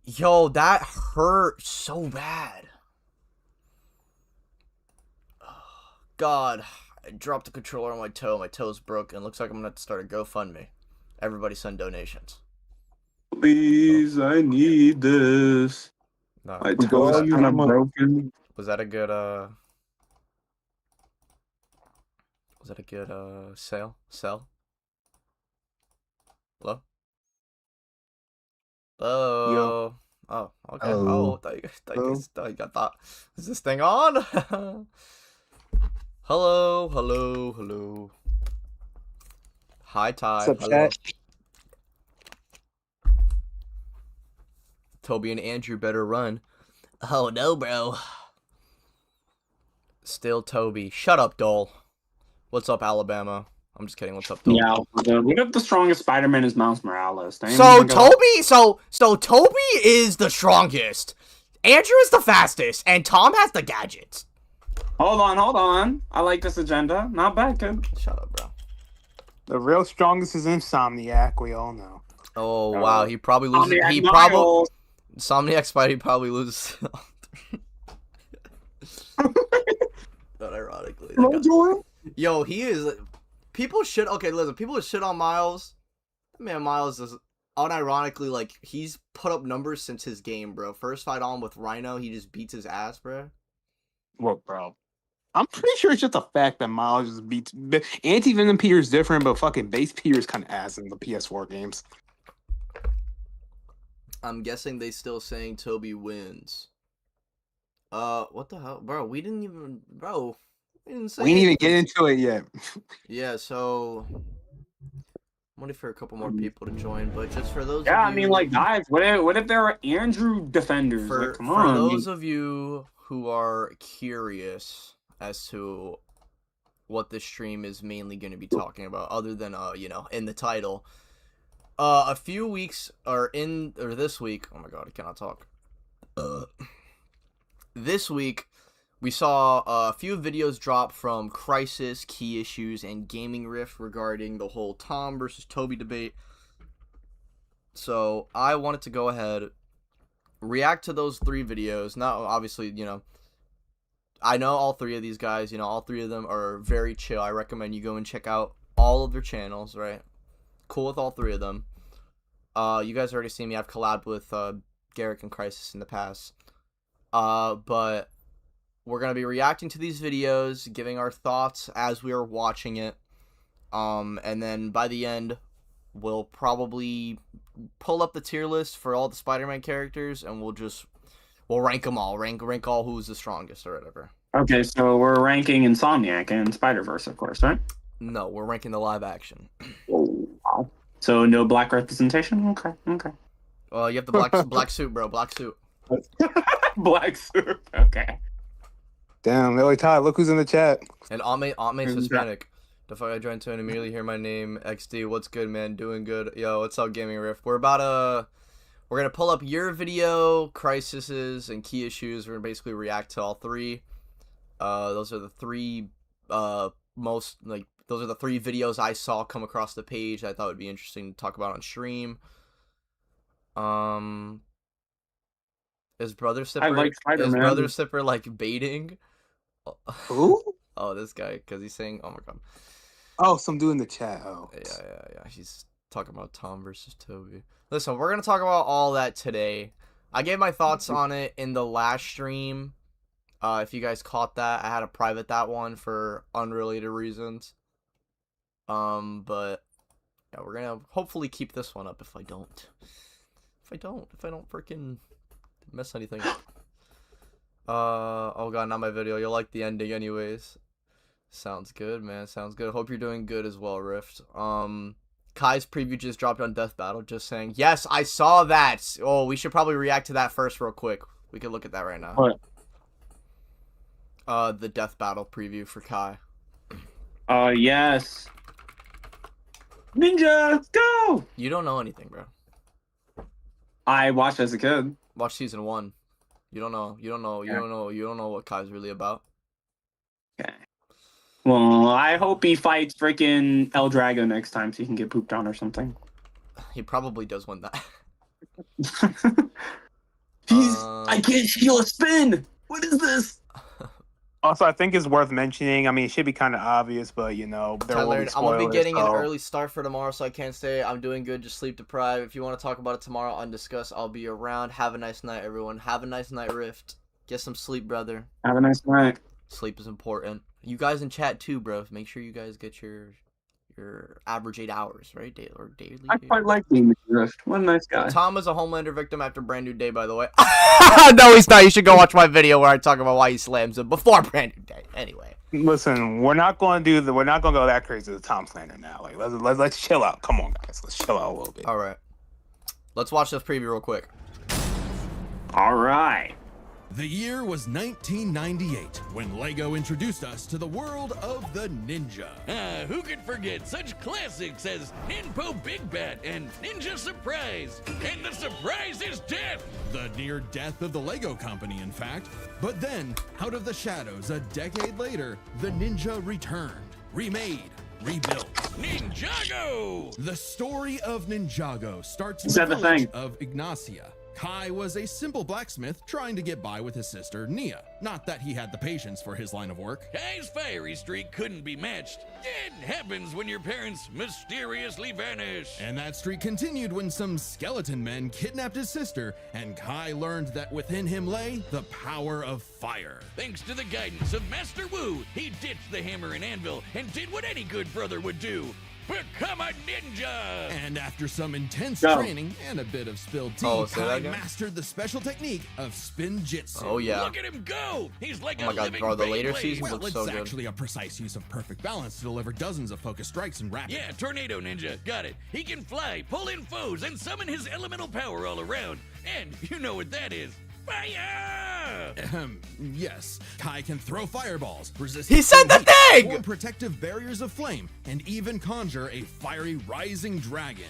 Yo, that hurt so bad. God, I dropped the controller on my toe. My toe's broken. Looks like I'm gonna have to start a GoFundMe. Everybody send donations. Oh, Please, I need this. no. My We toe could is all That use kind the of money. broken. was that a good was that a good sale? Sell? Hello? Yo. Oh. Oh, okay. Oh. Oh, thought you got that. Is this thing on? Hello, hello, hello. Hi, What's Ty. up, Hello. chat? Toby and Andrew better run. Oh, no, bro. Still Toby. Shut up, Dole. What's up, Alabama? I'm just kidding. What's up, Dole? Yeah, what if the strongest Spider-Man is Miles Morales? So Toby is the strongest. Andrew is the fastest, and Tom has the gadgets. Hold on. I like this agenda. Not bad, kid. Shut up, bro. The real strongest is Insomniac, we all know. Oh wow, he probably loses. Omniac He probably Miles. Somniac Spidey probably loses. Not ironically. Yo, he is. People should. Okay, listen. People shit on Miles. Man, Miles is unironically like he's put up numbers since his game, bro. First fight on with Rhino, he just beats his ass, bro. What, bro? I'm pretty sure it's just a fact that Miles just beats. Anti-Venom Peter is different, but fucking base Peter is kind of ass in the PS4 games. I'm guessing they still saying Toby wins. What the hell, bro? We didn't even, bro. We didn't say. We didn't even get into it yet. Yeah, so I'm waiting for a couple more people to join, but just for those. Yeah, of I you, mean, like, guys, what if there are Andrew defenders? for Like, come for on. those of you who are curious as to what this stream is mainly going to be talking about, other than in the title, a few weeks or this week. Oh my god, I cannot talk. This week, we saw a few videos drop from Crisis, Key Issues, and Gaming Rift regarding the whole Tom versus Toby debate. So I wanted to go ahead, react to those 3 videos. Now, obviously, I know all 3 of these guys. All 3 of them are very chill. I recommend you go and check out all of their channels, right? Cool with all 3 of them. You guys already seen me. I've collabed with Garrick and Crisis in the past. But we're going to be reacting to these videos, giving our thoughts as we are watching it. And then by the end, we'll probably pull up the tier list for all the Spider-Man characters, and we'll rank them all. Rank all who's the strongest or whatever. Okay, so we're ranking Insomniac and Spider-Verse, of course, right? No, we're ranking the live action. Oh, wow. So no black representation? Okay. You have the black suit, bro. Black suit. Black suit. Okay. Damn, Lily Todd, look who's in the chat. And Auntmate's Hispanic. The fuck I joined to and immediately hear my name. XD, what's good, man? Doing good. Yo, what's up, Gaming Rift? We're gonna pull up your video, Crisis's, and Key Issues. We're gonna basically react to all 3. Those are the 3 those are the 3 videos I saw come across the page that I thought would be interesting to talk about on stream. Is Brother Sipper I like Spider-Man. Is Brother Sipper like baiting? Who? Oh, this guy, because he's saying, oh my god. Oh, some dude in the chat. Oh. Yeah. He's talking about Tom versus Toby. Listen, we're going to talk about all that today. I gave my thoughts on it in the last stream. If you guys caught that, I had to private that one for unrelated reasons. But yeah, we're going to hopefully keep this one up if I don't freaking mess anything up. Oh god, not my video. You'll like the ending anyways. Sounds good, man. Sounds good. Hope you're doing good as well, Rift. Kai's preview just dropped on Death Battle, just saying, yes, I saw that. Oh, we should probably react to that first real quick. We can look at that right now. What? The Death Battle preview for Kai. Yes. Ninja, go! You don't know anything, bro. I watched as a kid. Watch season 1. You don't know what Kai's really about. Okay. Well, I hope he fights freaking El Drago next time so he can get pooped on or something. He probably does win that. I can't feel a spin. What is this? Also, I think it's worth mentioning. I mean, it should be kind of obvious, but you know, there will Tyler, be I'm gonna be spoilers, getting an so- early start for tomorrow, so I can't say I'm doing good. Just sleep deprived. If you want to talk about it tomorrow on Discuss, I'll be around. Have a nice night, everyone. Have a nice night, Rift. Get some sleep, brother. Have a nice night. Sleep is important. You guys in chat too, bro. Make sure you guys get your average 8 hours, right? Daily. I quite like being the Rift. What a nice guy. Tom is a Homelander victim after Brand New Day, by the way. No, he's not. You should go watch my video where I talk about why he slams him before Brand New Day. Anyway. Listen, we're not going to we're not going to go that crazy with Tom Slander now. Like, let's chill out. Come on, guys. Let's chill out a little bit. All right. Let's watch this preview real quick. All right. The year was 1998 when LEGO introduced us to the world of the Ninja. Who could forget such classics as Ninpo Big Bat and Ninja Surprise? And the surprise is death! The near death of the LEGO company, in fact. But then, out of the shadows a decade later, the Ninja returned, remade, rebuilt. Ninjago! The story of Ninjago starts in Is the that the village thing? of Ignacia. Kai was a simple blacksmith trying to get by with his sister, Nia. Not that he had the patience for his line of work. Kai's fiery streak couldn't be matched. It happens when your parents mysteriously vanish. And that streak continued when some skeleton men kidnapped his sister, and Kai learned that within him lay the power of fire. Thanks to the guidance of Master Wu, he ditched the hammer and anvil and did what any good brother would do. Become a ninja! And after some intense Go. training and a bit of spilled tea, Oh, say that Kai again? mastered the special technique of spin jitsu. Oh, yeah. Look at him go! He's like Oh a my God, living bro, the later Beyblade. seasons Well, looks it's so good. actually a precise use of perfect balance to deliver dozens of focus strikes in rapid. Yeah, Tornado Ninja. Got it. He can fly, pull in foes, and summon his elemental power all around. And you know what that is. Fire! Yes, Kai can throw fireballs, resist. He said the heat, thing! form protective barriers of flame, and even conjure a fiery rising dragon.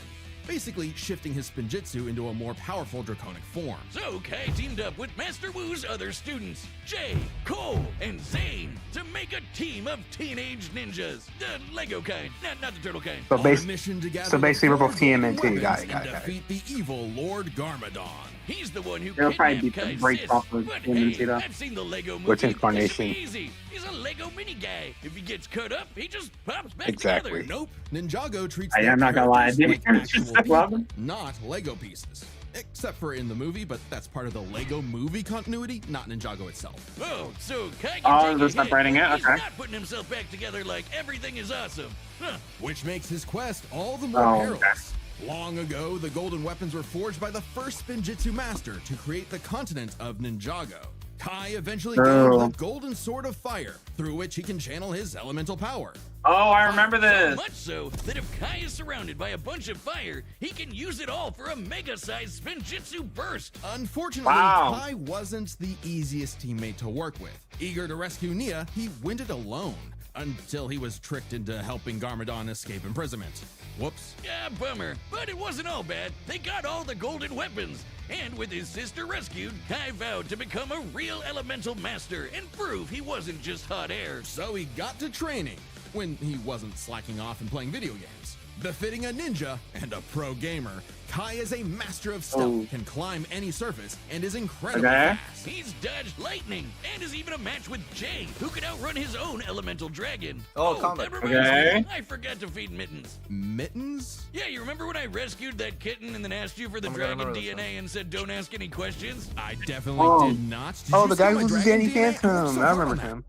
Basically, shifting his spinjitzu into a more powerful draconic form. So Kai teamed up with Master Wu's other students, Jay, Cole, and Zane, to make a team of teenage ninjas. The Lego kind, not the turtle kind. So, On a basi- mission to gather so basically, the we're both four golden TMNT. weapons Got it, and got it. defeat the evil Lord Garmadon. He's the one who They'll probably kidnapped beat the Kai's brakes sis. off of But TMNT hey, though. I've seen the Lego movie. Which This should be incarnation? easy. He's a Lego mini guy. If he gets cut up, he just pops back Exactly. together. Nope, Ninjago treats Hey, their I'm not gonna lie, I characters didn't like just actual love people, them. not Lego pieces. Except for in the movie, but that's part of the Lego movie continuity, not Ninjago itself. Oh, so Kai can Oh, take they're a separating hit, it? but he's Okay. not putting himself back together like everything is awesome. Huh. Which makes his quest all the more Oh, perilous. Long ago, the golden weapons were forged by the first Spinjitzu master to create the continent of Ninjago. Kai eventually Oh. gained the golden sword of fire, through which he can channel his elemental power. Oh, I remember So this. much so that if Kai is surrounded by a bunch of fire, he can use it all for a mega-sized Spinjitzu burst. Unfortunately, Wow. Kai wasn't the easiest teammate to work with. Eager to rescue Nia, he went it alone, until he was tricked into helping Garmadon escape imprisonment. Whoops. Yeah, bummer. But it wasn't all bad. They got all the golden weapons. And with his sister rescued, Kai vowed to become a real elemental master and prove he wasn't just hot air. So he got to training, when he wasn't slacking off and playing video games. Befitting a ninja and a pro gamer, Kai is a master of stealth, Oh. can climb any surface, and is incredibly Okay. fast. He's dodged lightning and is even a match with Jay, who could outrun his own elemental dragon. Oh, comment. that reminds Okay. me, I forgot to feed Mittens. Mittens? Yeah, you remember when I rescued that kitten and then asked you for the Oh my God, I dragon remember this DNA and said don't ask any questions? I definitely Oh. did not. Did Oh, you the steal guy my who's dragon Danny DNA? worked Phantom. so I hard remember on him.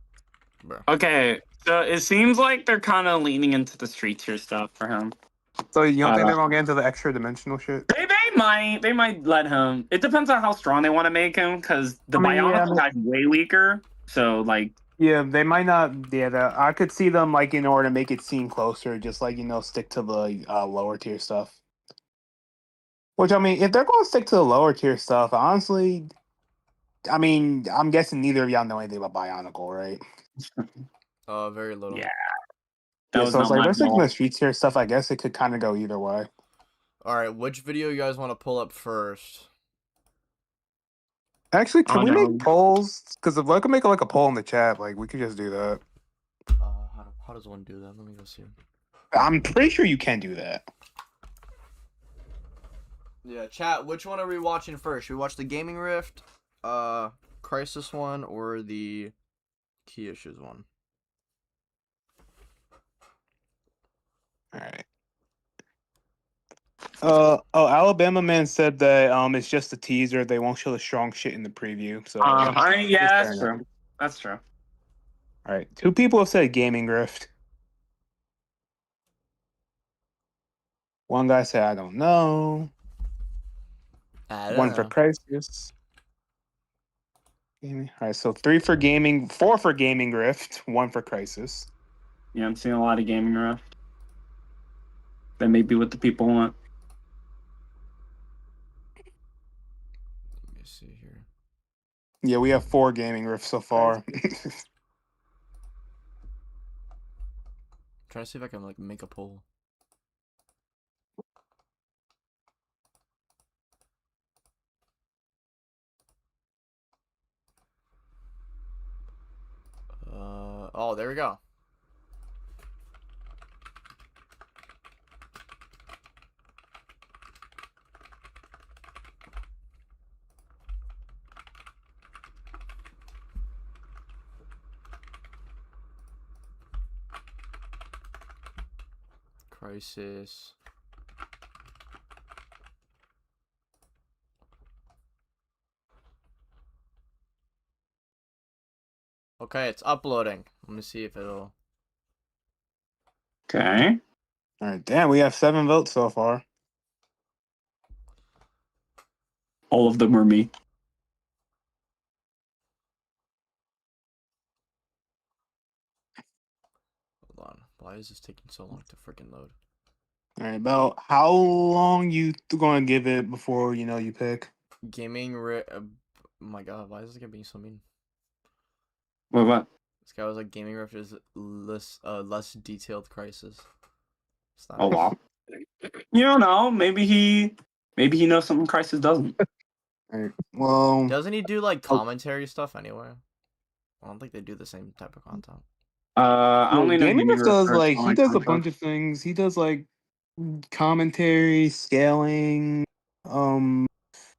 Okay, so it seems like they're kind of leaning into the street tier stuff for him. So you don't think Uh, they're gonna get into the extra dimensional shit? They might let him. It depends on how strong they want to make him, because the I mean, yeah, Bionicle guy's way weaker. So like, Yeah, they might not. Yeah, I could see them like in order to make it seem closer, just like stick to the lower tier stuff. Which I mean, if they're going to stick to the lower tier stuff, honestly, I mean, I'm guessing neither of y'all know anything about Bionicle, right? Very little. Yeah. that Yeah, was so it's not like my they're sticking to fault. the street tier stuff. I guess it could kind of go either way. All right, which video you guys want to pull up first? Actually, can Oh, we no. make polls? Because if I could make like a poll in the chat, like we could just do that. How does one do that? Let me go see. I'm pretty sure you can do that. Yeah, chat. Which one are we watching first? Should we watch the Gaming Rift Crisis one or the Key Issues one? All right. Alabama Man said that it's just a teaser. They won't show the strong shit in the preview. So Yeah, fair that's enough. true. That's true. All right, 2 people have said Gaming Rift. One guy said I don't know. I don't One for know. Crisis. All right, so 3 for Gaming, 4 for Gaming Rift, 1 for Crisis. Yeah, I'm seeing a lot of gaming rift. That may be what the people want. Let me see here. Yeah, we have 4 Gaming Rift so far. Trying to see if I can like make a poll. Oh, there we go. Crisis. Okay, it's uploading. Let me see if it'll. Okay. All right, damn, we have 7 votes so far. All of them are me. Hold on. Why is this taking so long to freaking load? All right, about how long you going to give it before you pick? Oh my god, why is this guy being so mean? What? This guy was like, Gaming Rift is less detailed Crisis. It's not Oh wow. You don't know. Maybe he knows something Crisis doesn't. All right, well, Doesn't he do like commentary stuff anyway? I don't think they do the same type of content. I only know Gaming Rift does he does a content. bunch of things. He does like commentary, scaling,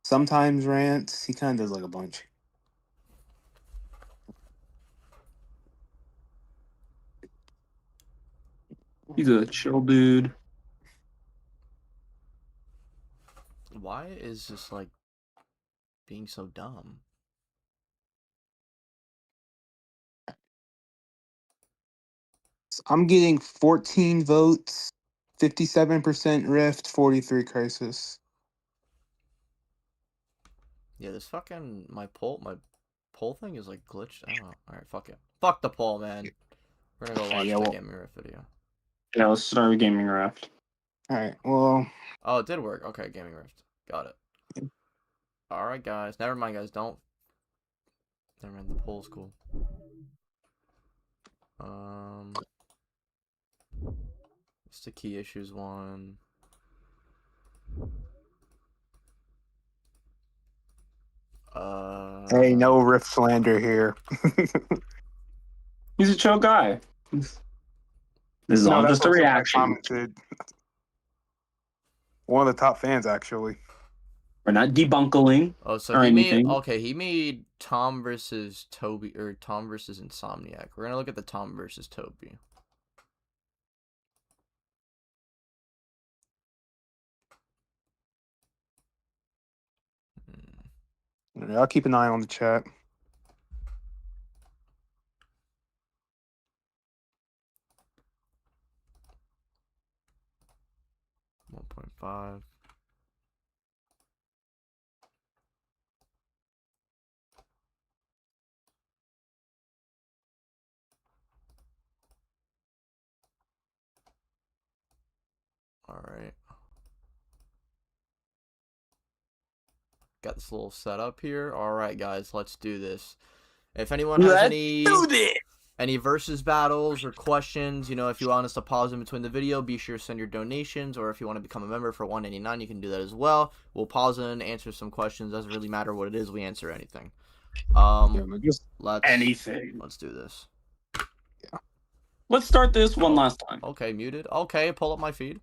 sometimes rants. He kind of does like a bunch. He's a chill dude. Why is this like being so dumb? I'm getting 14 votes, 57% Rift, 43 Crisis. Yeah, this fucking my poll thing is like glitched. I don't know. All right, fuck it. Fuck the poll, man. We're gonna go watch Yeah, the well- Gaming Rift video. Yeah, let's start with gaming rift. All right, well, Oh, it did work. Okay, Gaming Rift. Got it. All right, guys. Never mind, guys. Don't. Never mind. The poll's cool. It's the Key Issues one. hey, no Rift slander here. He's a chill guy. This is all that's just a what someone reaction. commented. One of the top fans, actually. We're not debunking. Oh, so or he anything. made he made Tom versus Toby or Tom versus Insomniac. We're gonna look at the Tom versus Toby. All right, I'll keep an eye on the chat. $1.5. All right. Got this little setup here. All right, guys, let's do this. If anyone has any versus battles or questions, if you want us to pause in between the video, be sure to send your donations, or if you want to become a member for $1.99, you can do that as well. We'll pause in and answer some questions. Doesn't really matter what it is, we answer anything. Let's do this. Let's start this one last time. Okay, muted. Okay, pull up my feed.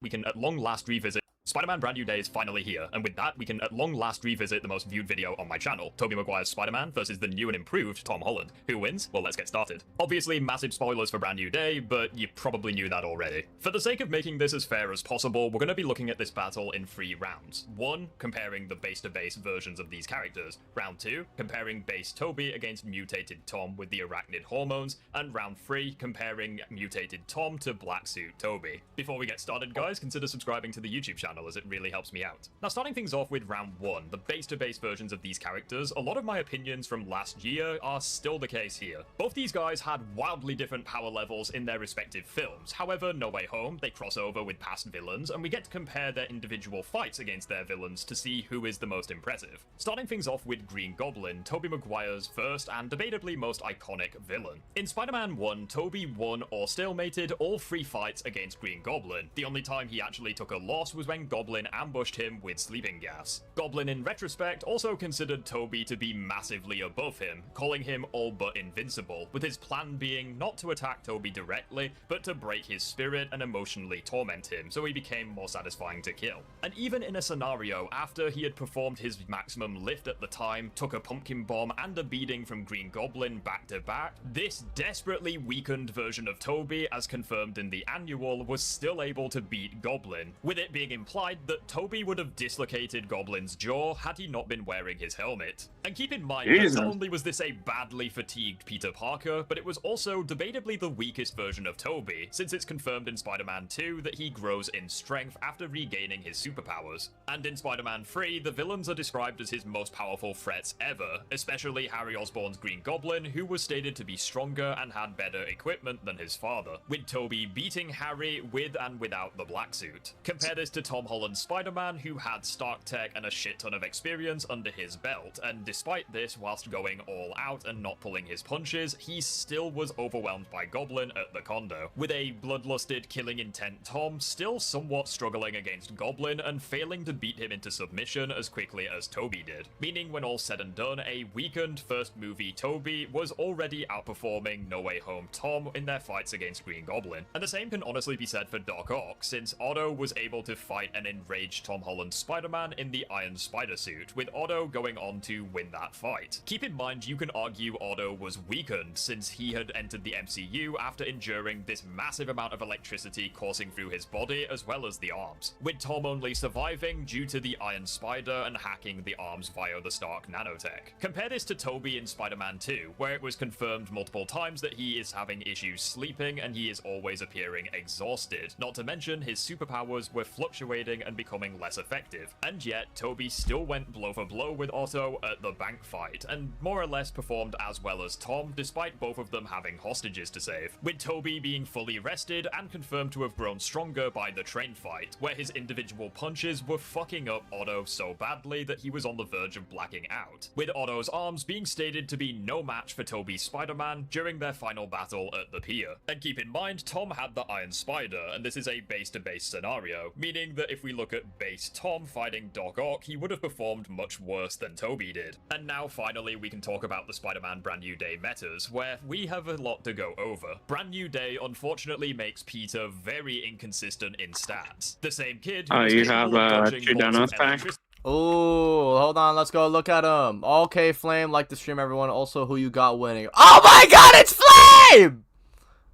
We can at long last revisit Spider-Man Brand New Day is finally here, and with that, we can at long last revisit the most viewed video on my channel, Tobey Maguire's Spider-Man versus the new and improved Tom Holland. Who wins? Well, let's get started. Obviously, massive spoilers for Brand New Day, but you probably knew that already. For the sake of making this as fair as possible, we're going to be looking at this battle in 3 rounds. 1, comparing the base-to-base versions of these characters. Round 2, comparing base Tobey against mutated Tom with the arachnid hormones, and round 3, comparing mutated Tom to black suit Tobey. Before we get started, guys, consider subscribing to the YouTube channel as it really helps me out. Now, starting things off with round 1, the base-to-base versions of these characters, a lot of my opinions from last year are still the case here. Both these guys had wildly different power levels in their respective films. However, No Way Home, they cross over with past villains, and we get to compare their individual fights against their villains to see who is the most impressive. Starting things off with Green Goblin, Tobey Maguire's first and debatably most iconic villain. In Spider-Man 1, Tobey won or stalemated all 3 fights against Green Goblin. The only time he actually took a loss was when Goblin ambushed him with sleeping gas. Goblin, in retrospect, also considered Tobey to be massively above him, calling him all but invincible, with his plan being not to attack Tobey directly, but to break his spirit and emotionally torment him, so he became more satisfying to kill. And even in a scenario after he had performed his maximum lift at the time, took a pumpkin bomb and a beating from Green Goblin back to back, this desperately weakened version of Tobey, as confirmed in the annual, was still able to beat Goblin, with it being implied that Tobey would have dislocated Goblin's jaw had he not been wearing his helmet. And keep in mind that not only was this a badly fatigued Peter Parker, but it was also debatably the weakest version of Tobey, since it's confirmed in Spider-Man 2 that he grows in strength after regaining his superpowers. And in Spider-Man 3, the villains are described as his most powerful threats ever, especially Harry Osborn's Green Goblin, who was stated to be stronger and had better equipment than his father, with Tobey beating Harry with and without the black suit. Compare this to Tom Holland's Spider-Man, who had Stark tech and a shit ton of experience under his belt, and despite this, whilst going all out and not pulling his punches, he still was overwhelmed by Goblin at the condo, with a bloodlusted killing intent Tom still somewhat struggling against Goblin and failing to beat him into submission as quickly as Tobey did, meaning when all said and done, a weakened first movie Tobey was already outperforming No Way Home Tom in their fights against Green Goblin. And the same can honestly be said for Doc Ock, since Otto was able to fight an enraged Tom Holland Spider-Man in the Iron Spider suit, with Otto going on to win that fight. Keep in mind, you can argue Otto was weakened since he had entered the MCU after enduring this massive amount of electricity coursing through his body as well as the arms, with Tom only surviving due to the Iron Spider and hacking the arms via the Stark nanotech. Compare this to Tobey in Spider-Man 2, where it was confirmed multiple times that he is having issues sleeping and he is always appearing exhausted, not to mention his superpowers were fluctuating and becoming less effective, and yet Tobey still went blow for blow with Otto at the bank fight, and more or less performed as well as Tom, despite both of them having hostages to save, with Tobey being fully rested and confirmed to have grown stronger by the train fight, where his individual punches were fucking up Otto so badly that he was on the verge of blacking out, with Otto's arms being stated to be no match for Tobey's Spider-Man during their final battle at the pier. And keep in mind, Tom had the Iron Spider, and this is a base-to-base scenario, meaning that if we look at base Tom fighting Doc Ock, he would have performed much worse than Tobey did. And now finally we can talk about the Spider-Man Brand New Day metas, where we have a lot to go over. Brand New Day unfortunately makes Peter very inconsistent in stats. The same kid who was capable of dodging bolts of electricity. Oh, hold on. Let's go look at him. Okay, Flame, like the stream, everyone. Also, who you got winning? Oh my God, it's Flame!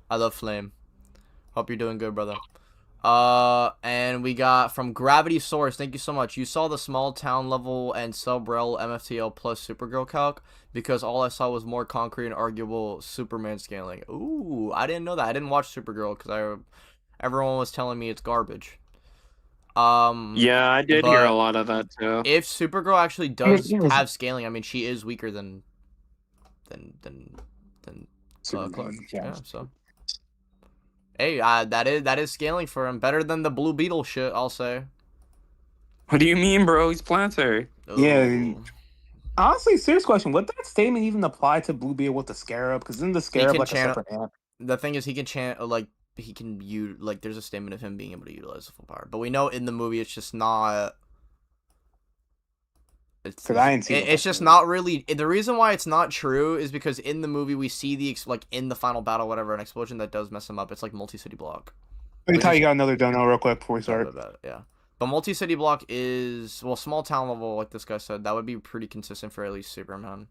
I love Flame. Hope you're doing good, brother. And we got from Gravity Source. Thank you so much. You saw the small town level and sub-rel MFTL plus Supergirl calc because all I saw was more concrete and arguable Superman scaling. Ooh, I didn't know that. I didn't watch Supergirl because everyone was telling me it's garbage. Yeah, I did hear a lot of that too. If Supergirl actually does have scaling, I mean, she is weaker than Supergirl, yeah. So, hey, that is scaling for him. Better than the Blue Beetle shit, I'll say. What do you mean, bro? He's planetary. Yeah. Ooh. Honestly, serious question. Would that statement even apply to Blue Beetle with the Scarab? Because isn't the Scarab like a separate amp? The thing is, he can chant like he can use like there's a statement of him being able to utilize the full power, but we know in the movie it's just not. It's just not really. The reason why it's not true is because in the movie we see the like in the final battle, whatever, an explosion that does mess him up. It's like multi-city block. Let me tell you, got another dono real quick before we start. Yeah. But multi-city block is, well, small town level, like this guy said, that would be pretty consistent for at least Superman.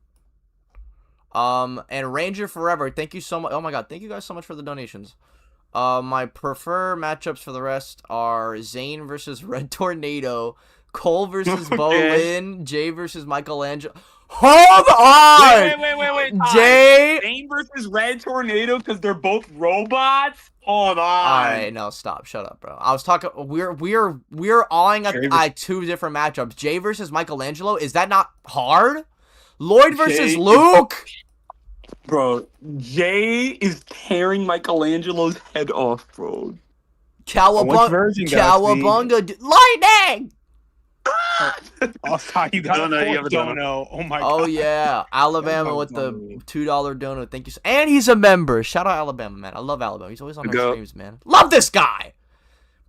And Ranger Forever, thank you so much. Oh my god, thank you guys so much for the donations. My preferred matchups for the rest are Zane versus Red Tornado, Cole versus Bolin, Jay versus Michelangelo. Hold on! Wait. Jay! Zane versus Red Tornado because they're both robots? Hold on. Alright, no, stop. Shut up, bro. I was talking, we're awing at two different matchups. Jay versus Michelangelo, is that not hard? Lloyd versus Luke? Bro, Jay is tearing Michelangelo's head off, bro. Cowabunga, lightning! Oh, sorry, you got a dono. Oh my god. Oh yeah, Alabama with the $2 dono. Thank you. And he's a member. Shout out Alabama, man. I love Alabama. He's always on my streams, man. Love this guy.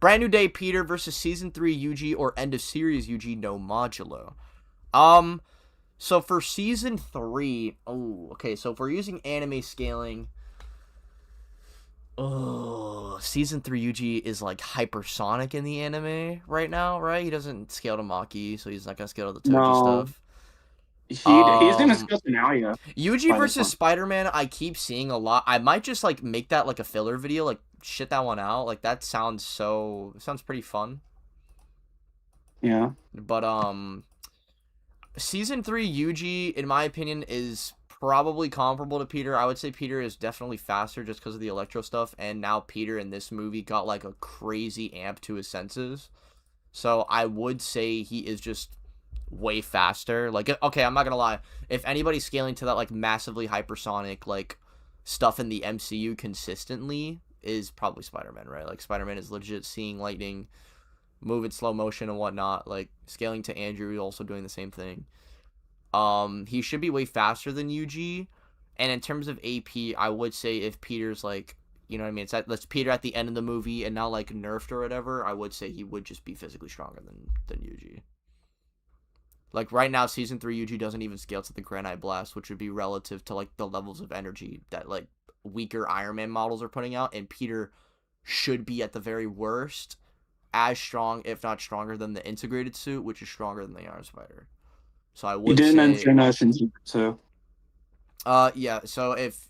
Brand new day, Peter versus season 3 UG or end of series UG no modulo. So for season 3, okay. So if we're using anime scaling, season 3 UG is like hypersonic in the anime right now, right? He doesn't scale to Maki, so he's not gonna scale to the Toji stuff. He's gonna scale to Naoya. UG versus Spider-Man, I keep seeing a lot. I might just like make that like a filler video, like shit that one out. Like that sounds pretty fun. Yeah. But season 3 UG, in my opinion, is probably comparable to Peter. I would say Peter is definitely faster just because of the electro stuff, and now Peter in this movie got like a crazy amp to his senses. So I would say he is just way faster. Like, okay, I'm not gonna lie. If anybody's scaling to that like massively hypersonic like stuff in the MCU consistently, is probably Spider-Man, right? Like Spider-Man is legit seeing lightning, move in slow motion and whatnot. Like scaling to Andrew, also doing the same thing. He should be way faster than UG, and in terms of AP, I would say if Peter's like, you know what I mean, that's Peter at the end of the movie and not like nerfed or whatever, I would say he would just be physically stronger than UG. Like right now, season 3 UG doesn't even scale to the Granite Blast, which would be relative to like the levels of energy that like weaker Iron Man models are putting out, and Peter should be at the very worst as strong, if not stronger, than the integrated suit, which is stronger than the Iron Spider. So I would he didn't say, mention us in season 2. yeah. So if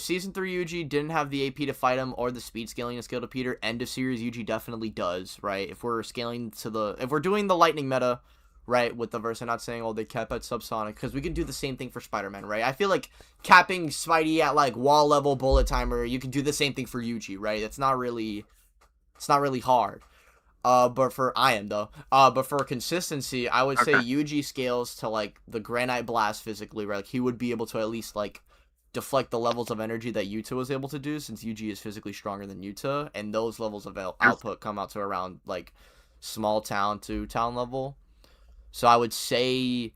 season 3 UG didn't have the AP to fight him or the speed scaling to scale to Peter, end of series UG definitely does, right? If we're scaling to if we're doing the lightning meta, right, with the verse, I'm not saying they cap at subsonic, because we can do the same thing for Spider-Man, right? I feel like capping Spidey at like wall level bullet timer, you can do the same thing for UG, right? It's not really hard. But for but for consistency, I would say UG scales to like the Granite Blast physically, right? Like he would be able to at least like deflect the levels of energy that Yuta was able to do, since UG is physically stronger than Yuta, and those levels of output come out to around like small town to town level. So I would say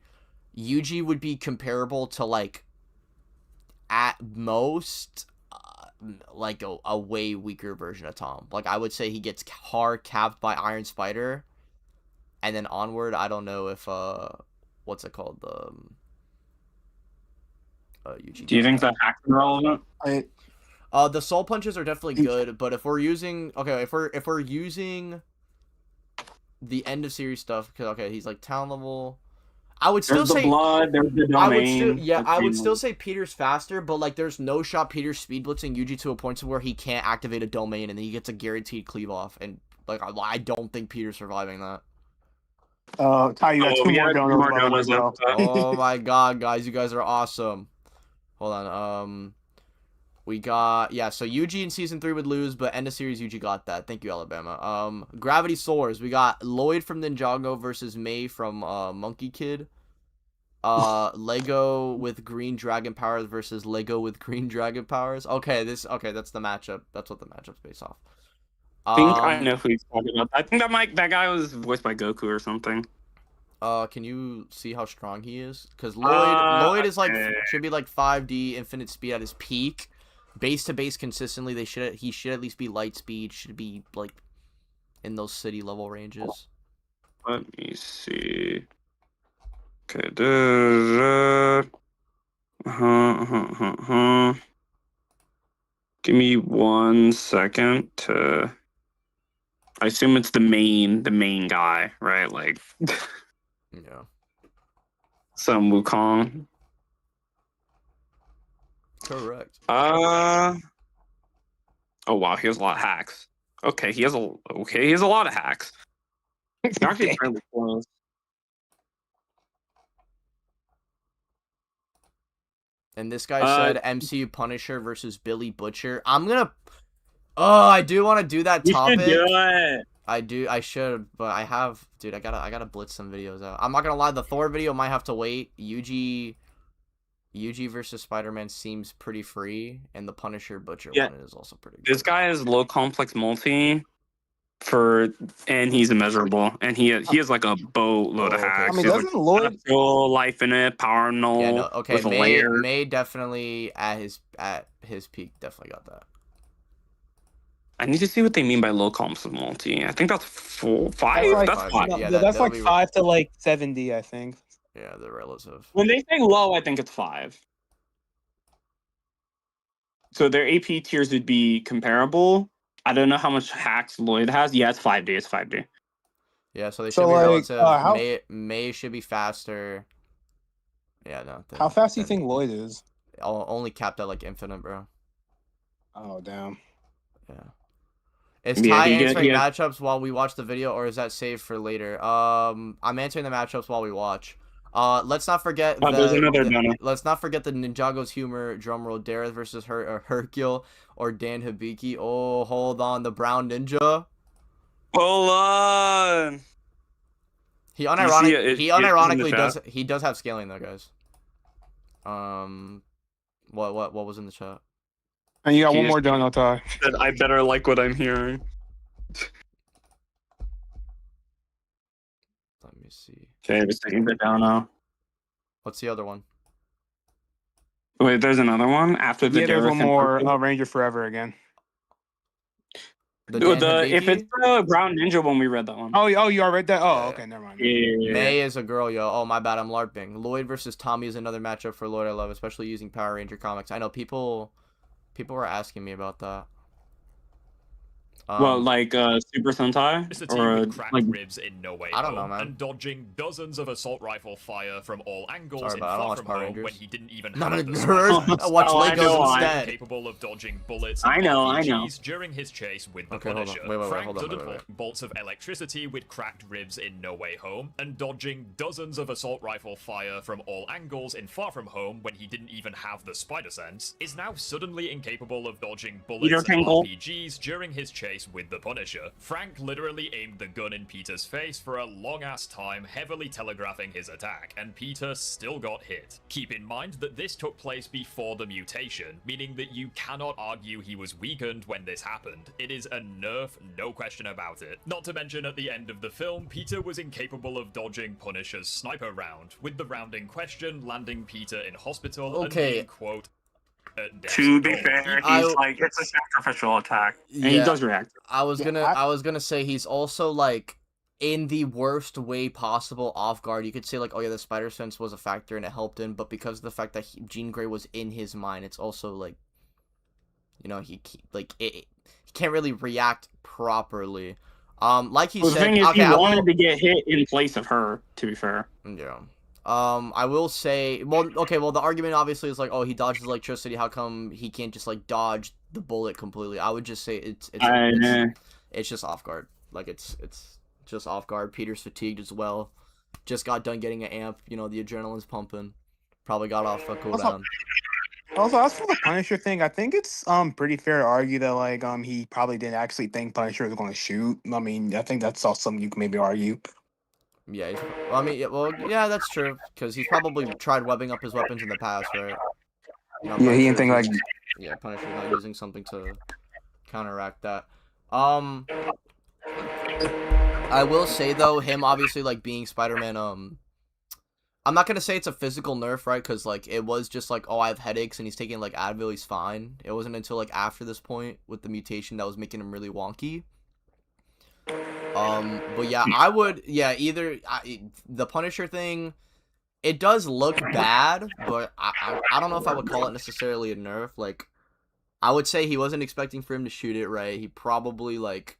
UG would be comparable to like at most like a way weaker version of Tom. Like I would say he gets hard capped by Iron Spider, and then onward, I don't know if what's it called, UG. Do you think that hack's relevant? The soul punches are definitely good, but if we're using if we're using the end of series stuff, because he's like town level, I would still say blood, there's the domain. I would still say Peter's faster, but like there's no shot Peter's speed blitzing UG to a point to where he can't activate a domain and then he gets a guaranteed cleave off, and like I don't think Peter's surviving that. Ty, you got two more donuts left. Oh my god, guys, you guys are awesome. Hold on, we got, so UG in season 3 would lose, but end of series UG got that. Thank you, Alabama. Gravity Soars. We got Lloyd from Ninjago versus May from Monkey Kid. Lego with green dragon powers versus Lego with green dragon powers. Okay, that's the matchup. That's what the matchup's based off. I think I know who he's talking about. I think that guy was voiced by Goku or something. Can you see how strong he is? Because Lloyd is like should be like 5D infinite speed at his peak. Base to base consistently, he should at least be light speed, should be like in those city level ranges. Let me see. Okay. Give me 1 second to. I assume it's the main guy, right? Like Yeah. some Wukong. Correct. Oh wow, he has a lot of hacks. Okay, he has a lot of hacks. It's actually fairly close. And this guy Uh, said MCU Punisher versus Billy Butcher. I'm gonna. Oh, I do want to do that You topic. should do it. I should, but I have, dude. I gotta blitz some videos out. I'm not gonna lie. The Thor video might have to wait. UG versus Spider-Man seems pretty free, and the Punisher Butcher Yeah. one is also pretty good. This guy is low complex multi and he's immeasurable, and he has like a boatload of Oh, okay. hacks. I mean, He has, doesn't Lloyd? like, full life in it, power null. Yeah, no, okay. with a May layer. definitely at his peak definitely got that. I need to see what they mean by low complex multi. I think that's 5. That's like, That's 5. Yeah, yeah, that- that's that'll like be- 5 to like 70, I think. Yeah, the relative. When they say low, I think it's 5. So their AP tiers would be comparable. I don't know how much hacks Lloyd has. Yeah, it's 5D. It's 5D. Yeah, so they So, should be like, relative. how- May should be faster. Yeah, no. How fast do you think Lloyd is? Only capped at like infinite, bro. Oh, damn. Yeah. Is Yeah, Ty he get- answering he has- matchups while we watch the video, or is that saved for later? I'm answering the matchups while we watch. Let's not forget There's another Donna. let's not forget the Ninjago's humor drumroll. Dareth versus Hercule or Dan Hibiki. Oh, hold on, the Brown Ninja. Hold on. He you see unironically it? It's in the unironically chat. does have scaling though, guys. What was in the chat? And you got He one is- more dono, Ty. I better like what I'm hearing. Let me see. Okay, just taking it down now. What's the other one? Wait, there's another one after the Yeah, there's Dareth one and more Hercule? Ranger Forever again. The Dude, Dan if Hibiki? it's the Brown Ninja one, we read that one. Oh, you already read that? Oh, Yeah. okay, never mind. Yeah. May is a girl, yo. Oh, my bad, I'm LARPing. Lloyd versus Tommy is another matchup for Lloyd I love, especially using Power Ranger comics. I know people were asking me about that. Well, like Super Sentai? Mr. T Or with cracked like ribs in No Way I don't know, Home, man. and dodging dozens of assault rifle fire from all angles Sorry, in but I don't Far watch From Power Home Rangers. when he didn't even Not have a the nerd. Spider-Man I watch Oh, I Legos know, instead. capable of dodging bullets I and know, I know. RPGs during his chase with the Okay, hold on. Punisher. Wait, Frank hold on, dodged wait. bolts of electricity with cracked ribs in No Way Home, and dodging dozens of assault rifle fire from all angles in Far From Home when he didn't even have the spider sense, is now suddenly incapable of dodging bullets Peter and Tingle. RPGs during his chase with the Punisher. Frank literally aimed the gun in Peter's face for a long-ass time, heavily telegraphing his attack, and Peter still got hit. Keep in mind that this took place before the mutation, meaning that you cannot argue he was weakened when this happened. It is a nerf, no question about it. Not to mention, at the end of the film, Peter was incapable of dodging Punisher's sniper round, with the round in question landing Peter in hospital and Okay. being, quote, at death's To be door. fair, I- he's like, it's a sacrificial attack. And he does react. I was Yeah, gonna I- I was gonna say he's also like in the worst way possible off guard. You could say like, oh yeah, the spider sense was a factor and it helped him, but because of the fact that Jean Grey was in his mind, it's also like, you know, he can't really react properly. Like he Well, the said, thing is, okay, he I will- wanted to get hit in place of her, to be fair. Yeah. I will say, well, okay, well, the argument obviously is like, oh, he dodges electricity. How come he can't just like dodge the bullet completely? I would just say it's just off guard. Like it's just off guard. Peter's fatigued as well. Just got done getting an amp. You know, the adrenaline's pumping. Probably got off a cooldown. Also, as for the Punisher thing, I think it's pretty fair to argue that like he probably didn't actually think Punisher was going to shoot. I mean, I think that's also something you can maybe argue. Yeah, well, I mean, yeah, that's true. Because he's probably tried webbing up his weapons in the past, right? You know, Yeah, he didn't Punisher's think like yeah, Punisher's not using something to counteract that. I will say though, him obviously like being Spider-Man, I'm not gonna say it's a physical nerf, right? Because like it was just like, oh, I have headaches and he's taking like Advil, he's fine. It wasn't until like after this point with the mutation that was making him really wonky. But yeah, the Punisher thing, it does look bad, but I don't know if I would call it necessarily a nerf. Like, I would say he wasn't expecting for him to shoot it, right? He probably like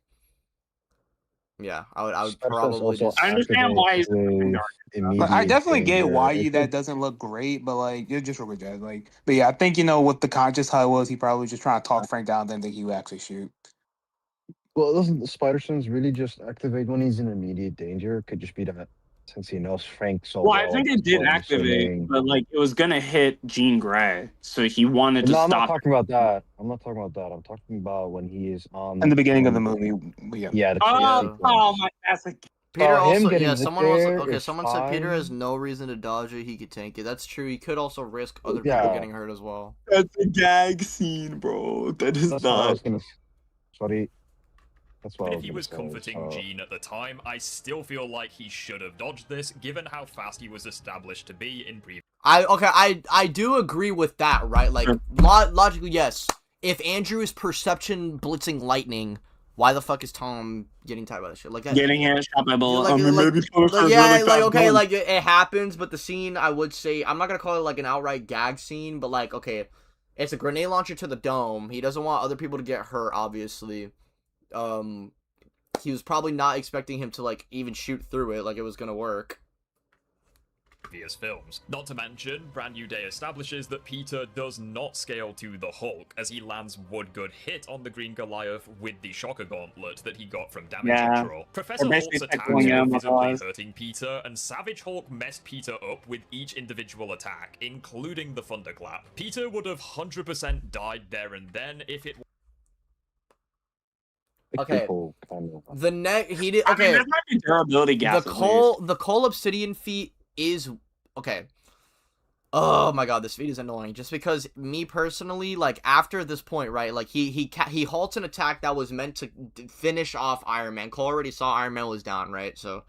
Yeah, I would Spider-Sense probably also just. I understand why he's activates Like, I immediate definitely get danger. why It that could- doesn't look great, but like you're just real good, Jazz. Like, but yeah, I think what the conscious how it was. He probably was just trying to talk Frank down, didn't think he would actually shoot. Well, doesn't the Spider-Sense really just activate when he's in immediate danger? It could just be that since he knows Frank so Well, well. I think it did I'm activate, assuming- but like it was gonna hit Jean Grey, so he wanted to No, I'm not stop. talking about that. I'm not talking about that. I'm talking about when he is on In the beginning of the movie, yeah. Yeah. The Oh, chase Yeah. oh sequence. my! That's like Peter him also, getting yeah, hit someone also, there okay, is someone said Peter has fine. no reason to dodge it. He could tank it. That's true. He could also risk other people Yeah. getting hurt as well. that's a gag scene, bro. That is That's what I not. was gonna. Sorry. That's what I If was he gonna was say, comforting so- Jean at the time, I still feel like he should have dodged this, given how fast he was established to be in previous. I do agree with that, right? Like, Sure. logically, yes. If Andrew is perception blitzing lightning, why the fuck is Tom getting tied by this shit? Like that. Getting hit shot by bullet. Like, I mean, like- maybe Punisher's Like, yeah, really like, fast okay, gun. like, it happens, but the scene, I would say, I'm not gonna call it, like, an outright gag scene, but, like, okay, it's a grenade launcher to the dome. He doesn't want other people to get hurt, obviously. He was probably not expecting him to, like, even shoot through it, like it was gonna work. Previous films. Not to mention, Brand New Day establishes that Peter does not scale to the Hulk, as he lands one good hit on the Green Goliath with the Shocker Gauntlet that he got from damage Yeah. control. Professor basically Hulk's attacks tackling were him, visibly otherwise. hurting Peter, and Savage Hulk messed Peter up with each individual attack, including the Thunderclap. Peter would have 100% died there and then if it Like, Okay. people kind of- The neck, he did, I mean, okay, there might be durability gaps. the at Cole Obsidian feat is, okay. Oh my god, this feat is annoying. Just because me personally, like after this point, right? Like he halts an attack that was meant to finish off Iron Man. Cole already saw Iron Man was down, right? So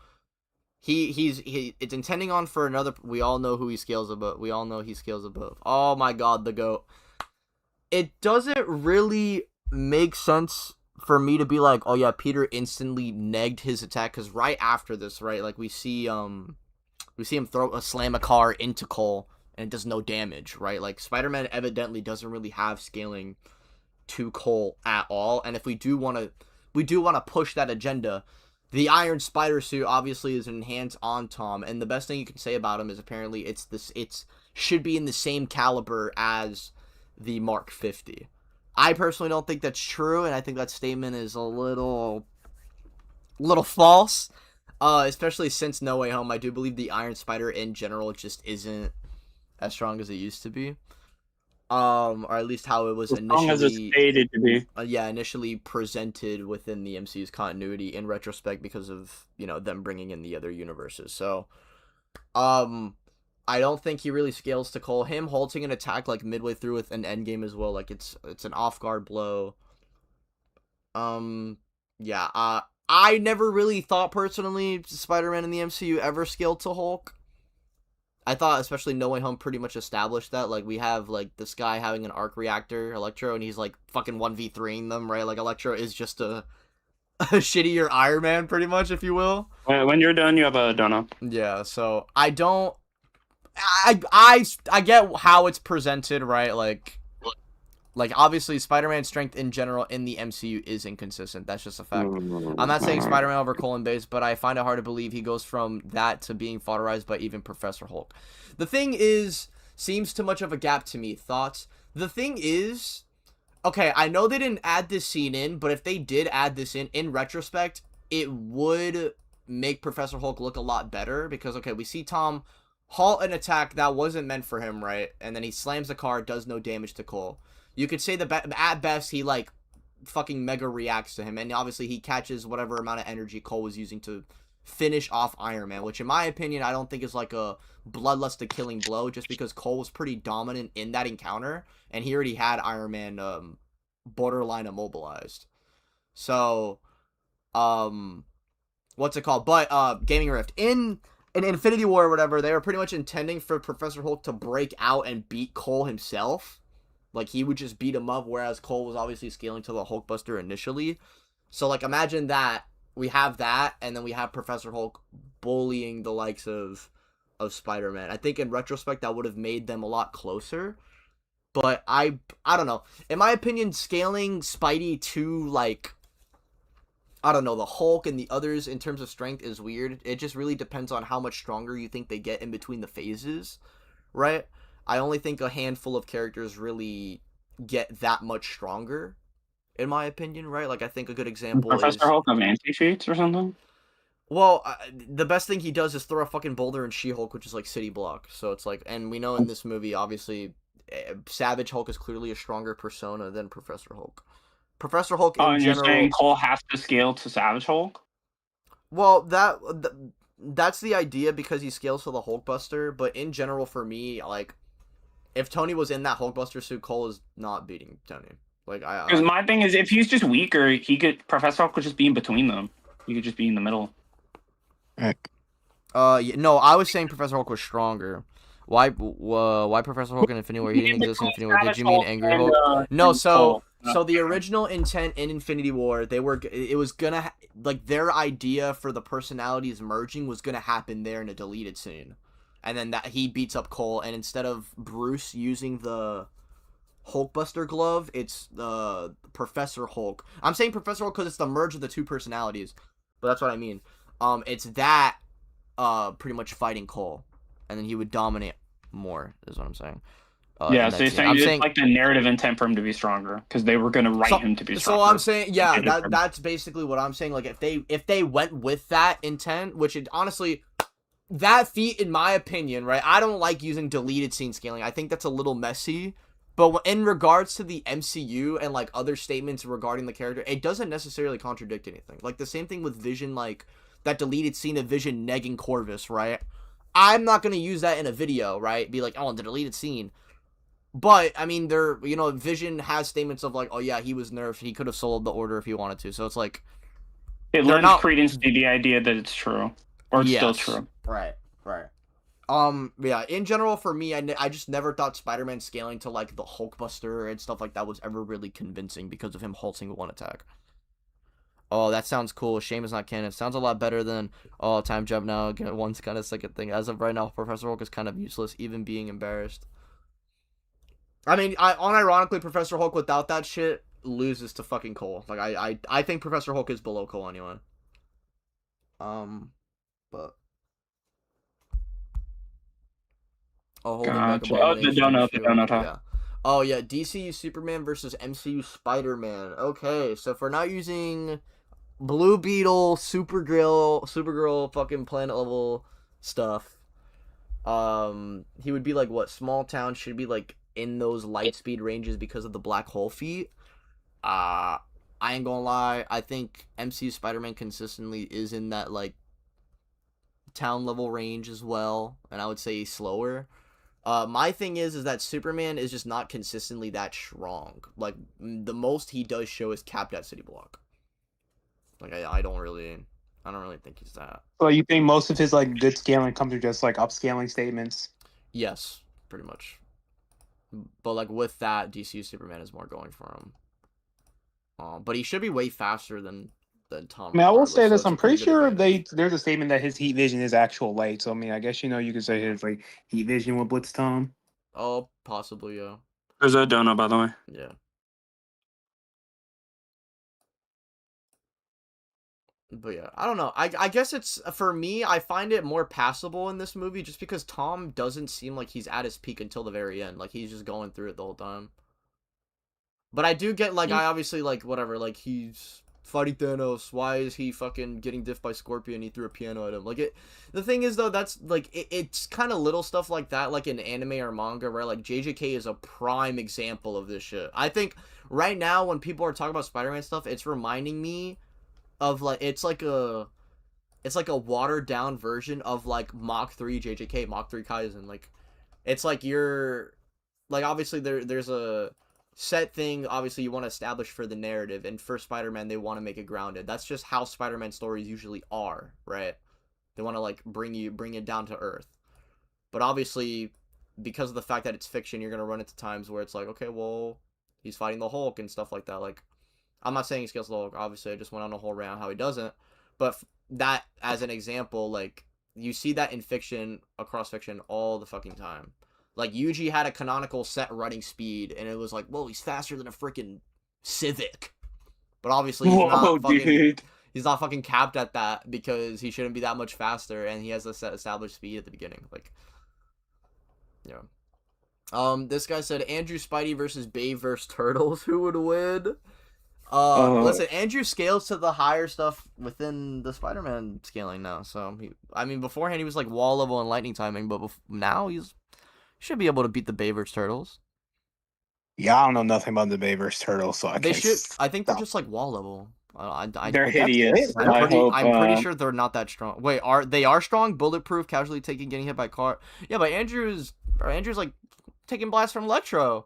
it's intending on for another. We all know who he scales above. We all know he scales above. Oh my god, the GOAT. It doesn't really make sense for me to be like, oh yeah, Peter instantly negged his attack, because right after this, right, like we see him slam a car into Cole, and it does no damage, right? Like, Spider-Man evidently doesn't really have scaling to Cole at all, and if we do want to push that agenda, the Iron Spider suit obviously is enhanced on Tom, and the best thing you can say about him is apparently it's should be in the same caliber as the Mark 50. I personally don't think that's true, and I think that statement is a little false. Especially since No Way Home, I do believe the Iron Spider in general just isn't as strong as it used to be. Or at least how it was As long as it's initially, stated to be. initially presented within the MCU's continuity in retrospect, because of, them bringing in the other universes. So, I don't think he really scales to Cole. Him halting an attack like midway through with an endgame as well, like it's an off guard blow. Yeah. I never really thought personally Spider-Man in the MCU ever scaled to Hulk. I thought especially No Way Home pretty much established that. Like, we have like this guy having an arc reactor, Electro, and he's like fucking 1v3ing them, right? Like, Electro is just a shittier Iron Man, pretty much, if you will. When you're done, you have a donut. Yeah, so I don't. I get how it's presented, right? Like obviously Spider-Man's strength in general in the MCU is inconsistent. That's just a fact. I'm not saying Spider-Man over Cole and Base, but I find it hard to believe he goes from that to being fodderized by even Professor Hulk. The thing is, seems too much of a gap to me. Thoughts? The thing is, okay, I know they didn't add this scene in, but if they did add this in retrospect, it would make Professor Hulk look a lot better, because, okay, we see Tom halt an attack that wasn't meant for him, right? And then he slams the car, does no damage to Cole. You could say that at best he like fucking mega reacts to him, and obviously he catches whatever amount of energy Cole was using to finish off Iron Man, which in my opinion I don't think is like a bloodlust killing blow, just because Cole was pretty dominant in that encounter, and he already had Iron Man borderline immobilized. So what's it called? But Gaming Rift in Infinity War or whatever, they were pretty much intending for Professor Hulk to break out and beat Cole himself. Like, he would just beat him up, whereas Cole was obviously scaling to the Hulkbuster initially. So, like, imagine that. We have that, and then we have Professor Hulk bullying the likes of Spider-Man. I think in retrospect, that would have made them a lot closer. But I don't know. In my opinion, scaling Spidey to, like, I don't know, the Hulk and the others in terms of strength is weird. It just really depends on how much stronger you think they get in between the phases, right? I only think a handful of characters really get that much stronger, in my opinion, right? Like, I think a good example is... Professor Hulk have anti-cheats or something? Well, the best thing he does is throw a fucking boulder in She-Hulk, which is like City Block. So it's like, and we know in this movie, obviously, Savage Hulk is clearly a stronger persona than Professor Hulk. Professor Hulk in And general... you're saying Cole has to scale to Savage Hulk? Well, that's the idea because he scales to the Hulkbuster, but in general for me, like, if Tony was in that Hulkbuster suit, Cole is not beating Tony. Like, Because my thing is, if he's just weaker, Professor Hulk could just be in between them. He could just be in the middle. Yeah, no, I was saying Professor Hulk was stronger. Why Professor Hulk in Infinity War? He didn't exist in Infinity War. Did you mean Angry Hulk? No, so the original intent in Infinity War, it was gonna, like, their idea for the personalities merging was gonna happen there in a deleted scene. And then that he beats up Cole, and instead of Bruce using the Hulkbuster glove, it's the Professor Hulk. I'm saying Professor Hulk because it's the merge of the two personalities, but that's what I mean. It's that pretty much fighting Cole, and then he would dominate more, is what I'm saying. Yeah, so you're saying it's like the narrative intent for him to be stronger because they were going to write him to be stronger. So I'm saying, yeah, that's basically what I'm saying. Like, if they went with that intent, which it honestly, that feat, in my opinion, right? I don't like using deleted scene scaling. I think that's a little messy. But in regards to the MCU and, like, other statements regarding the character, it doesn't necessarily contradict anything. Like, the same thing with Vision, like, that deleted scene of Vision negging Corvus, right? I'm not going to use that in a video, right? Be like, oh, the deleted scene. But, I mean, Vision has statements of, like, oh, yeah, he was nerfed. He could have soloed the Order if he wanted to. So it's like... It lends credence to the idea that it's true. Or it's still true. Right. Yeah, in general, for me, I just never thought Spider-Man scaling to, like, the Hulkbuster and stuff like that was ever really convincing because of him halting one attack. Oh, that sounds cool. Shame is not canon. Sounds a lot better than, oh, time jump now. Get one's kind of second thing. As of right now, Professor Hulk is kind of useless, even being embarrassed. I mean, unironically, Professor Hulk without that shit loses to fucking Cole. Like, I think Professor Hulk is below Cole anyway. But... Oh, gotcha. Oh, the donut. Yeah. Oh, yeah, DCU Superman versus MCU Spider-Man. Okay, so if we're not using Blue Beetle, Supergirl, fucking planet level stuff, he would be like, what, small town, should be like in those light speed ranges because of the black hole feat. I ain't gonna lie, I think MCU Spider-Man consistently is in that, like, town level range as well, and I would say slower. My thing is that Superman is just not consistently that strong. Like, the most he does show is capped at City Block. Like, I don't really think he's that. So you think most of his, like, good scaling comes from just, like, upscaling statements? Yes, pretty much. But, like, with that, DCU Superman is more going for him. But he should be way faster than Tom. I mean, I will say this. I'm pretty sure there's a statement that his heat vision is actual light. So, I mean, I guess, you could say his, like, heat vision with Blitz Tom. Oh, possibly, yeah. There's a donut, by the way. Yeah. But yeah, I don't know. I guess it's, for me, I find it more passable in this movie just because Tom doesn't seem like he's at his peak until the very end. Like, he's just going through it the whole time. But I do get, like, I obviously, like, whatever, like, he's fighting Thanos. Why is he fucking getting diffed by Scorpion? He threw a piano at him. Like, the thing is, though, that's, like, it's kind of little stuff like that, like in anime or manga, where, like, JJK is a prime example of this shit. I think right now, when people are talking about Spider-Man stuff, it's reminding me of, like, it's like a watered down version of, like, Mach 3 JJK, Mach 3 Kaizen. Like, it's like you're, like, obviously there's a set thing, obviously, you want to establish for the narrative, and for Spider-Man, they want to make it grounded. That's just how Spider-Man stories usually are, right? They want to, like, bring it down to earth. But obviously, because of the fact that it's fiction, you're going to run into times where it's like, okay, well, he's fighting the Hulk and stuff like that. Like, I'm not saying he scales the Hulk, obviously, I just went on a whole rant how he doesn't. But that, as an example, like, you see that in fiction, across fiction, all the fucking time. Like, Yuji had a canonical set running speed, and it was like, whoa, he's faster than a freaking Civic. But obviously, he's not fucking... Dude. he's not fucking capped at that because he shouldn't be that much faster, and he has a set established speed at the beginning. Like, this guy said Andrew Spidey versus Babe versus Turtles. Who would win? Listen, Andrew scales to the higher stuff within the Spider-Man scaling now. So beforehand he was like wall level and lightning timing, but now he's should be able to beat the Babe versus Turtles. Yeah, I don't know nothing about the Babe versus Turtles, so I think they're just like wall level. They're hideous. I'm pretty sure they're not that strong. Wait, they are strong? Bulletproof, casually getting hit by car. Yeah, but Andrew's like taking blasts from Electro.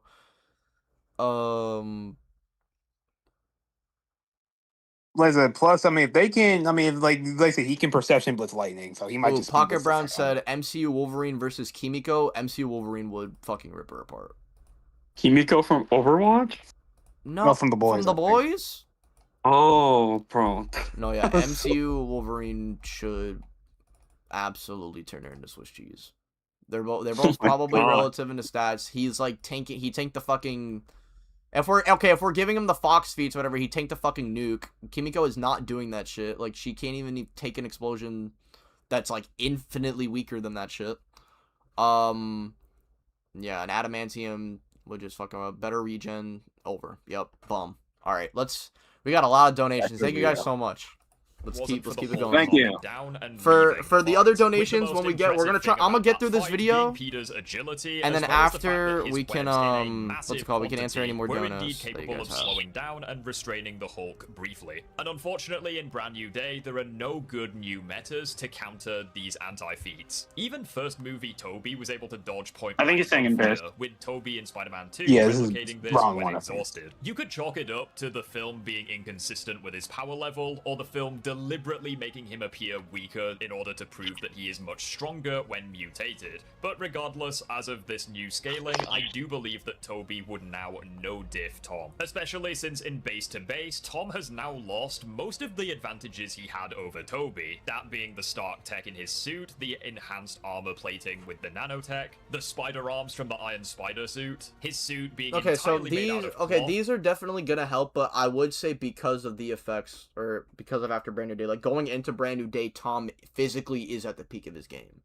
Listen, plus, if they can, like I said, he can perception blitz lightning, so he might just. Pocket Brown said MCU Wolverine versus Kimiko. MCU Wolverine would fucking rip her apart. Kimiko from Overwatch? No, from the boys. From the boys? Oh, bro. No, yeah, MCU Wolverine should absolutely turn her into Swiss cheese. They're both probably relative in the stats. He's like he tanked the fucking. If we're giving him the Fox feats, whatever, he tanked the fucking nuke. Kimiko is not doing that shit. Like, she can't even take an explosion that's like infinitely weaker than that shit. Yeah, an adamantium would just fucking a better regen. Over. Yep. Bum. All right, we got a lot of donations. Thank you guys so much. Let's keep it going. Thank you. For the other donations, we're gonna get through this video, and then after we can we can answer any more donos that you guys have. Slowing down and restraining the Hulk briefly. And unfortunately, in Brand New Day, there are no good new metas to counter these anti-feats. Even first movie Toby was able to dodge point. I think he's saying embarrassed. With Toby in Spider-Man 2 replicating this wrong when one, exhausted. You could chalk it up to the film being inconsistent with his power level, or the film deliberately making him appear weaker in order to prove that he is much stronger when mutated. But regardless, as of this new scaling, I do believe that Toby would now no-diff Tom. Especially since in base to base, Tom has now lost most of the advantages he had over Toby, that being the Stark tech in his suit, the enhanced armor plating with the nanotech, the spider arms from the Iron Spider suit, his suit being entirely made out of cloth. These are definitely gonna help, but I would say because of the effects, or because of after Brand New Day, like going into Brand New Day, Tom physically is at the peak of his game.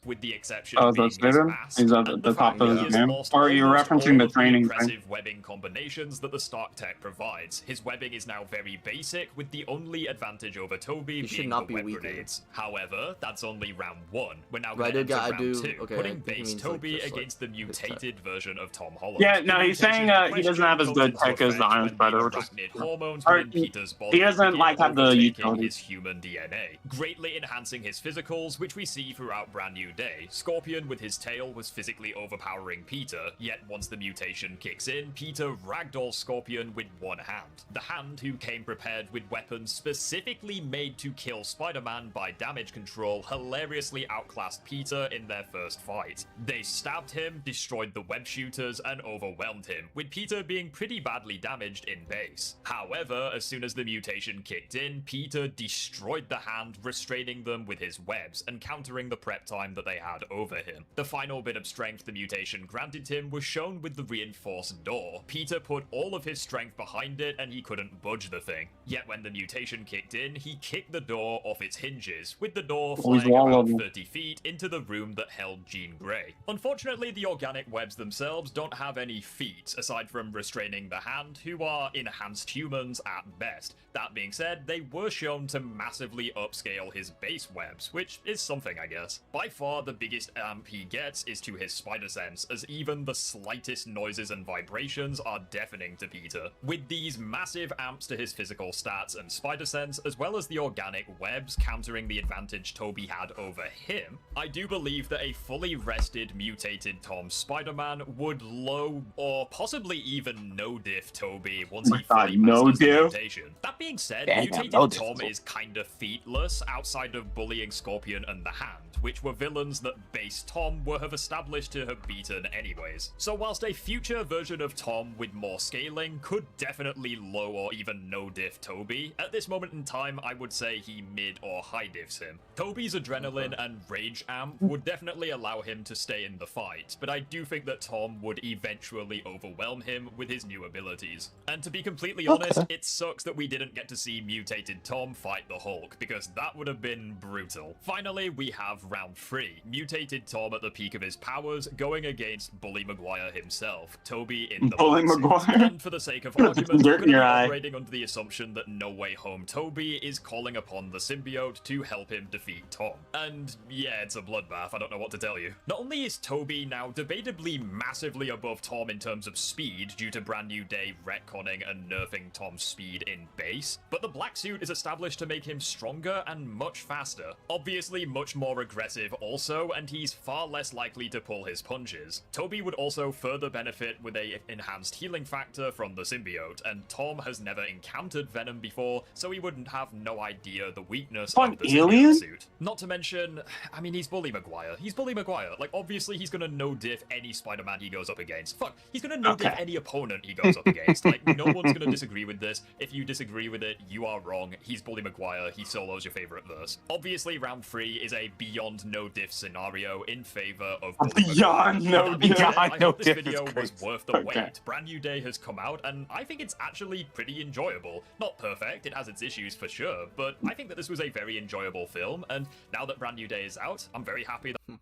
With the exception of being his mask, he's at the top of his game. Or are you referencing the training thing? Impressive webbing combinations that the Stark tech provides. His webbing is now very basic, with the only advantage over Toby being the web grenades. However, that's only round 1. We're now going into round 2, putting base Toby against the mutated version of Tom Holland. Yeah, no, he's saying he doesn't have as good tech as the Iron Spider, which is he doesn't have the utility. His human DNA, greatly enhancing his physicals, which we see throughout Brand New Day. Scorpion with his tail was physically overpowering Peter, yet once the mutation kicks in, Peter ragdolls Scorpion with one hand. The hand who came prepared with weapons specifically made to kill Spider-Man by damage control hilariously outclassed Peter in their first fight. They stabbed him, destroyed the web shooters, and overwhelmed him, with Peter being pretty badly damaged in base. However, as soon as the mutation kicked in, Peter destroyed the hand, restraining them with his webs and countering the prep time that they had over him. The final bit of strength the mutation granted him was shown with the reinforced door. Peter put all of his strength behind it and he couldn't budge the thing. Yet when the mutation kicked in, he kicked the door off its hinges, with the door flying about 30 feet into the room that held Jean Grey. Unfortunately, the organic webs themselves don't have any feats, aside from restraining the hand, who are enhanced humans at best. That being said, they were shown to massively upscale his base webs, which is something, I guess. By far, the biggest amp he gets is to his spider sense, as even the slightest noises and vibrations are deafening to Peter. With these massive amps to his physical stats and spider sense, as well as the organic webs countering the advantage Toby had over him, I do believe that a fully rested, mutated Tom Spider-Man would low or possibly even no-diff Toby once he fully masters the mutation. That being said, mutated Tom is kinda featless outside of bullying Scorpion and the Hand, which were villains villains that base Tom were have established to have beaten anyways. So whilst a future version of Tom with more scaling could definitely low or even no diff Toby, at this moment in time I would say he mid or high diffs him. Toby's adrenaline and rage amp would definitely allow him to stay in the fight, but I do think that Tom would eventually overwhelm him with his new abilities. And to be completely honest, it sucks that we didn't get to see mutated Tom fight the Hulk, because that would have been brutal. Finally, we have round 3. Mutated Tom at the peak of his powers, going against Bully Maguire himself, Toby in the Bully black suit. Maguire. And for the sake of argument, we're Dirt going in to be your eye. operating under the assumption that No Way Home Toby is calling upon the symbiote to help him defeat Tom. And yeah, it's a bloodbath, I don't know what to tell you. Not only is Toby now debatably massively above Tom in terms of speed due to Brand New Day retconning and nerfing Tom's speed in base, but the black suit is established to make him stronger and much faster. Obviously much more aggressive also, and he's far less likely to pull his punches. Toby would also further benefit with a enhanced healing factor from the symbiote, and Tom has never encountered Venom before, so he wouldn't have no idea the weakness of the symbiote suit. Not to mention, I mean, he's Bully Maguire. He's Bully Maguire. Like, obviously he's gonna no-diff any Spider-Man he goes up against. Fuck, he's gonna no-diff any opponent he goes up against. Like, no one's gonna disagree with this. If you disagree with it, you are wrong. He's Bully Maguire. He solos your favorite verse. Obviously, round 3 is a beyond no-diff scenario in favor of Bully Beyond Maguire. no-diff. I hope this no-diff video is was crazy. worth the Okay. wait. Brand New Day has come out, and I think it's actually pretty enjoyable. Not perfect, it has its issues for sure, but I think that this was a very enjoyable film, and now that Brand New Day is out, I'm very happy that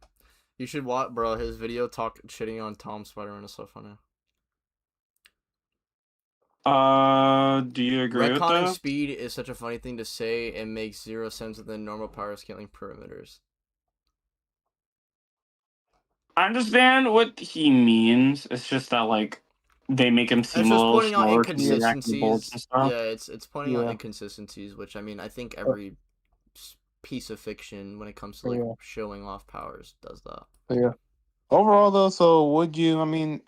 You should watch, bro. His video shitting on Tom Spider-Man is so funny. Do you agree with Retconning that? speed is such a funny thing to say and makes zero sense within normal power scaling perimeters. I understand what he means. It's just that like they make him It's seem just a little pointing out slower to the reacting bolts inconsistencies. and stuff. Yeah, it's pointing out Yeah. inconsistencies, which I mean, I think every piece of fiction when it comes to like Yeah. showing off powers does that. Yeah. Overall, though, so would you? I mean,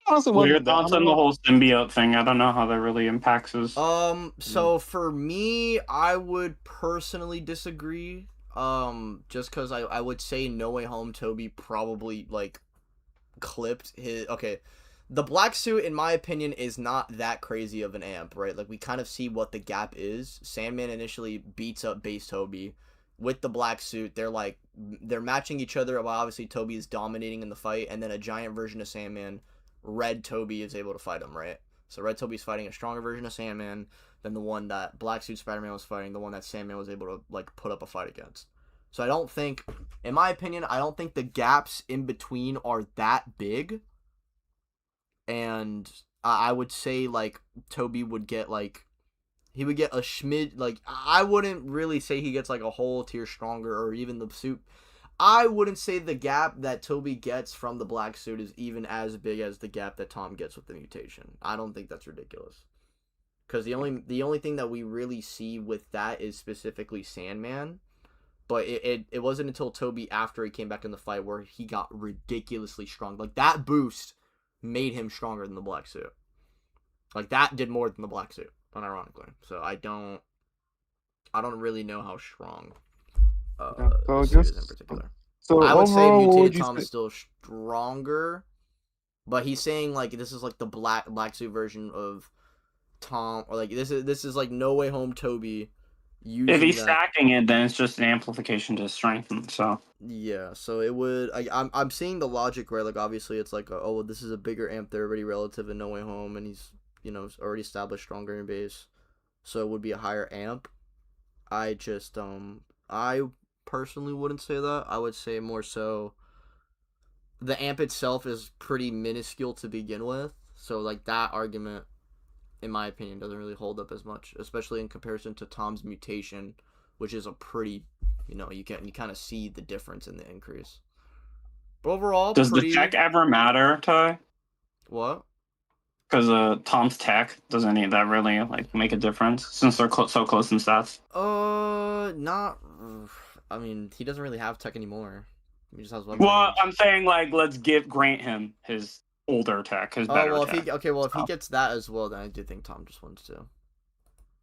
honestly, What are your wasn't that- thoughts I on mean, the whole symbiote thing? I don't know how that really impacts his. So for me, I would personally disagree. Just because I would say No Way Home Toby probably like clipped his. Okay, the black suit, in my opinion, is not that crazy of an amp, right? Like we kind of see what the gap is. Sandman initially beats up base Toby. With the black suit, they're matching each other. Well, obviously Toby is dominating in the fight, and then a giant version of Sandman, Red Toby, is able to fight him, right? So Red Toby's fighting a stronger version of Sandman than the one that Black Suit Spider-Man was fighting, the one that Sandman was able to like put up a fight against. So I don't think, in my opinion, I don't think the gaps in between are that big. And I would say like Toby would get like, he would get a schmid, like I wouldn't really say he gets like a whole tier stronger or even the suit. I wouldn't say the gap that Toby gets from the black suit is even as big as the gap that Tom gets with the mutation. I don't think that's ridiculous. Because the only thing that we really see with that is specifically Sandman. But it wasn't until Toby, after he came back in the fight, where he got ridiculously strong. Like, that boost made him stronger than the black suit. Like, that did more than the black suit, unironically. So I don't really know how strong So the suit is in just- particular. So I would say overall, what would mutated you Tom say? is still stronger, but he's saying like this is like the black suit version of Tom, or like this is like No Way Home Toby. If he's that. stacking it, then it's just an amplification to strengthen. So Yeah, so it would. I'm seeing the logic where like obviously it's like oh well, this is a bigger amp they're already relative in No Way Home, and he's already established stronger in base, so it would be a higher amp. I just I personally wouldn't say that. I would say more so the amp itself is pretty minuscule to begin with, so like that argument, in my opinion, doesn't really hold up as much, especially in comparison to Tom's mutation, which is a pretty, you kind of see the difference in the increase. But overall, does the tech ever matter, Ty? What? Because Tom's tech, does any of that really like make a difference since they're so close in stats? Not. I mean, he doesn't really have tech anymore. He just has weapon. Well, range. I'm saying like let's grant him his older tech, his better well, tech. if he gets that as well, then I do think Tom just wins too.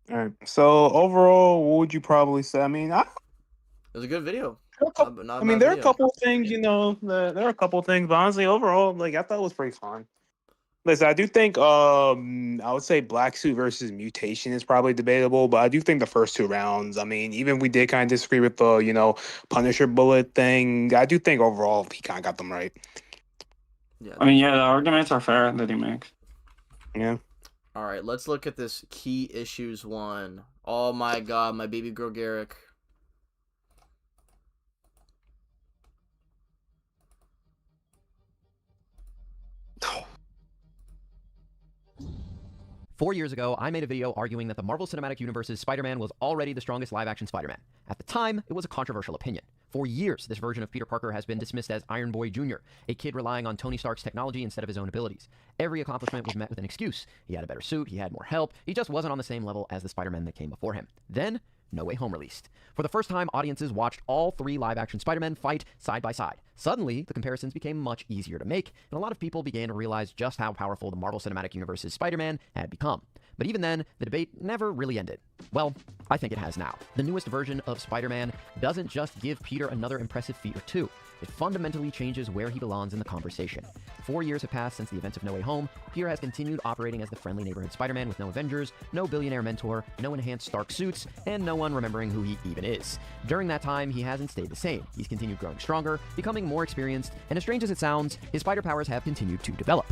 All right. So overall, what would you probably say? I mean, It was a good video. I mean, there are a couple of things, there are a couple of things, but honestly, overall, like, I thought it was pretty fun. Listen, I do think, I would say Black Suit versus Mutation is probably debatable, but I do think the first 2 rounds, I mean, even if we did kind of disagree with the, Punisher bullet thing, I do think overall he kind of got them right. Yeah. I mean, yeah, the arguments are fair that he makes. Yeah. All right, let's look at this Key Issues 1. Oh my god, my baby girl Garrick. Four years ago, I made a video arguing that the Marvel Cinematic Universe's Spider-Man was already the strongest live-action Spider-Man. At the time, it was a controversial opinion. For years, this version of Peter Parker has been dismissed as Iron Boy Jr., a kid relying on Tony Stark's technology instead of his own abilities. Every accomplishment was met with an excuse. He had a better suit, he had more help, he just wasn't on the same level as the Spider-Man that came before him. Then, No Way Home released. For the first time, audiences watched all 3 live-action Spider-Men fight side by side. Suddenly, the comparisons became much easier to make, and a lot of people began to realize just how powerful the Marvel Cinematic Universe's Spider-Man had become. But even then, the debate never really ended. Well, I think it has now. The newest version of Spider-Man doesn't just give Peter another impressive feat or 2. It fundamentally changes where he belongs in the conversation. 4 years have passed since the events of No Way Home. Peter has continued operating as the friendly neighborhood Spider-Man with no Avengers, no billionaire mentor, no enhanced Stark suits, and no one remembering who he even is. During that time, he hasn't stayed the same. He's continued growing stronger, becoming more experienced, and as strange as it sounds, his spider powers have continued to develop.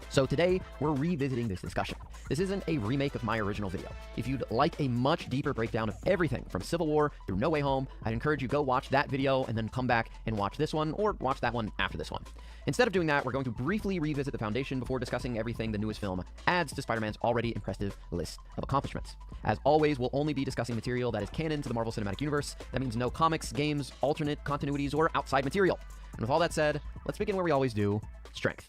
So today, we're revisiting this discussion. This isn't a remake of my original video. If you'd like a much deeper breakdown of everything from Civil War through No Way Home, I'd encourage you go watch that video and then come back and watch this one, or watch that one after this one. Instead of doing that, we're going to briefly revisit the foundation before discussing everything the newest film adds to Spider-Man's already impressive list of accomplishments. As always, we'll only be discussing material that is canon to the Marvel Cinematic Universe. That means no comics, games, alternate continuities, or outside material. And with all that said, let's begin where we always do, strength.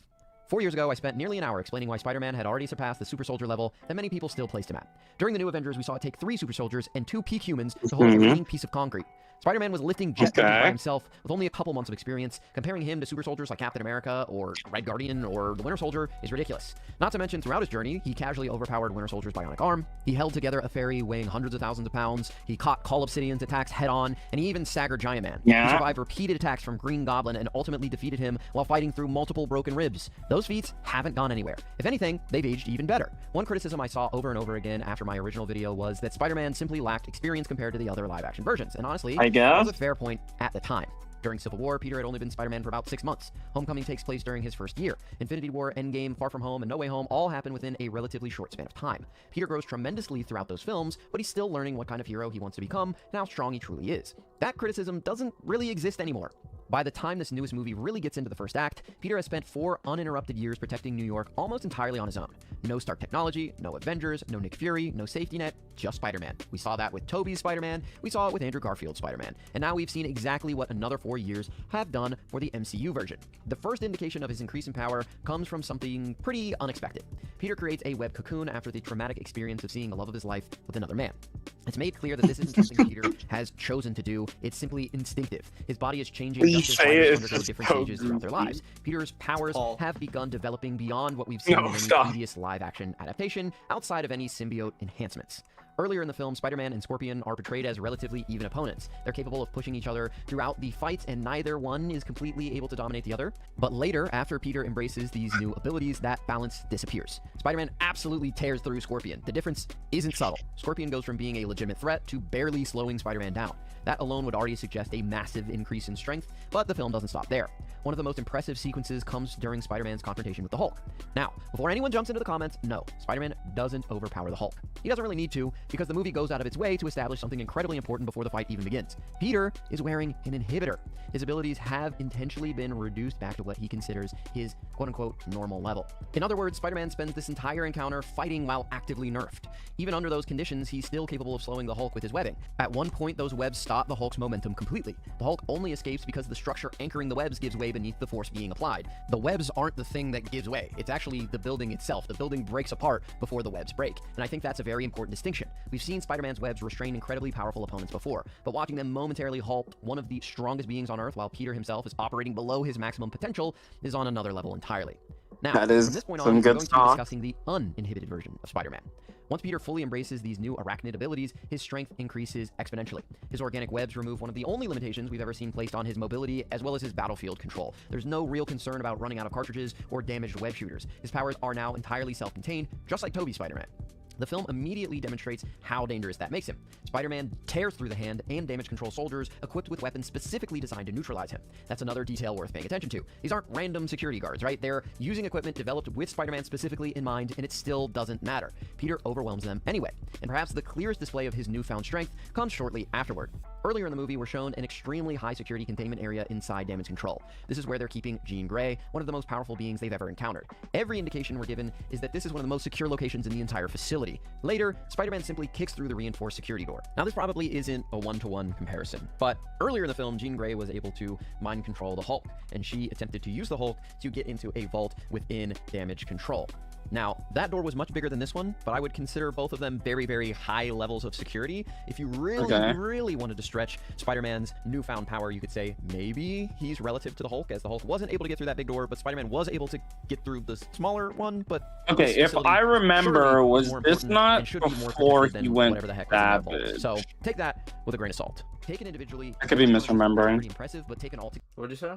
4 years ago, I spent nearly an hour explaining why Spider-Man had already surpassed the super soldier level that many people still placed him at. During the New Avengers, we saw it take 3 super soldiers and 2 peak humans to hold a remaining piece of concrete. Spider-Man was lifting jet bridges by himself with only a couple months of experience. Comparing him to super soldiers like Captain America or Red Guardian or the Winter Soldier is ridiculous. Not to mention, throughout his journey, he casually overpowered Winter Soldier's bionic arm, he held together a fairy weighing hundreds of thousands of pounds, he caught Call Obsidian's attacks head-on, and he even staggered Giant Man. He survived repeated attacks from Green Goblin and ultimately defeated him while fighting through multiple broken ribs. Those feats haven't gone anywhere. If anything, they've aged even better. One criticism I saw over and over again after my original video was that Spider-Man simply lacked experience compared to the other live-action versions, and honestly, that was a fair point at the time. During Civil War, Peter had only been Spider-Man for about 6 months. Homecoming takes place during his first year. Infinity War, Endgame, Far From Home, and No Way Home all happen within a relatively short span of time. Peter grows tremendously throughout those films, but he's still learning what kind of hero he wants to become and how strong he truly is. That criticism doesn't really exist anymore. By the time this newest movie really gets into the first act, Peter has spent 4 uninterrupted years protecting New York almost entirely on his own. No Stark technology, no Avengers, no Nick Fury, no safety net, just Spider-Man. We saw that with Tobey's Spider-Man, we saw it with Andrew Garfield's Spider-Man, and now we've seen exactly what another 4 years have done for the MCU version. The first indication of his increase in power comes from something pretty unexpected. Peter creates a web cocoon after the traumatic experience of seeing the love of his life with another man. It's made clear that this isn't something Peter has chosen to do, it's simply instinctive. His body is changing just as fighters undergo different stages throughout their lives. Peter's powers have begun developing beyond what we've seen in any previous live-action adaptation, outside of any symbiote enhancements. Earlier in the film, Spider-Man and Scorpion are portrayed as relatively even opponents. They're capable of pushing each other throughout the fights, and neither one is completely able to dominate the other. But later, after Peter embraces these new abilities, that balance disappears. Spider-Man absolutely tears through Scorpion. The difference isn't subtle. Scorpion goes from being a legitimate threat to barely slowing Spider-Man down. That alone would already suggest a massive increase in strength, but the film doesn't stop there. One of the most impressive sequences comes during Spider-Man's confrontation with the Hulk. Now, before anyone jumps into the comments, no, Spider-Man doesn't overpower the Hulk. He doesn't really need to, because the movie goes out of its way to establish something incredibly important before the fight even begins. Peter is wearing an inhibitor. His abilities have intentionally been reduced back to what he considers his quote-unquote normal level. In other words, Spider-Man spends this entire encounter fighting while actively nerfed. Even under those conditions, he's still capable of slowing the Hulk with his webbing. At one point, those webs stop the Hulk's momentum completely. The Hulk only escapes because the structure anchoring the webs gives way beneath the force being applied. The webs aren't the thing that gives way. It's actually the building itself. The building breaks apart before the webs break. And I think that's a very important distinction. We've seen Spider-Man's webs restrain incredibly powerful opponents before, but watching them momentarily halt one of the strongest beings on Earth while Peter himself is operating below his maximum potential is on another level entirely. Now, That is from this point on, some we're good going to be stuff. discussing the uninhibited version of Spider-Man. Once Peter fully embraces these new arachnid abilities, his strength increases exponentially. His organic webs remove one of the only limitations we've ever seen placed on his mobility, as well as his battlefield control. There's no real concern about running out of cartridges or damaged web shooters. His powers are now entirely self-contained, just like Tobey's Spider-Man. The film immediately demonstrates how dangerous that makes him. Spider-Man tears through the hand and damage control soldiers equipped with weapons specifically designed to neutralize him. That's another detail worth paying attention to. These aren't random security guards, right? They're using equipment developed with Spider-Man specifically in mind, and it still doesn't matter. Peter overwhelms them anyway. And perhaps the clearest display of his newfound strength comes shortly afterward. Earlier in the movie, we're shown an extremely high security containment area inside Damage Control. This is where they're keeping Jean Grey, one of the most powerful beings they've ever encountered. Every indication we're given is that this is one of the most secure locations in the entire facility. Later, Spider-Man simply kicks through the reinforced security door. Now, this probably isn't a one-to-one comparison, but earlier in the film, Jean Grey was able to mind control the Hulk, and she attempted to use the Hulk to get into a vault within Damage Control. Now, that door was much bigger than this one, but I would consider both of them very, very high levels of security. If you really wanted to stretch Spider-Man's newfound power, you could say maybe he's relative to the Hulk, as the Hulk wasn't able to get through that big door, but Spider-Man was able to get through the smaller one. But okay, if I remember, was this not before he went Savage? So take that with a grain of salt. Taken individually, I could be misremembering. Pretty impressive, but taken all together. What did you say?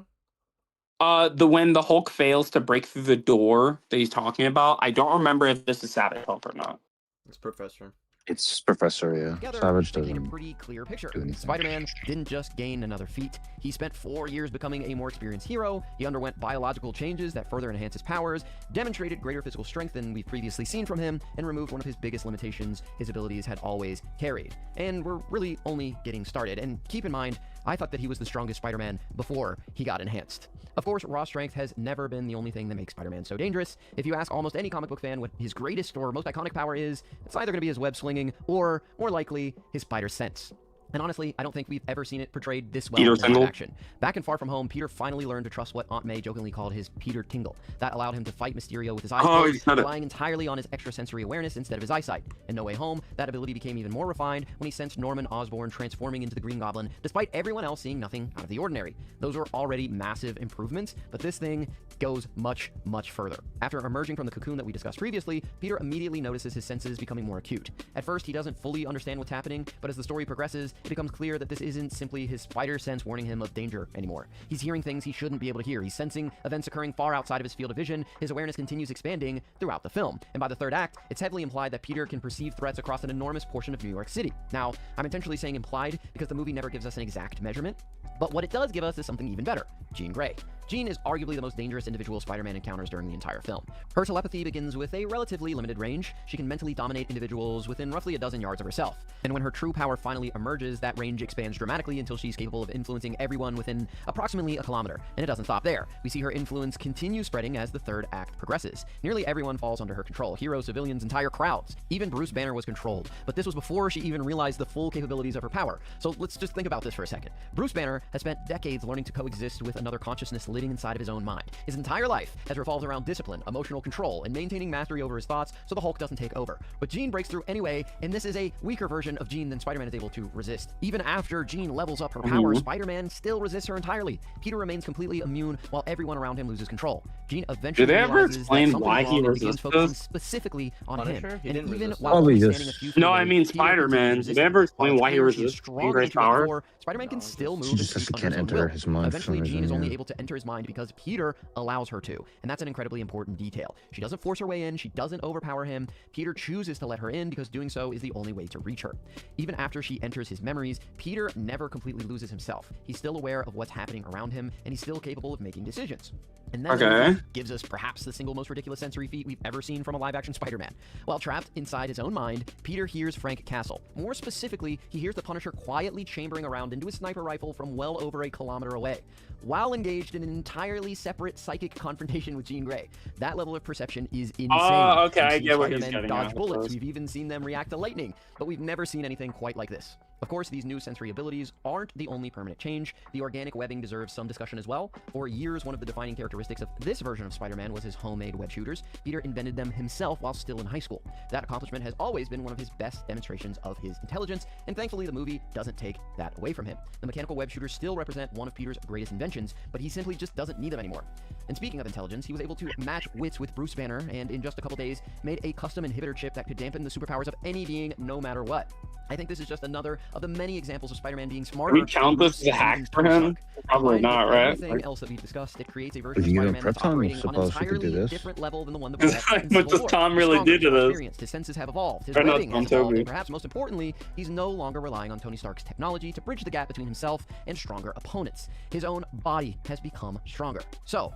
When the Hulk fails to break through the door that he's talking about, I don't remember if this is Savage Hulk or not. It's Professor. It's Professor, yeah. Together, Savage they paint doesn't a pretty clear picture. do anything. Spider-Man didn't just gain another feat. He spent 4 years becoming a more experienced hero. He underwent biological changes that further enhanced his powers, demonstrated greater physical strength than we've previously seen from him, and removed one of his biggest limitations his abilities had always carried. And we're really only getting started. And keep in mind, I thought that he was the strongest Spider-Man before he got enhanced. Of course, raw strength has never been the only thing that makes Spider-Man so dangerous. If you ask almost any comic book fan what his greatest or most iconic power is, it's either going to be his web slinging or, more likely, his spider sense. And honestly, I don't think we've ever seen it portrayed this well in live action. Back in Far From Home, Peter finally learned to trust what Aunt May jokingly called his Peter Tingle. That allowed him to fight Mysterio with his eyes closed, relying entirely on his extrasensory awareness instead of his eyesight. In No Way Home, that ability became even more refined when he sensed Norman Osborn transforming into the Green Goblin, despite everyone else seeing nothing out of the ordinary. Those were already massive improvements, but this thing goes much, much further. After emerging from the cocoon that we discussed previously, Peter immediately notices his senses becoming more acute. At first, he doesn't fully understand what's happening, but as the story progresses, it becomes clear that this isn't simply his spider sense warning him of danger anymore. He's hearing things he shouldn't be able to hear. He's sensing events occurring far outside of his field of vision. His awareness continues expanding throughout the film. And by the third act, it's heavily implied that Peter can perceive threats across an enormous portion of New York City. Now, I'm intentionally saying implied because the movie never gives us an exact measurement, but what it does give us is something even better: Jean Grey. Jean is arguably the most dangerous individual Spider-Man encounters during the entire film. Her telepathy begins with a relatively limited range. She can mentally dominate individuals within roughly a dozen yards of herself. And when her true power finally emerges, that range expands dramatically until she's capable of influencing everyone within approximately a kilometer. And it doesn't stop there. We see her influence continue spreading as the third act progresses. Nearly everyone falls under her control: heroes, civilians, entire crowds. Even Bruce Banner was controlled, but this was before she even realized the full capabilities of her power. So let's just think about this for a second. Bruce Banner has spent decades learning to coexist with another consciousness living inside of his own mind. His entire life has revolved around discipline, emotional control, and maintaining mastery over his thoughts so the Hulk doesn't take over. But Jean breaks through anyway, and this is a weaker version of Jean than Spider-Man is able to resist. Even after Jean levels up her power, Spider-Man still resists her entirely. Peter remains completely immune while everyone around him loses control. Jean eventually realizes that something wrong and begins focusing specifically on him. And even while only standing a few feet away, Peter Spider-Man. Did they ever explain why he resists Jean Grey's power? Spider-Man can still move just and can't enter his mind. Eventually, Jean is only able to enter his mind because Peter allows her to, and that's an incredibly important detail. She doesn't force her way in, she doesn't overpower him. Peter chooses to let her in because doing so is the only way to reach her. Even after she enters his memories, Peter never completely loses himself. He's still aware of what's happening around him, and he's still capable of making decisions. And that gives us perhaps the single most ridiculous sensory feat we've ever seen from a live-action Spider-Man. While trapped inside his own mind, Peter hears Frank Castle. More specifically, he hears the Punisher quietly chambering around into his sniper rifle from well over a kilometer away, while engaged in an entirely separate psychic confrontation with Jean Grey. That level of perception is insane. Oh, okay, I get what he's Spider-Man getting dodge at. bullets. We've even seen them react to lightning, but we've never seen anything quite like this. Of course, these new sensory abilities aren't the only permanent change. The organic webbing deserves some discussion as well. For years, one of the defining characteristics of this version of Spider-Man was his homemade web shooters. Peter invented them himself while still in high school. That accomplishment has always been one of his best demonstrations of his intelligence, and thankfully the movie doesn't take that away from him. The mechanical web shooters still represent one of Peter's greatest inventions, but he simply just just doesn't need them anymore. And speaking of intelligence, he was able to match wits with Bruce Banner, and in just a couple days, made a custom inhibitor chip that could dampen the superpowers of any being, no matter what. I think this is just another of the many examples of Spider-Man being smarter. Do we count this as a hack for him? Probably not, right? Everything else that we've discussed, it creates a version of You know, Spider-Man that's Krypton was operating on an supposed to do entirely this. different level than the one that What does Tom really do to this? His senses have evolved, his Or not writing Tom, has evolved, Toby. and perhaps most importantly, he's no longer relying on Tony Stark's technology to bridge the gap between himself and stronger opponents. His own body has become stronger. So,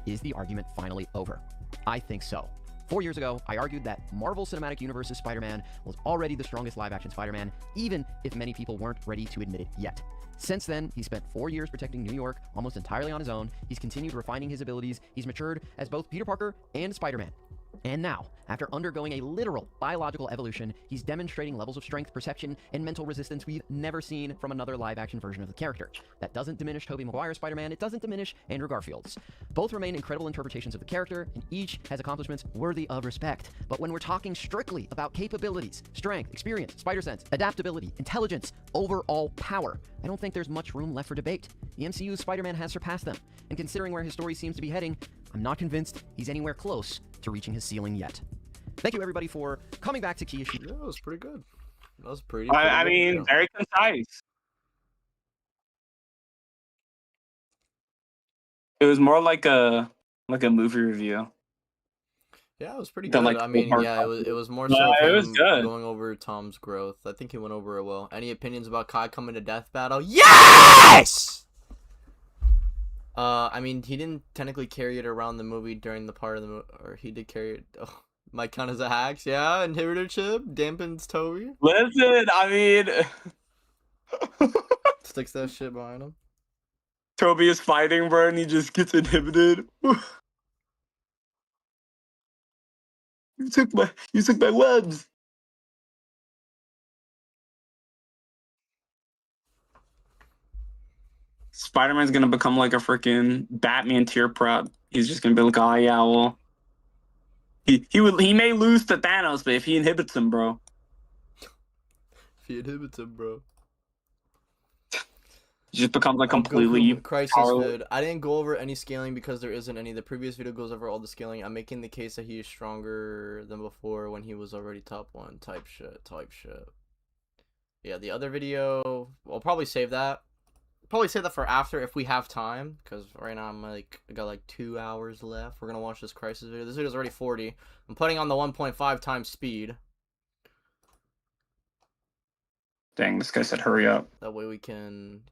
is the argument finally over? I think so. 4 years ago, I argued that Marvel Cinematic Universe's Spider-Man was already the strongest live-action Spider-Man, even if many people weren't ready to admit it yet. Since then, he spent 4 years protecting New York almost entirely on his own. He's continued refining his abilities. He's matured as both Peter Parker and Spider-Man. And now, after undergoing a literal biological evolution, he's demonstrating levels of strength, perception, and mental resistance we've never seen from another live-action version of the character. That doesn't diminish Tobey Maguire's Spider-Man, it doesn't diminish Andrew Garfield's. Both remain incredible interpretations of the character, and each has accomplishments worthy of respect. But when we're talking strictly about capabilities, strength, experience, spider sense, adaptability, intelligence, overall power, I don't think there's much room left for debate. The MCU's Spider-Man has surpassed them, and considering where his story seems to be heading, I'm not convinced he's anywhere close to reaching his ceiling yet. Thank you, everybody, for coming back to Key Issue. Yeah, that was pretty good. That was pretty. I good mean, video. very concise. It was more like a movie review. Yeah, it was pretty Than, good. like, I mean, full yeah, part. it was more No, so it was him good. going over Tom's growth. I think he went over it well. Any opinions about Kai coming to death battle? Yes! I mean, he didn't technically carry it around the movie during the part of the movie, or he did carry it. Oh, might count as a hacks, yeah. Inhibitor chip dampens Toby. Listen, I mean, Sticks that shit behind him. Toby is fighting, bro, and he just gets inhibited. You took my webs. Spider-Man's gonna become like a freaking Batman tier prop. He's just gonna be like, oh yeah, well, he may lose to Thanos, but if he inhibits him, bro, If he inhibits him, bro. he just becomes like Goku completely Crisis powerless. vid. I didn't go over any scaling because there isn't any. The previous video goes over all the scaling. I'm making the case that he is stronger than before when he was already top 1. Type shit. Yeah, the other video, I'll probably save that. Probably save that for after if we have time, because right now I got like 2 hours left. We're gonna watch this Crisis video. This video's already 40. I'm putting on the 1.5 times speed. Dang, this guy said hurry up. That way we can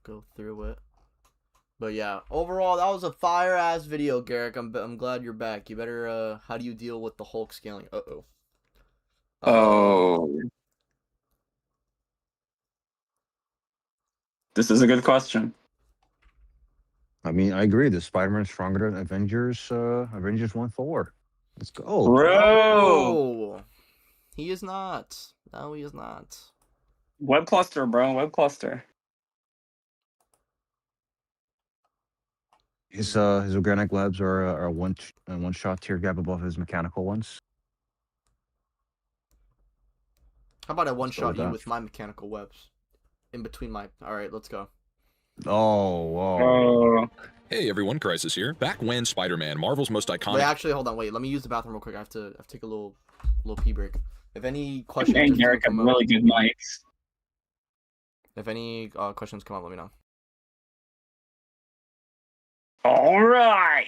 go through it. But yeah, overall, that was a fire-ass video, Garrick. I'm glad you're back. You better, how do you deal with the Hulk scaling? Uh-oh. Oh. This is a good question. I mean, I agree. The Spider-Man is stronger than Avengers 1-4. Let's go. Bro! Oh, he is not. No, he is not. Web cluster, bro. Web cluster. His organic webs are a one shot tier gap above his mechanical ones. How about I go one-shot with you that. with my mechanical webs? In between my... Alright, let's go. Oh, whoa. Oh. Hey everyone, Crisis here. Back when Spider-Man, Marvel's most iconic... Wait, actually, hold on. Wait, let me use the bathroom real quick. I have to take a little pee break. If any questions... Dang, just Garrick have come up- really good mics. If any questions come up, let me know. All right.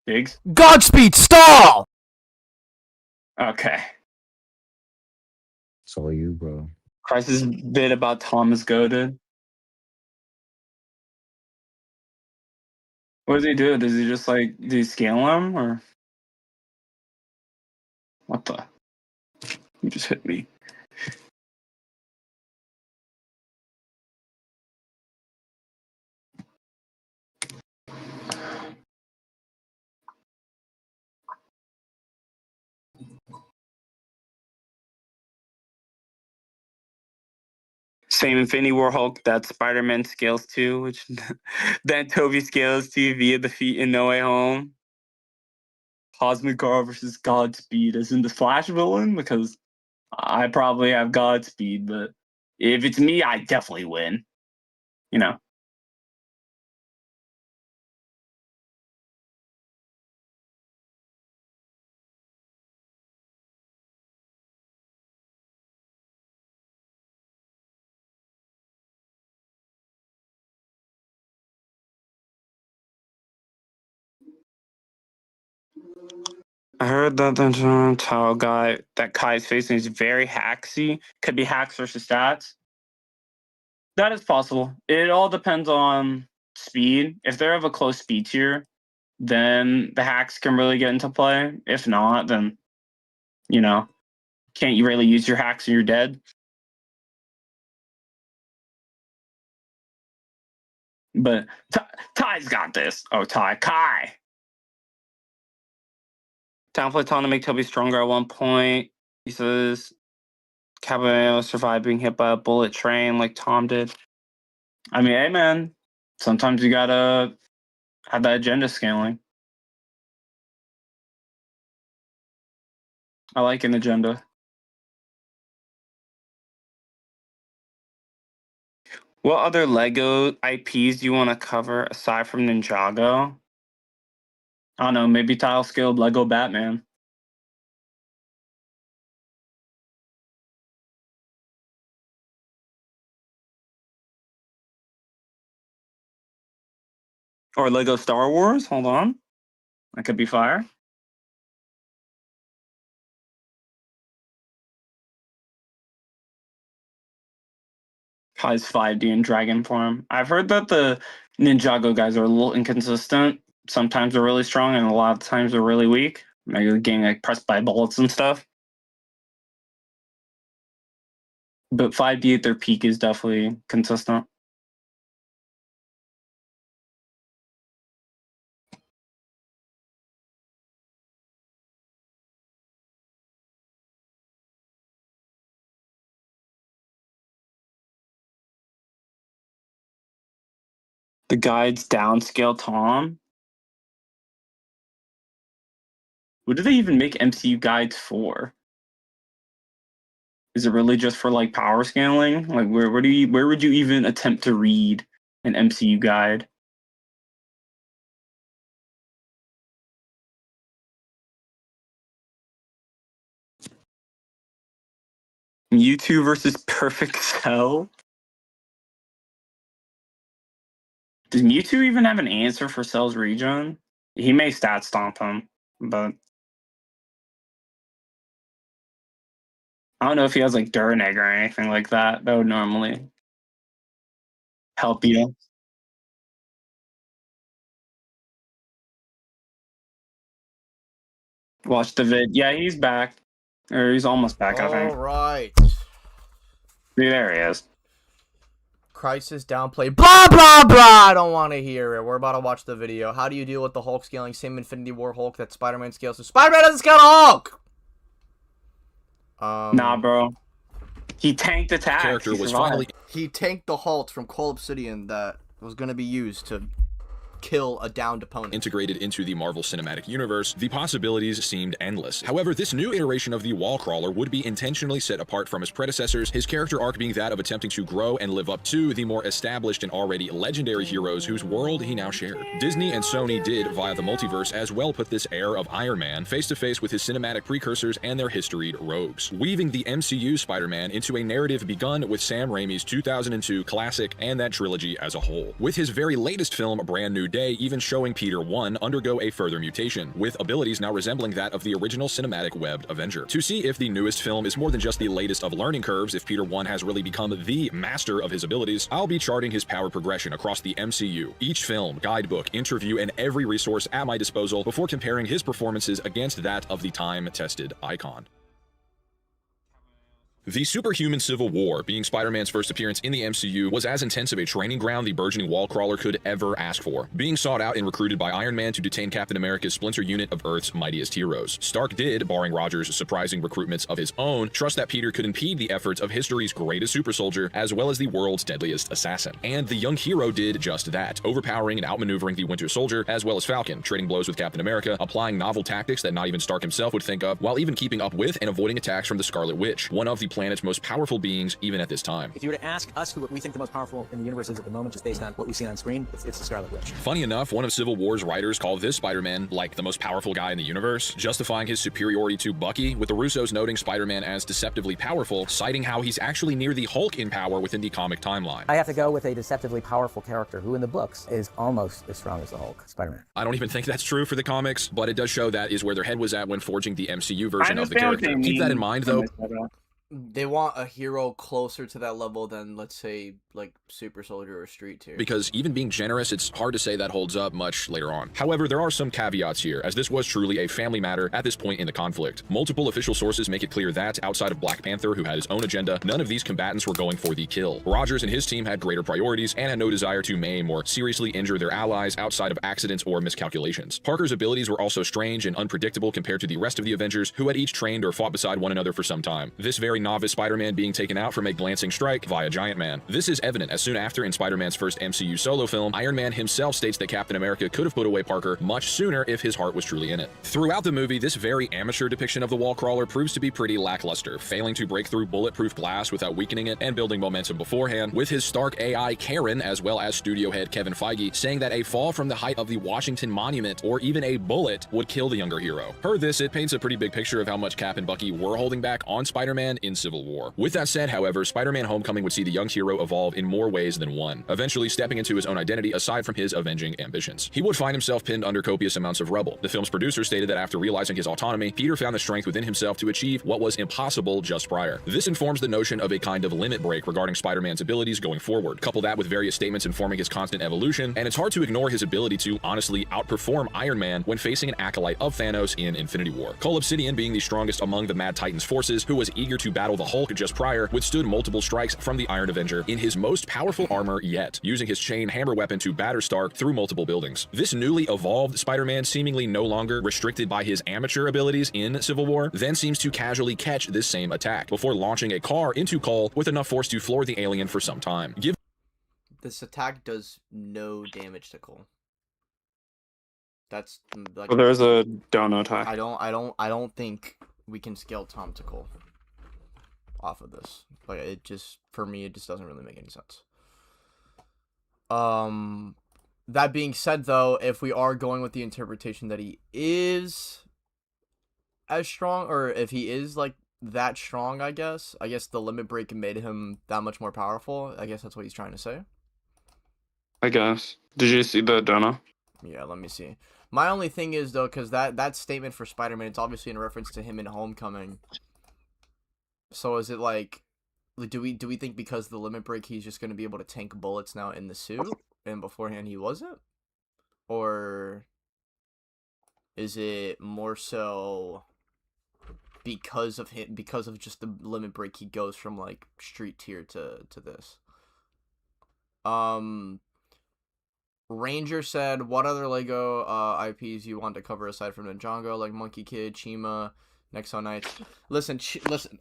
Diggs? Godspeed, stall! Okay. It's all you, bro. Crisis bit about Thomas Goaded. What does he do? Does he just do you scale him or what the? You just hit me. Same Infinity War Hulk that Spider-Man scales to, which then Toby scales to via defeat in No Way Home. Cosmic Guard versus Godspeed as in the Flash villain, because I probably have Godspeed, but If it's me, I definitely win. You know. I heard that the Tao guy that Kai's facing is very hacksy. Could be hacks versus stats. That is possible. It all depends on speed. If they're of a close speed tier, then the hacks can really get into play. If not, then, you know, can't you really use your hacks and you're dead? But Ty's got this. Oh, Kai. Downplay Tom to make Toby stronger at one point. He says Caballero survived being hit by a bullet train like Tom did. I mean, hey man, sometimes you gotta have that agenda scaling. I like an agenda. What other Lego IPs do you want to cover aside from Ninjago? I don't know, maybe tile scaled Lego Batman. Or Lego Star Wars? Hold on. That could be fire. Kai's 5D in dragon form. I've heard that the Ninjago guys are a little inconsistent. Sometimes they're really strong and a lot of times they're really weak. Maybe getting like pressed by bullets and stuff. But 5D at their peak is definitely consistent. The guides downscale Tom. What do they even make MCU guides for? Is it really just for like power scaling? Like where would you even attempt to read an MCU guide? Mewtwo versus Perfect Cell? Does Mewtwo even have an answer for Cell's regen? He may stat stomp him, but I don't know if he has like Durnig or anything like that. That would normally help you. Watch the vid. Yeah, he's back. Or he's almost back, I think. All right. There he is. Crisis downplay. Blah, blah, blah. I don't want to hear it. We're about to watch the video. How do you deal with the Hulk scaling? Same Infinity War Hulk that Spider-Man scales. So Spider-Man doesn't scale to Hulk! Nah, bro. He tanked attacks. Character was finally He tanked the Halt from Cold Obsidian that was going to be used to kill a downed opponent. integrated into the Marvel Cinematic Universe, the possibilities seemed endless. However, this new iteration of the wall crawler would be intentionally set apart from his predecessors, his character arc being that of attempting to grow and live up to the more established and already legendary heroes whose world he now shared. Disney and Sony did, via the multiverse, as well put this heir of Iron Man face to face with his cinematic precursors and their historied rogues, weaving the MCU Spider-Man into a narrative begun with Sam Raimi's 2002 classic and that trilogy as a whole, with his very latest film, Brand New Day, even showing Peter 1 undergo a further mutation, with abilities now resembling that of the original cinematic webbed Avenger. To see if the newest film is more than just the latest of learning curves, if Peter 1 has really become the master of his abilities, I'll be charting his power progression across the MCU, each film, guidebook, interview, and every resource at my disposal before comparing his performances against that of the time-tested icon. The superhuman Civil War, being Spider-Man's first appearance in the MCU, was as intense of a training ground the burgeoning wall crawler could ever ask for, being sought out and recruited by Iron Man to detain Captain America's splinter unit of Earth's mightiest heroes. Stark did, barring Rogers' surprising recruitments of his own, trust that Peter could impede the efforts of history's greatest super soldier, as well as the world's deadliest assassin. And the young hero did just that, overpowering and outmaneuvering the Winter Soldier, as well as Falcon, trading blows with Captain America, applying novel tactics that not even Stark himself would think of, while even keeping up with and avoiding attacks from the Scarlet Witch, one of the planet's most powerful beings even at this time. If you were to ask us who we think the most powerful in the universe is at the moment, just based on what we've seen on screen, it's the Scarlet Witch. Funny enough, one of Civil War's writers called this Spider-Man like the most powerful guy in the universe, justifying his superiority to Bucky, with the Russos noting Spider-Man as deceptively powerful, citing how he's actually near the Hulk in power within the comic timeline. I have to go with a deceptively powerful character who in the books is almost as strong as the Hulk, Spider-Man. I don't even think that's true for the comics, but it does show that is where their head was at when forging the MCU version of the character. Keep that in mind, though. They want a hero closer to that level than, let's say, like Super Soldier or Street Tier. Because even being generous, it's hard to say that holds up much later on. However, there are some caveats here, as this was truly a family matter at this point in the conflict. Multiple official sources make it clear that, outside of Black Panther, who had his own agenda, none of these combatants were going for the kill. Rogers and his team had greater priorities and had no desire to maim or seriously injure their allies outside of accidents or miscalculations. Parker's abilities were also strange and unpredictable compared to the rest of the Avengers, who had each trained or fought beside one another for some time. This very novice Spider-Man being taken out from a glancing strike via Giant Man. This is evident as soon after in Spider-Man's first MCU solo film, Iron Man himself states that Captain America could have put away Parker much sooner if his heart was truly in it. Throughout the movie, this very amateur depiction of the wall crawler proves to be pretty lackluster, failing to break through bulletproof glass without weakening it and building momentum beforehand, with his Stark AI Karen as well as studio head Kevin Feige saying that a fall from the height of the Washington Monument or even a bullet would kill the younger hero. Per this, it paints a pretty big picture of how much Cap and Bucky were holding back on Spider-Man in Civil War. With that said, however, Spider-Man Homecoming would see the young hero evolve in more ways than one, eventually stepping into his own identity aside from his avenging ambitions. He would find himself pinned under copious amounts of rubble. The film's producer stated that after realizing his autonomy, Peter found the strength within himself to achieve what was impossible just prior. This informs the notion of a kind of limit break regarding Spider-Man's abilities going forward. Couple that with various statements informing his constant evolution, and it's hard to ignore his ability to honestly outperform Iron Man when facing an acolyte of Thanos in Infinity War. Cull Obsidian, being the strongest among the Mad Titans forces, who was eager to battle the Hulk just prior, withstood multiple strikes from the Iron Avenger in his most powerful armor yet, using his chain hammer weapon to batter Stark through multiple buildings. This newly evolved Spider-Man, seemingly no longer restricted by his amateur abilities in Civil War, then seems to casually catch this same attack, before launching a car into Cull with enough force to floor the alien for some time. This attack does no damage to Cole. That's like, Well, there's a dono attack. I don't think we can scale Tom to Cole off of this. Like, it just, for me, it just doesn't really make any sense. That being said, though, if we are going with the interpretation that he is as strong, or if he is like that strong, I guess the limit break made him that much more powerful. I guess that's what he's trying to say. I guess. Did you see the dono? Yeah, let me see. My only thing is, though, because that statement for Spider-Man, it's obviously in reference to him in Homecoming. So is it like, do we think because of the limit break he's just going to be able to tank bullets now in the suit, and beforehand he wasn't? Or is it more so because of him, because of just the limit break, he goes from like Street Tier to this? Ranger said, what other Lego IPs you want to cover aside from Ninjago, like Monkey Kid, Chima, Nexo Knights? Listen,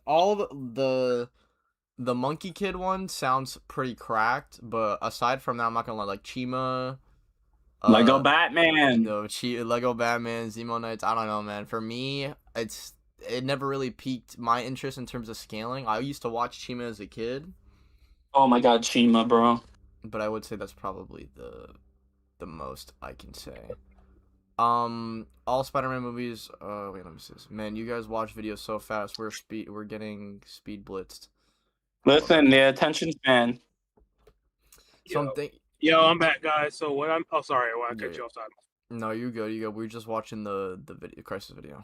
all the Monkey Kid one sounds pretty cracked, but aside from that, I'm not gonna lie, like Chima, Lego Batman. No, Lego Batman, Zemo Knights. I don't know, man. For me, it never really piqued my interest in terms of scaling. I used to watch Chima as a kid. Oh my god, Chima, bro. But I would say that's probably the most I can say. All Spider-Man movies. Wait, let me see this. Man, you guys watch videos so fast. We're getting speed blitzed. Listen, the attention span. Something. Yo, I'm back, guys. So what I'm... Oh, sorry. I want to cut you off. No, you're good. You good. We're just watching the video, Crisis video.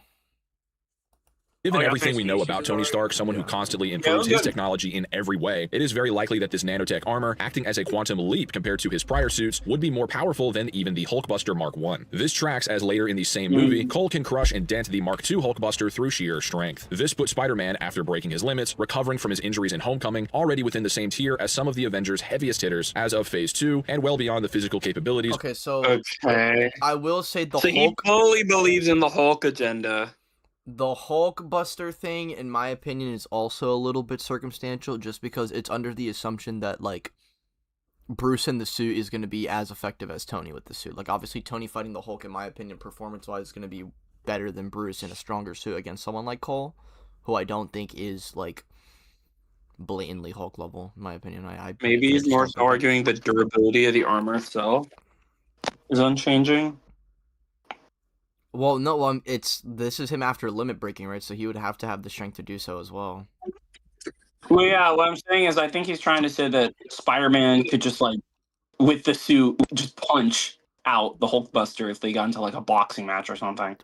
Given everything we know about Tony Stark, someone who constantly improves his technology in every way, it is very likely that this nanotech armor, acting as a quantum leap compared to his prior suits, would be more powerful than even the Hulkbuster Mark I. This tracks as later in the same movie, Cole can crush and dent the Mark II Hulkbuster through sheer strength. This put Spider-Man, after breaking his limits, recovering from his injuries in Homecoming, already within the same tier as some of the Avengers' heaviest hitters as of Phase 2, and well beyond the physical capabilities. Okay, so I will say the Hulk... he fully believes in the Hulk agenda. The Hulkbuster thing, in my opinion, is also a little bit circumstantial, just because it's under the assumption that, like, Bruce in the suit is going to be as effective as Tony with the suit. Like, obviously, Tony fighting the Hulk, in my opinion, performance-wise, is going to be better than Bruce in a stronger suit against someone like Cole, who I don't think is, like, blatantly Hulk level, in my opinion. I Maybe he's more so arguing the durability of the armor itself is unchanging. Well, no, this is him after limit breaking, right? So he would have to have the strength to do so as well. Well, yeah, what I'm saying is I think he's trying to say that Spider-Man could just, like, with the suit, just punch out the Hulkbuster if they got into, like, a boxing match or something.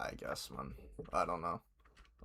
I guess, man. I don't know.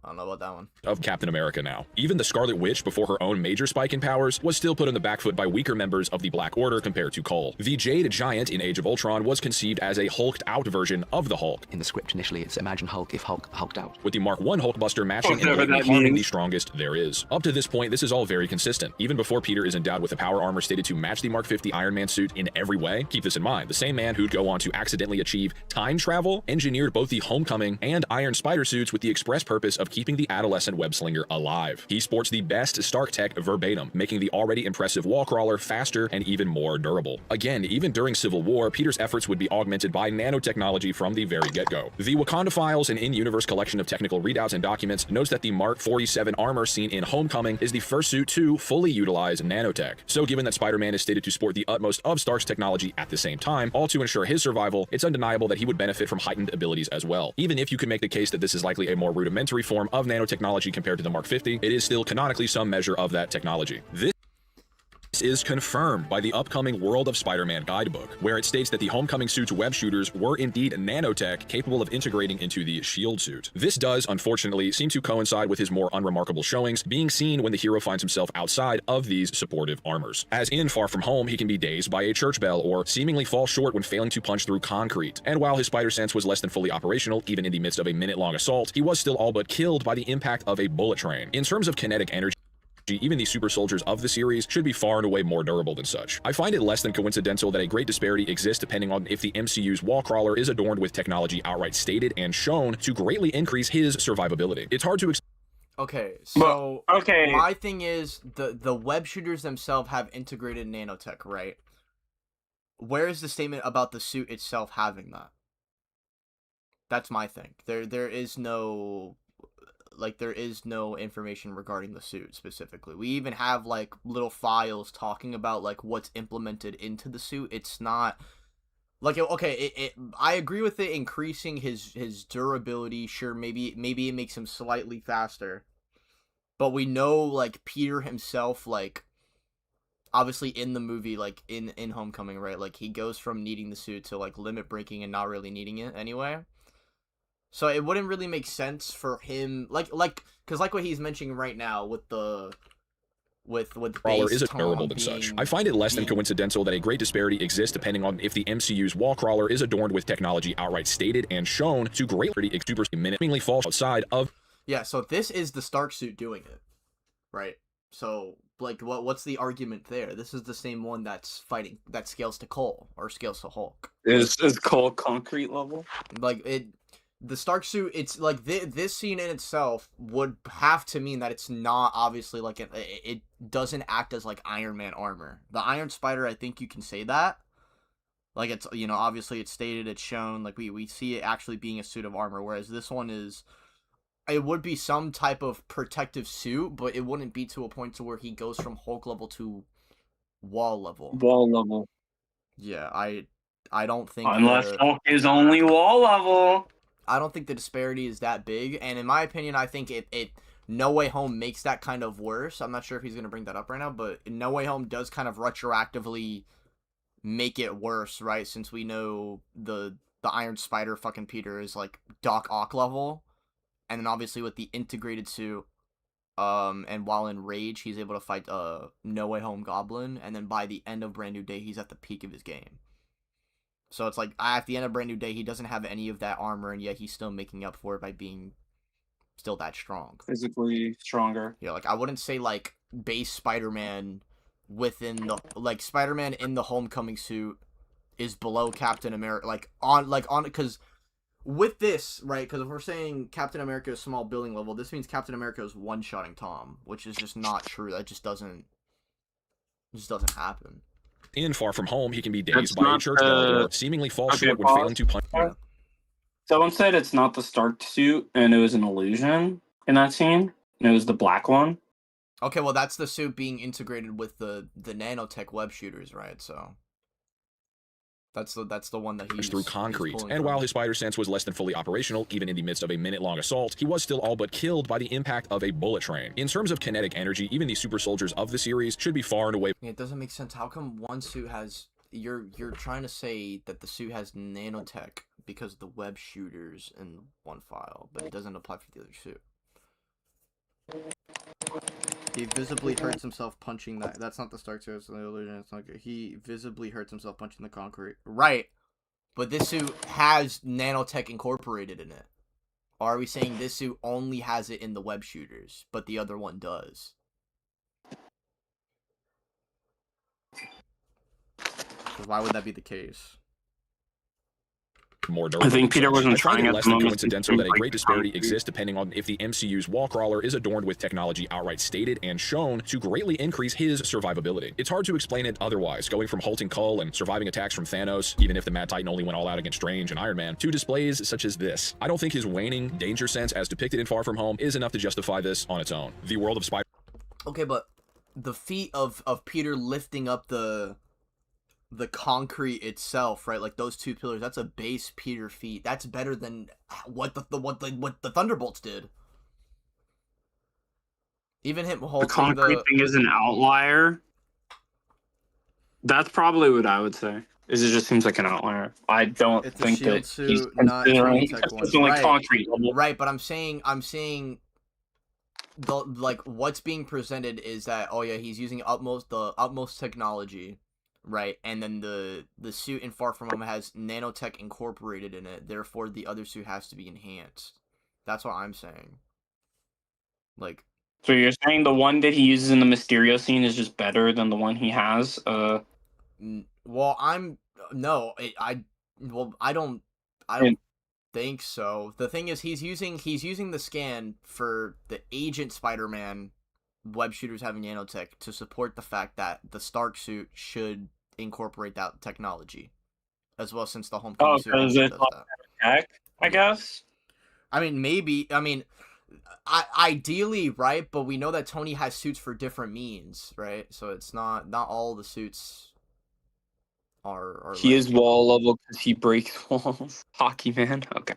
I don't know about that one. Of Captain America now. Even the Scarlet Witch, before her own major spike in powers, was still put on the back foot by weaker members of the Black Order compared to Cole. The Jade Giant in Age of Ultron was conceived as a hulked-out version of the Hulk. In the script initially, it's imagine Hulk if Hulk hulked out. With the Mark I Hulkbuster matching and blatantly harming the strongest there is. Up to this point, this is all very consistent. Even before Peter is endowed with a power armor stated to match the Mark 50 Iron Man suit in every way, keep this in mind, the same man who'd go on to accidentally achieve time travel engineered both the Homecoming and Iron Spider suits with the express purpose of keeping the adolescent web-slinger alive. He sports the best Stark tech verbatim, making the already impressive wall crawler faster and even more durable. Again, even during Civil War, Peter's efforts would be augmented by nanotechnology from the very get-go. The Wakanda Files, an in-universe collection of technical readouts and documents, notes that the Mark 47 armor seen in Homecoming is the first suit to fully utilize nanotech. So given that Spider-Man is stated to sport the utmost of Stark's technology at the same time, all to ensure his survival, it's undeniable that he would benefit from heightened abilities as well. Even if you could make the case that this is likely a more rudimentary form of nanotechnology compared to the Mark 50, it is still canonically some measure of that technology. This is confirmed by the upcoming World of Spider-Man guidebook, where it states that the Homecoming suit's web shooters were indeed nanotech capable of integrating into the shield suit. This does, unfortunately, seem to coincide with his more unremarkable showings being seen when the hero finds himself outside of these supportive armors. As in Far From Home, he can be dazed by a church bell or seemingly fall short when failing to punch through concrete. And while his spider sense was less than fully operational, even in the midst of a minute-long assault, he was still all but killed by the impact of a bullet train. In terms of kinetic energy, even the super soldiers of the series should be far and away more durable than such. I find it less than coincidental that a great disparity exists depending on if the MCU's wall crawler is adorned with technology outright stated and shown to greatly increase his survivability. It's hard to Okay, so my thing is the web shooters themselves have integrated nanotech, right? Where is the statement about the suit itself having that? That's my thing. There is no information regarding the suit specifically. We even have like little files talking about like what's implemented into the suit. It's not like I agree with it increasing his durability. Sure, maybe it makes him slightly faster, but we know like Peter himself, like obviously in the movie, like in Homecoming, right, like he goes from needing the suit to like limit breaking and not really needing it anyway. So it wouldn't really make sense for him, because what he's mentioning right now with crawler isn't durable than such. I find it less than coincidental that a great disparity exists depending on if the MCU's wall crawler is adorned with technology outright stated and shown to greatly minimally fall outside of. Yeah, so this is the Stark suit doing it, right? So like, what's the argument there? This is the same one that scales to Cole or scales to Hulk. Is Cole concrete level? Like it. The Stark suit, it's like this scene in itself would have to mean that it's not obviously like it doesn't act as like Iron Man armor. The Iron Spider, I think you can say that. Like it's, obviously it's stated, it's shown, like we see it actually being a suit of armor, whereas this one it would be some type of protective suit, but it wouldn't be to a point to where he goes from Hulk level to wall level. Wall level. Yeah, I don't think unless Hulk is only wall level. I don't think the disparity is that big, and in my opinion, I think it No Way Home makes that kind of worse. I'm not sure if he's going to bring that up right now, but No Way Home does kind of retroactively make it worse, right? Since we know the Iron Spider fucking Peter is like Doc Ock level, and then obviously with the integrated suit, and while in Rage, he's able to fight No Way Home Goblin, and then by the end of Brand New Day, he's at the peak of his game. So it's like, at the end of Brand New Day, he doesn't have any of that armor, and yet he's still making up for it by being still that strong. Physically stronger. Yeah, like, I wouldn't say, like, base Spider-Man within the... Like, Spider-Man in the Homecoming suit is below Captain America. Because with this, right, because if we're saying Captain America is small building level, this means Captain America is one-shotting Tom, which is just not true. That just doesn't happen. In Far From Home, he can be dazed by a church bell or seemingly fall short when failing to punch. Someone said it's not the Stark suit and it was an illusion in that scene. and it was the black one. Okay, well that's the suit being integrated with the nanotech web shooters, right? So that's the one that he's through concrete. pulling And from. while his spider sense was less than fully operational, even in the midst of a minute-long assault, he was still all but killed by the impact of a bullet train. In terms of kinetic energy, even the super soldiers of the series should be far and away. It doesn't make sense. How come one suit has you're trying to say that the suit has nanotech because of the web shooters in one file, but it doesn't apply for the other suit? He visibly hurts himself punching that. That's not the Stark suit. It's the illusion. It's not good. He visibly hurts himself punching the concrete. Right, but this suit has nanotech incorporated in it. Or are we saying this suit only has it in the web shooters, but the other one does? Why would that be the case? More I think Peter wasn't I find trying it at less the than moment coincidental to that a break great the disparity concrete. exists depending on if the MCU's wall crawler is adorned with technology outright stated and shown to greatly increase his survivability. It's hard to explain it otherwise, going from halting Cull and surviving attacks from Thanos, even if the Mad Titan only went all out against Strange and Iron Man, to displays such as this. I don't think his waning danger sense as depicted in Far From Home is enough to justify this on its own. The world of Spider- Okay, but the feat of Peter lifting up the concrete itself, right? Like those two pillars, that's a base Peter feat. That's better than what the Thunderbolts did. Even him The holding concrete thing is an outlier. That's probably what I would say. Is it just seems like an outlier. I don't It's a think shield that suit, he's not considering nanotech one. consistently Right. concrete level. Right, but I'm saying the like what's being presented is that he's using the utmost technology, right? And then the suit in Far From Home has nanotech incorporated in it. Therefore, the other suit has to be enhanced. That's what I'm saying. Like, So you're saying the one that he uses in the Mysterio scene is just better than the one he has? well, I don't think so. The thing is, he's using the scan for the Agent Spider-Man web shooters having nanotech to support the fact that the Stark suit should incorporate that technology as well, since the Homecoming suit because also it's does like that. tech, I guess. I mean, maybe. I mean, ideally, right? But we know that Tony has suits for different means, right? So it's not all the suits are. He is wall level because he breaks walls. Hockey man. Okay.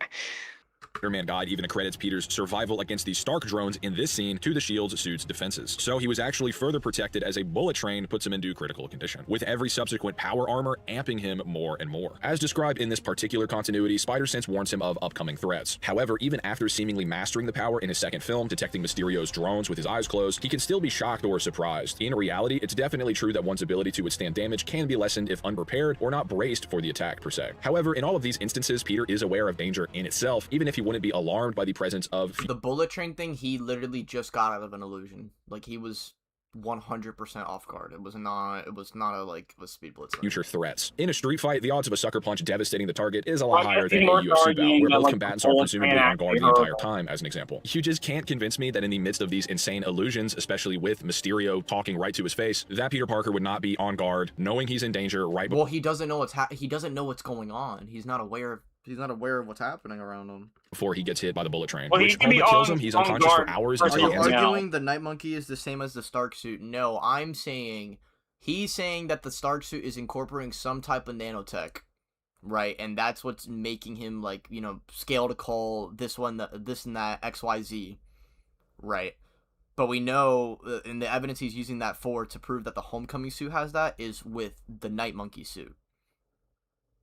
Spider-Man guide even accredits Peter's survival against the Stark drones in this scene to the shield's suit's defenses. So he was actually further protected as a bullet train puts him into critical condition, with every subsequent power armor amping him more and more. As described in this particular continuity, Spider-Sense warns him of upcoming threats. However, even after seemingly mastering the power in his second film, detecting Mysterio's drones with his eyes closed, he can still be shocked or surprised. In reality, it's definitely true that one's ability to withstand damage can be lessened if unprepared or not braced for the attack per se. However, in all of these instances, Peter is aware of danger in itself, even if he wouldn't be alarmed by the presence of the bullet train thing. He literally just got out of an illusion. Like, he was 100% off guard. It was not a speed blitz. future threats. In a street fight, the odds of a sucker punch devastating the target is a lot Well, I higher guess than a he's more UFC bout, arguing where that, both like, combatants the are bullet presumably train on guard the actually entire time, as an example. You just can't convince me that in the midst of these insane illusions, especially with Mysterio talking right to his face, that Peter Parker would not be on guard, knowing he's in danger right before. Well, he doesn't know he doesn't know what's going on. He's not aware of what's happening around him. Before he gets hit by the bullet train, Well, he which can be all but kills on- him. He's on unconscious for guard hours for until Are he you ends up arguing the Night Monkey is the same as the Stark suit? No, I'm saying he's saying that the Stark suit is incorporating some type of nanotech, right? And that's what's making him, like, scale to call this one, this and that, XYZ, right? But we know, and the evidence he's using that for to prove that the Homecoming suit has that is with the Night Monkey suit.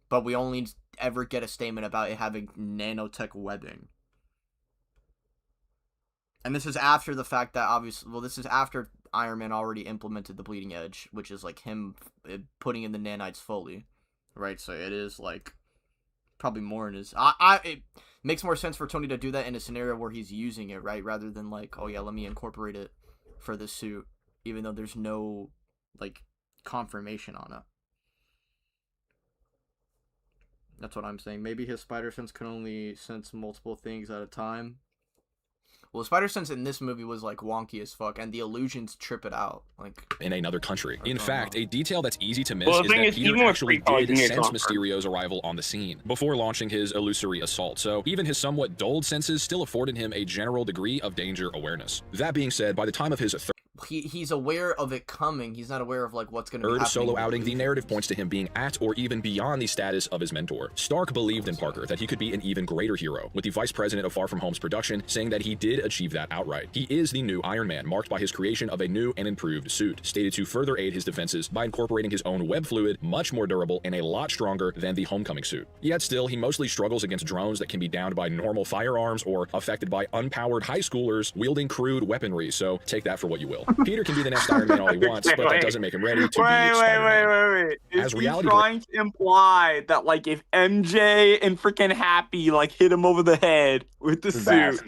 But we only ever get a statement about it having nanotech webbing. And this is after the fact that, this is after Iron Man already implemented the Bleeding Edge, which is, like, him putting in the nanites fully, right? So it is, like, probably more in his... it makes more sense for Tony to do that in a scenario where he's using it, right? Rather than, like, oh yeah, let me incorporate it for this suit, even though there's no, like, confirmation on it. That's what I'm saying. Maybe his spider sense can only sense multiple things at a time. Well, Spider Sense in this movie was like wonky as fuck, and the illusions trip it out. Like in another country. In fact, a detail that's easy to miss Well, the is thing that is, Peter even with actually Free Call, you did can get sense comfort. Mysterio's arrival on the scene before launching his illusory assault, so even his somewhat dulled senses still afforded him a general degree of danger awareness. That being said, by the time of his he's aware of it coming. He's not aware of like what's going to be third happening. solo outing, the narrative points to him being at or even beyond the status of his mentor. Stark believed in Parker that he could be an even greater hero, with the vice president of Far From Home's production saying that he did achieve that outright. He is the new Iron Man, marked by his creation of a new and improved suit, stated to further aid his defenses by incorporating his own web fluid, much more durable and a lot stronger than the Homecoming suit. Yet still, he mostly struggles against drones that can be downed by normal firearms or affected by unpowered high schoolers wielding crude weaponry, so take that for what you will. Peter can be the next Iron Man all he wants, but that doesn't make him ready to be Spider-Man. Wait. Is As he reality trying to imply that, like, if MJ and freaking Happy, like, hit him over the head with the suit,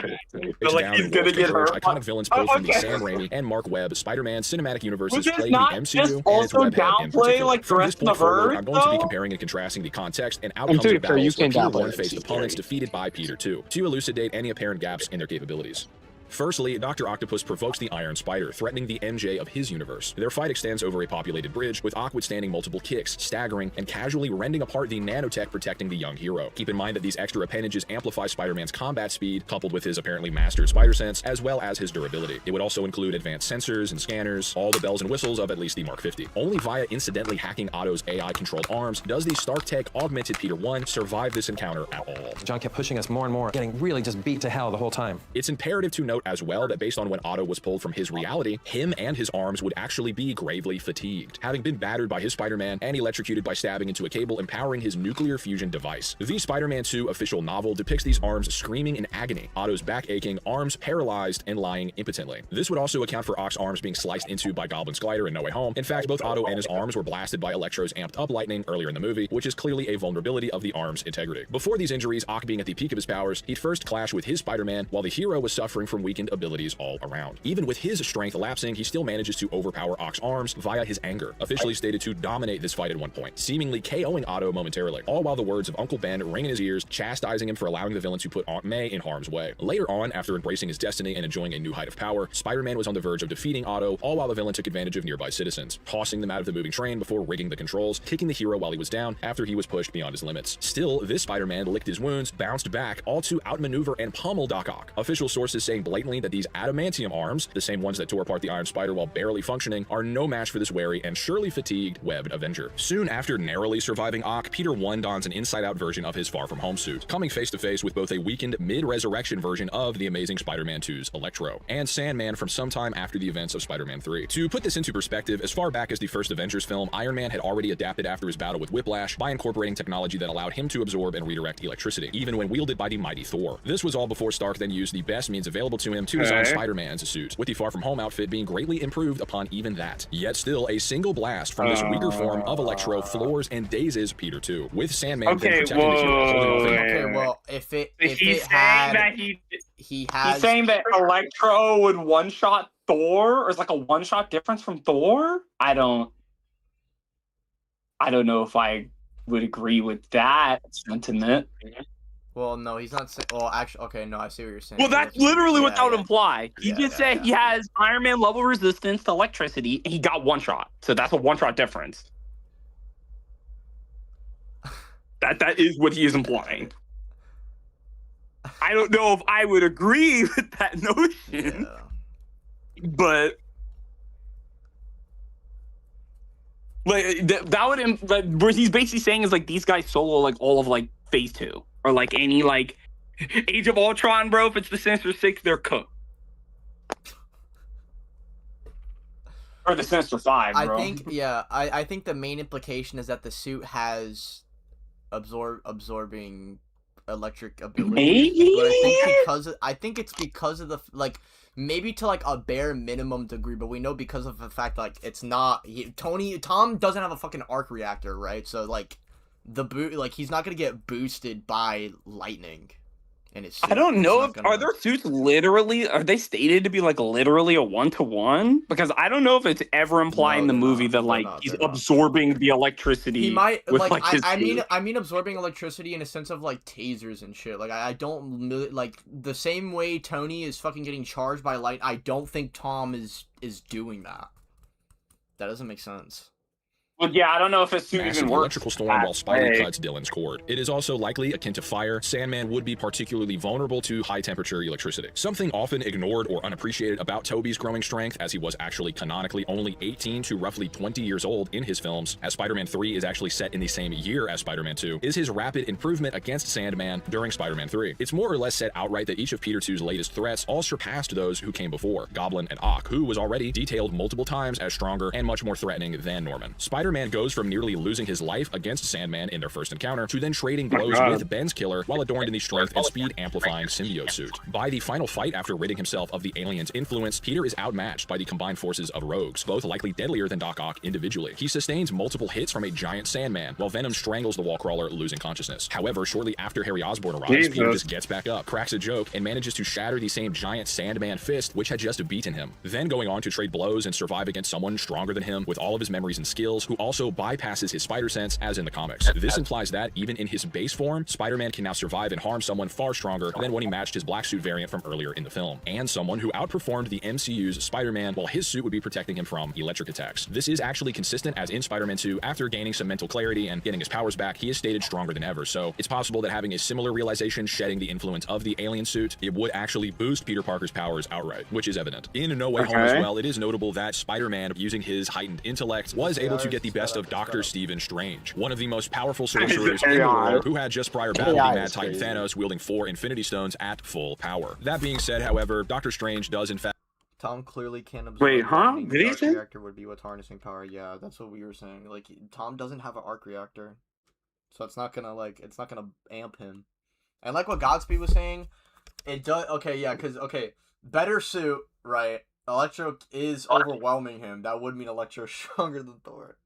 It's like, down he's in gonna Wolf's get George, hurt? iconic villains both from the Okay. Sam Raimi and Mark Webb Spider-Man cinematic universes Was this plagued the not MCU just and its also webhead in downplay, particular. like, the From this rest of point the forward, Earth, I'm going to be though? comparing and contrasting the context and to outcomes be of fair, you battles where can Peter downplay 1 it, faced it's opponents scary. defeated by Peter 2, to elucidate any apparent gaps in their capabilities. Firstly, Dr. Octopus provokes the Iron Spider, threatening the MJ of his universe. Their fight extends over a populated bridge, with Ock withstanding multiple kicks, staggering, and casually rending apart the nanotech protecting the young hero. Keep in mind that these extra appendages amplify Spider-Man's combat speed, coupled with his apparently mastered spider sense, as well as his durability. It would also include advanced sensors and scanners, all the bells and whistles of at least the Mark 50. Only via incidentally hacking Otto's AI-controlled arms does the Stark Tech augmented Peter 1 survive this encounter at all. John kept pushing us more and more, getting really just beat to hell the whole time. It's imperative to note as well that based on when Otto was pulled from his reality, him and his arms would actually be gravely fatigued, having been battered by his Spider-Man and electrocuted by stabbing into a cable empowering his nuclear fusion device. The Spider-Man 2 official novel depicts these arms screaming in agony, Otto's back aching, arms paralyzed, and lying impotently. This would also account for Ock's arms being sliced into by Goblin's glider in No Way Home. In fact, both Otto and his arms were blasted by Electro's amped up lightning earlier in the movie, which is clearly a vulnerability of the arm's integrity. Before these injuries, Ock being at the peak of his powers, he'd first clash with his Spider-Man while the hero was suffering from weakened abilities all around. Even with his strength elapsing, he still manages to overpower Ock's arms via his anger, officially stated to dominate this fight at one point, seemingly KOing Otto momentarily, all while the words of Uncle Ben ring in his ears, chastising him for allowing the villain to put Aunt May in harm's way. Later on, after embracing his destiny and enjoying a new height of power, Spider-Man was on the verge of defeating Otto, all while the villain took advantage of nearby citizens, tossing them out of the moving train before rigging the controls, kicking the hero while he was down after he was pushed beyond his limits. Still, this Spider-Man licked his wounds, bounced back, all to outmaneuver and pummel Doc Ock. Official sources saying blatantly that these adamantium arms, the same ones that tore apart the Iron Spider while barely functioning, are no match for this wary and surely fatigued webbed Avenger. Soon after narrowly surviving Ock, Peter 1 dons an inside-out version of his Far From Home suit, coming face-to-face with both a weakened mid-resurrection version of the Amazing Spider-Man 2's Electro, and Sandman from sometime after the events of Spider-Man 3. To put this into perspective, as far back as the first Avengers film, Iron Man had already adapted after his battle with Whiplash by incorporating technology that allowed him to absorb and redirect electricity, even when wielded by the mighty Thor. This was all before Stark then used the best means available to him to design Spider-Man's suit, with the Far From Home outfit being greatly improved upon even that. Yet still, a single blast from this weaker form of Electro floors and dazes Peter 2, with Sandman then protecting the hero, holding off Okay, well, if he's it saying had, that he has. He's saying that Electro would one-shot Thor, or is like a one-shot difference from Thor? I don't know if I would agree with that sentiment. Well, no, he's not saying. Well, actually, okay, no, I see what you're saying. Well, that's literally what that would imply. He Yeah, just said he has Iron Man level resistance to electricity, and he got one shot. So that's a one-shot difference. That is what he is implying. I don't know if I would agree with that notion, but like that would like, what he's basically saying is like these guys solo like all of like Phase 2 or like any like Age of Ultron, bro. If it's the Sinister Six, they're cooked. Or the Sinister Five, bro. I think the main implication is that the suit has absorbing electric ability. Maybe? But I think it's because of the like maybe to like a bare minimum degree, but we know because of the fact like it's not Tom doesn't have a fucking arc reactor, right? So like he's not gonna get boosted by lightning in his I don't know if are their suits literally are they stated to be like literally a 1-to-1? Because I don't know if it's ever implied in the movie that like he's absorbing the electricity. He might with, like his I suit. mean absorbing electricity in a sense of like tasers and shit. Like I don't like the same way Tony is fucking getting charged by light. I don't think Tom is doing that. That doesn't make sense. Well, yeah, I don't know if his suit Massive even works. electrical storm while Spidey cuts Dylan's cord. It is also likely akin to fire. Sandman would be particularly vulnerable to high-temperature electricity. Something often ignored or unappreciated about Tobey's growing strength, as he was actually canonically only 18 to roughly 20 years old in his films, as Spider-Man 3 is actually set in the same year as Spider-Man 2, is his rapid improvement against Sandman during Spider-Man 3. It's more or less said outright that each of Peter 2's latest threats all surpassed those who came before, Goblin and Ock, who was already detailed multiple times as stronger and much more threatening than Norman. Spider-Man goes from nearly losing his life against Sandman in their first encounter to then trading blows with Ben's killer while adorned in the strength and speed amplifying symbiote suit. By the final fight, after ridding himself of the alien's influence, Peter is outmatched by the combined forces of rogues, both likely deadlier than Doc Ock individually. He sustains multiple hits from a giant Sandman, while Venom strangles the Wallcrawler, losing consciousness. However, shortly after Harry Osborn arrives, Peter just gets back up, cracks a joke, and manages to shatter the same giant Sandman fist which had just beaten him. Then going on to trade blows and survive against someone stronger than him with all of his memories and skills, who also bypasses his spider sense as in the comics. This implies that, even in his base form, Spider-Man can now survive and harm someone far stronger than when he matched his black suit variant from earlier in the film, and someone who outperformed the MCU's Spider-Man while his suit would be protecting him from electric attacks. This is actually consistent, as in Spider-Man 2, after gaining some mental clarity and getting his powers back, he is stated stronger than ever, so it's possible that having a similar realization shedding the influence of the alien suit, it would actually boost Peter Parker's powers outright, which is evident. In No Way Home as well, it is notable that Spider-Man, using his heightened intellect, was able to get the best of Dr. Stephen Strange, one of the most powerful sorcerers in the world, who had just prior battled the Mad Titan Thanos, wielding 4 Infinity Stones at full power. That being said, however, Doctor Strange does in fact... Tom clearly can't absorb. Wait, huh? Did he say? Reactor would be what's harnessing power. Yeah, that's what we were saying. Like, Tom doesn't have an arc reactor, so it's not gonna amp him. And like what Godspeed was saying, it does. Okay, yeah, because better suit, right? Electro is overwhelming him. That would mean Electro is stronger than Thor.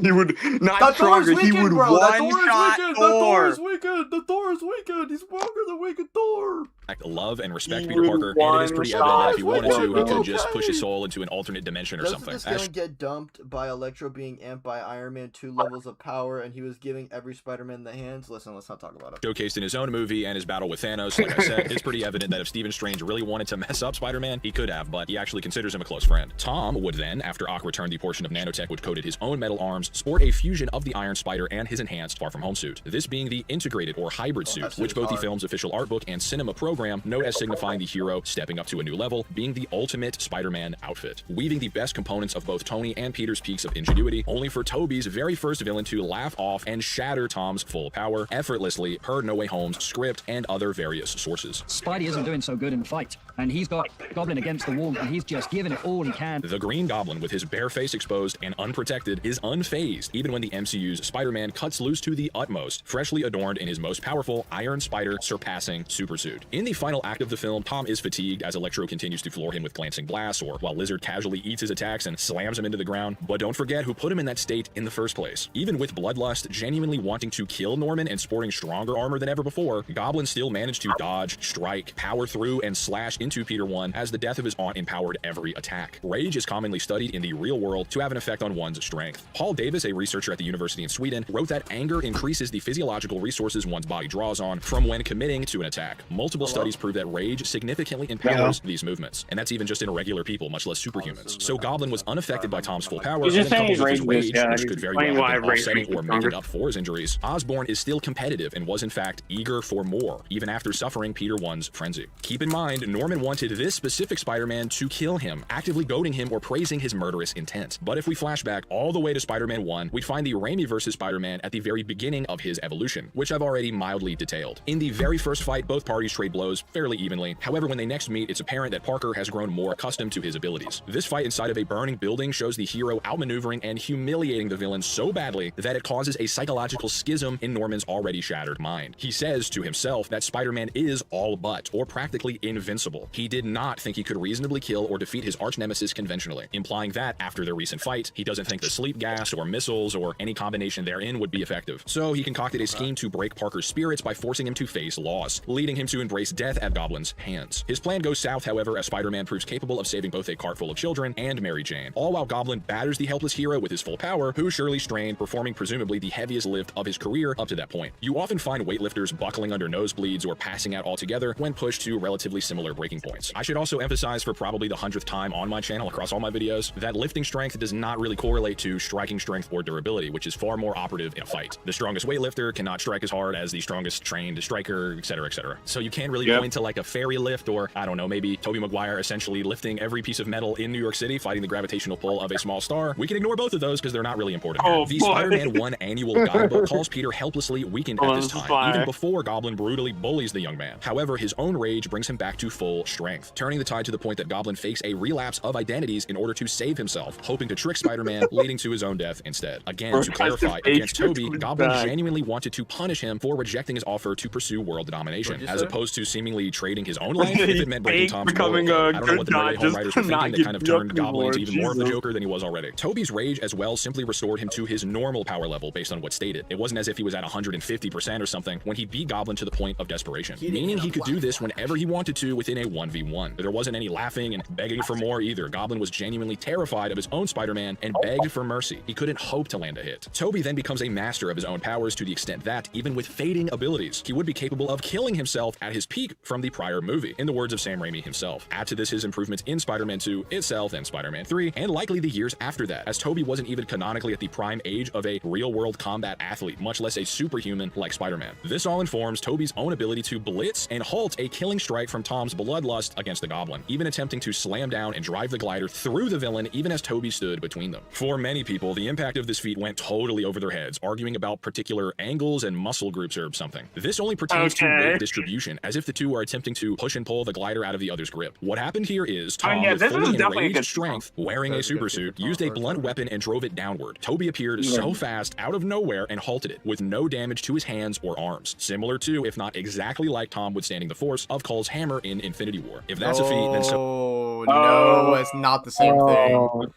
He would not stronger. He would one-shot Thor. The Thor is weakened. He's stronger than weakened Thor. Love and respect Peter Parker, and it is pretty evident that if he wanted to, he could just push his soul into an alternate dimension or something. Doesn't this get dumped by Electro being amped by Iron Man 2 levels of power, and he was giving every Spider-Man the hands? Listen, let's not talk about it. Showcased in his own movie and his battle with Thanos, like I said, it's pretty evident that if Stephen Strange really wanted to mess up Spider-Man, he could have, but he actually considers him a close friend. Tom would then, after Ock returned the portion of nanotech which coated his own metal arms, sport a fusion of the Iron Spider and his enhanced Far From Home suit. This being the integrated or hybrid suit, which both the film's official art book and cinema program note as signifying the hero stepping up to a new level, being the ultimate Spider-Man outfit, weaving the best components of both Tony and Peter's peaks of ingenuity, only for Tobey's very first villain to laugh off and shatter Tom's full power effortlessly per No Way Home's script and other various sources. Spidey isn't doing so good in the fight, and he's got Goblin against the wall, and he's just giving it all he can. The Green Goblin, with his bare face exposed and unprotected, is unfazed even when the MCU's Spider-Man cuts loose to the utmost, freshly adorned in his most powerful Iron Spider surpassing supersuit. In the final act of the film, Tom is fatigued as Electro continues to floor him with glancing blasts, or while Lizard casually eats his attacks and slams him into the ground. But don't forget who put him in that state in the first place. Even with Bloodlust genuinely wanting to kill Norman and sporting stronger armor than ever before, Goblin still managed to dodge, strike, power through, and slash into Peter 1 as the death of his aunt empowered every attack. Rage is commonly studied in the real world to have an effect on one's strength. Paul Davis, a researcher at the university in Sweden, wrote that anger increases the physiological resources one's body draws on from when committing to an attack. Multiple studies prove that rage significantly empowers these movements, and that's even just in regular people, much less superhumans. So Goblin was unaffected by Tom's full power, and then coupled with his rage, which could very well have been offsetting or making up for his injuries. Osborn is still competitive and was in fact eager for more, even after suffering Peter 1's frenzy. Keep in mind, Norman wanted this specific Spider-Man to kill him, actively goading him or praising his murderous intent. But if we flash back all the way to Spider-Man 1, we'd find the Raimi vs. Spider-Man at the very beginning of his evolution, which I've already mildly detailed. In the very first fight, both parties trade blows blows fairly evenly. However, when they next meet, it's apparent that Parker has grown more accustomed to his abilities. This fight inside of a burning building shows the hero outmaneuvering and humiliating the villain so badly that it causes a psychological schism in Norman's already shattered mind. He says to himself that Spider-Man is all but, or practically invincible. He did not think he could reasonably kill or defeat his arch nemesis conventionally, implying that after their recent fight, he doesn't think the sleep gas or missiles or any combination therein would be effective. So he concocted a scheme to break Parker's spirits by forcing him to face loss, leading him to embrace death at Goblin's hands. His plan goes south, however, as Spider-Man proves capable of saving both a cart full of children and Mary Jane, all while Goblin batters the helpless hero with his full power, who surely strained, performing presumably the heaviest lift of his career up to that point. You often find weightlifters buckling under nosebleeds or passing out altogether when pushed to relatively similar breaking points. I should also emphasize for probably the 100th time on my channel across all my videos that lifting strength does not really correlate to striking strength or durability, which is far more operative in a fight. The strongest weightlifter cannot strike as hard as the strongest trained striker, etc., etc. So you can't really point to like a fairy lift or, I don't know, maybe Tobey Maguire essentially lifting every piece of metal in New York City, fighting the gravitational pull of a small star. We can ignore both of those because they're not really important. The Spider-Man 1 annual guidebook calls Peter helplessly weakened at this time, even before Goblin brutally bullies the young man. However, his own rage brings him back to full strength, turning the tide to the point that Goblin fakes a relapse of identities in order to save himself, hoping to trick Spider-Man, leading to his own death instead. Again, to clarify, against Tobey, Goblin genuinely wanted to punish him for rejecting his offer to pursue world domination, as opposed to seemingly trading his own life if it meant breaking Tom's world. I don't know what the No Way Home writers were thinking that kind of turned Goblin into even more of the Joker than he was already. Tobey's rage as well simply restored him to his normal power level based on what's stated. It wasn't as if he was at 150% or something when he beat Goblin to the point of desperation, meaning he could do this whenever he wanted to within a 1v1. There wasn't any laughing and begging for more either. Goblin was genuinely terrified of his own Spider-Man and begged for mercy. He couldn't hope to land a hit. Tobey then becomes a master of his own powers to the extent that, even with fading abilities, he would be capable of killing himself at his peak from the prior movie, in the words of Sam Raimi himself. Add to this his improvements in Spider-Man 2 itself and Spider-Man 3, and likely the years after that, as Tobey wasn't even canonically at the prime age of a real-world combat athlete, much less a superhuman like Spider-Man. This all informs Tobey's own ability to blitz and halt a killing strike from Tom's bloodlust against the Goblin, even attempting to slam down and drive the glider through the villain even as Tobey stood between them. For many people, the impact of this feat went totally over their heads, arguing about particular angles and muscle groups or something. This only pertains to weight distribution, as if the two are attempting to push and pull the glider out of the other's grip. What happened here is Tom, with fully enraged strength, wearing a supersuit, used a blunt weapon and drove it downward. Tobey appeared so fast out of nowhere and halted it, with no damage to his hands or arms. Similar to, if not exactly like Tom withstanding the force of Cull's hammer in Infinity War. If that's a feat, then so... no, it's not the same thing.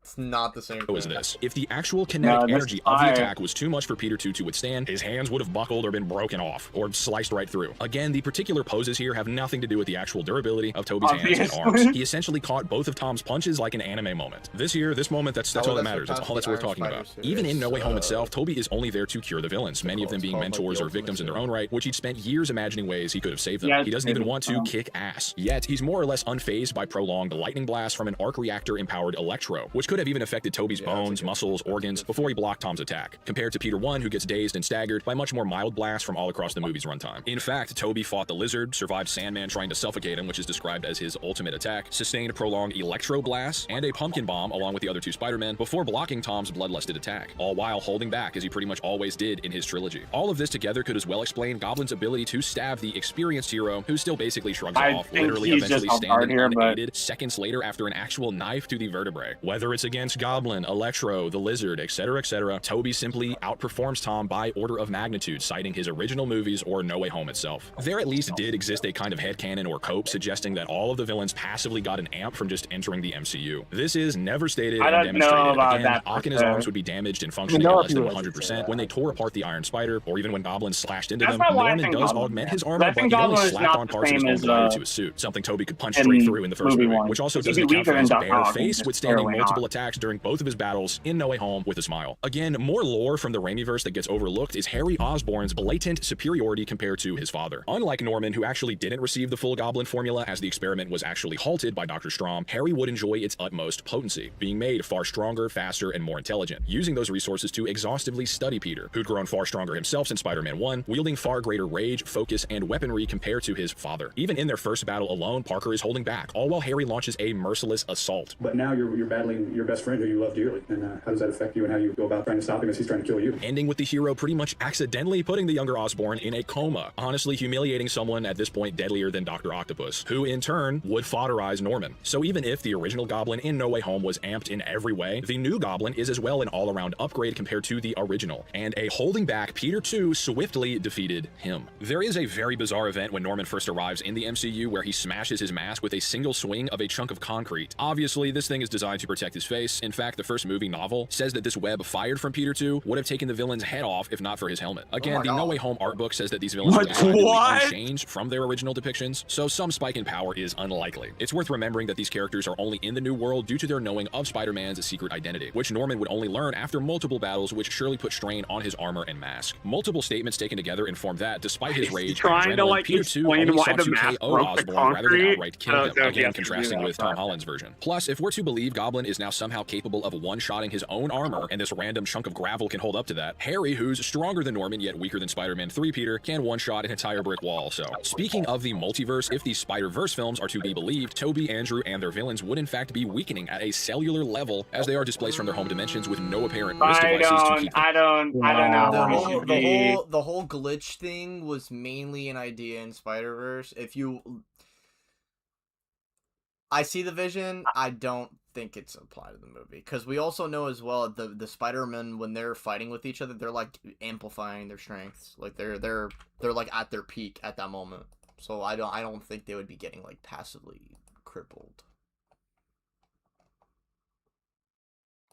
It's not the same thing. Was this. If the actual kinetic energy of the attack was too much for Peter 2 to withstand, his hands would have buckled or been broken off, or sliced right through. Again, the particular poses here have nothing to do with the actual durability of Tobey's hands and arms. He essentially caught both of Tom's punches like an anime moment. This moment, that's all that matters. That's all that's worth talking about. Even in No Way Home itself, Tobey is only there to cure the villains, many of them being mentors or victims in their own right, which he'd spent years imagining ways he could have saved them. He doesn't even want to kick ass. Yet, he's more or less unfazed by prolonged lightning blasts from an arc reactor-empowered Electro, which could have even affected Tobey's bones, muscles, organs before he blocked Tom's attack, compared to Peter 1, who gets dazed and staggered by much more mild blasts from all across the movie's runtime. In fact, Tobey fought the Lizard, survived Sandman trying to suffocate him, which is described as his ultimate attack, sustained prolonged electro blasts, and a pumpkin bomb along with the other two Spider-Men before blocking Tom's bloodlusted attack, all while holding back as he pretty much always did in his trilogy. All of this together could as well explain Goblin's ability to stab the experienced hero, who still basically shrugs it off, literally eventually standing unaided seconds later after an actual knife to the vertebrae. Whether it's against Goblin, Electro, the Lizard, etc., etc., Tobey simply outperforms Tom by order of magnitude, citing his original movies or No Way Home itself. There at least did exist a kind of headcanon or cope suggesting that all of the villains passively got an amp from just entering the MCU. This is never stated and demonstrated. Again, Ock and his arms would be damaged and functioning at less than 100% when they tore apart the Iron Spider, or even when Goblin slashed into them. Norman does augment his armor, but he only slapped on parts of his own glider to his suit, something Tobey could punch straight through in the first movie, which also doesn't account for his bare face withstanding multiple attacks during both of his battles in No Way Home with a smile. Again, more lore from the Raimiverse that gets overlooked is Harry Osborn's blatant superiority compared to his father. Unlike Norman, who actually didn't receive the full Goblin formula as the experiment was actually halted by Dr. Strom, Harry would enjoy its utmost potency, being made far stronger, faster, and more intelligent, using those resources to exhaustively study Peter, who'd grown far stronger himself since Spider-Man 1, wielding far greater rage, focus, and weaponry compared to his father. Even in their first battle alone, Parker is holding back, all while Harry launches a merciless assault. But now you're battling your best friend who you love dearly. And how does that affect you and how you go about trying to stop him as he's trying to kill you? Ending with the hero pretty much accidentally putting the younger Osborn in a coma, honestly humiliating someone at this point deadlier than Dr. Octopus, who in turn would foderize Norman. So even if the original Goblin in No Way Home was amped in every way, the new Goblin is as well an all-around upgrade compared to the original, and a holding back Peter 2 swiftly defeated him. There is a very bizarre event when Norman first arrives in the MCU where he smashes his mask with a single swing of a chunk of concrete. Obviously, this thing is designed to protect his face. In fact, the first movie novel says that this web fired from Peter 2 would have taken the villain's head off if not for his helmet. Again, the No Way Home art book says that these villains were unchanged from their original depictions, so some spike in power is unlikely. It's worth remembering that these characters are only in the new world due to their knowing of Spider-Man's secret identity, which Norman would only learn after multiple battles which surely put strain on his armor and mask. Multiple statements taken together inform that, despite his rage and adrenaline, Peter 2 only sought to KO Osborn rather than outright kill him, again contrasting with Tom Holland's version. Plus, if we're to believe Goblin is now somehow capable of one-shotting his own armor, and this random chunk of gravel can hold up to that, Harry, who's stronger than Norman yet weaker than Spider-Man 3 Peter, can one-shot an entire brick wall. So, speaking of the multiverse, if these Spider-Verse films are to be believed, Tobey, Andrew, and their villains would in fact be weakening at a cellular level as they are displaced from their home dimensions with no apparent wrist devices to keep them. I don't know. The whole glitch thing was mainly an idea in Spider-Verse. I see the vision. I don't think it's applied to the movie, because we also know as well the Spider-Men, when they're fighting with each other, they're like amplifying their strengths. Like they're like at their peak at that moment. So I don't think they would be getting like passively crippled.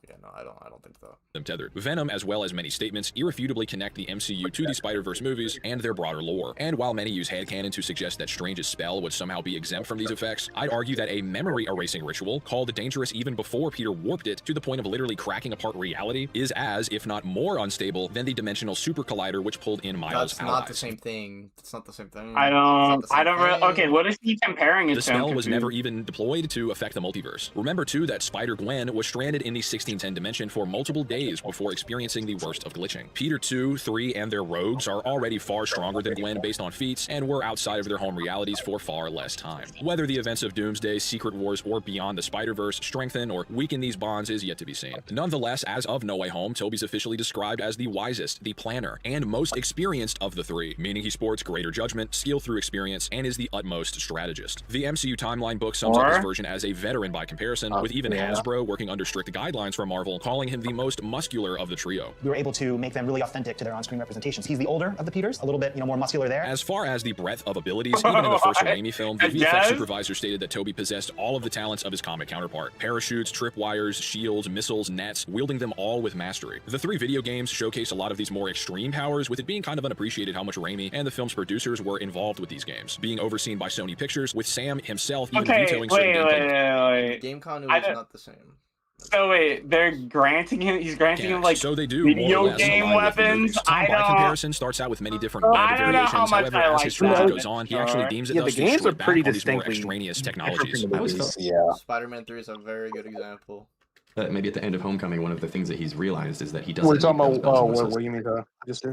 Yeah, no, I don't think so. Them tethered. Venom, as well as many statements, irrefutably connect the MCU to the Spider-Verse movies and their broader lore. And while many use headcanon to suggest that Strange's spell would somehow be exempt from these effects, I'd argue that a memory-erasing ritual, called dangerous even before Peter warped it to the point of literally cracking apart reality, is as, if not more unstable, than the dimensional super collider which pulled in Miles' That's not the same thing. It's not the same thing. Okay, what is he comparing it to? The spell was never even deployed to affect the multiverse. Remember, too, that Spider-Gwen was stranded in the 1610 dimension for multiple days before experiencing the worst of glitching. Peter 2, 3, and their rogues are already far stronger than Gwen based on feats, and were outside of their home realities for far less time. Whether the events of Doomsday, Secret Wars, or Beyond the Spider-Verse strengthen or weaken these bonds is yet to be seen. Nonetheless, as of No Way Home, Tobey's officially described as the wisest, the planner, and most experienced of the three, meaning he sports greater judgment, skill through experience, and is the utmost strategist. The MCU timeline book sums up his version as a veteran by comparison, with even Hasbro working under strict guidelines from Marvel, calling him the most muscular of the trio. We were able to make them really authentic to their on-screen representations. He's the older of the Peters, a little bit, more muscular there. As far as the breadth of abilities, even in the first Raimi film, the VFX supervisor stated that Tobey possessed all of the talents of his comic counterpart. Parachutes, tripwires, shields, missiles, nets, wielding them all with mastery. The three video games showcase a lot of these more extreme powers, with it being kind of unappreciated how much Raimi and the film's producers were involved with these games, being overseen by Sony Pictures, with Sam himself even vetoing certain gameplay. Game continuity is not the same. So wait, they're granting him. He's granting him like so they do video game weapons. Tom, by comparison, starts out with many different variations. However, as his strategy goes on, he actually deems it does the games are pretty distinctly extraneous technologies. Spider-Man 3 is a very good example. Maybe at the end of Homecoming, one of the things that he's realized is that he doesn't. We're talking about what do you mean? Just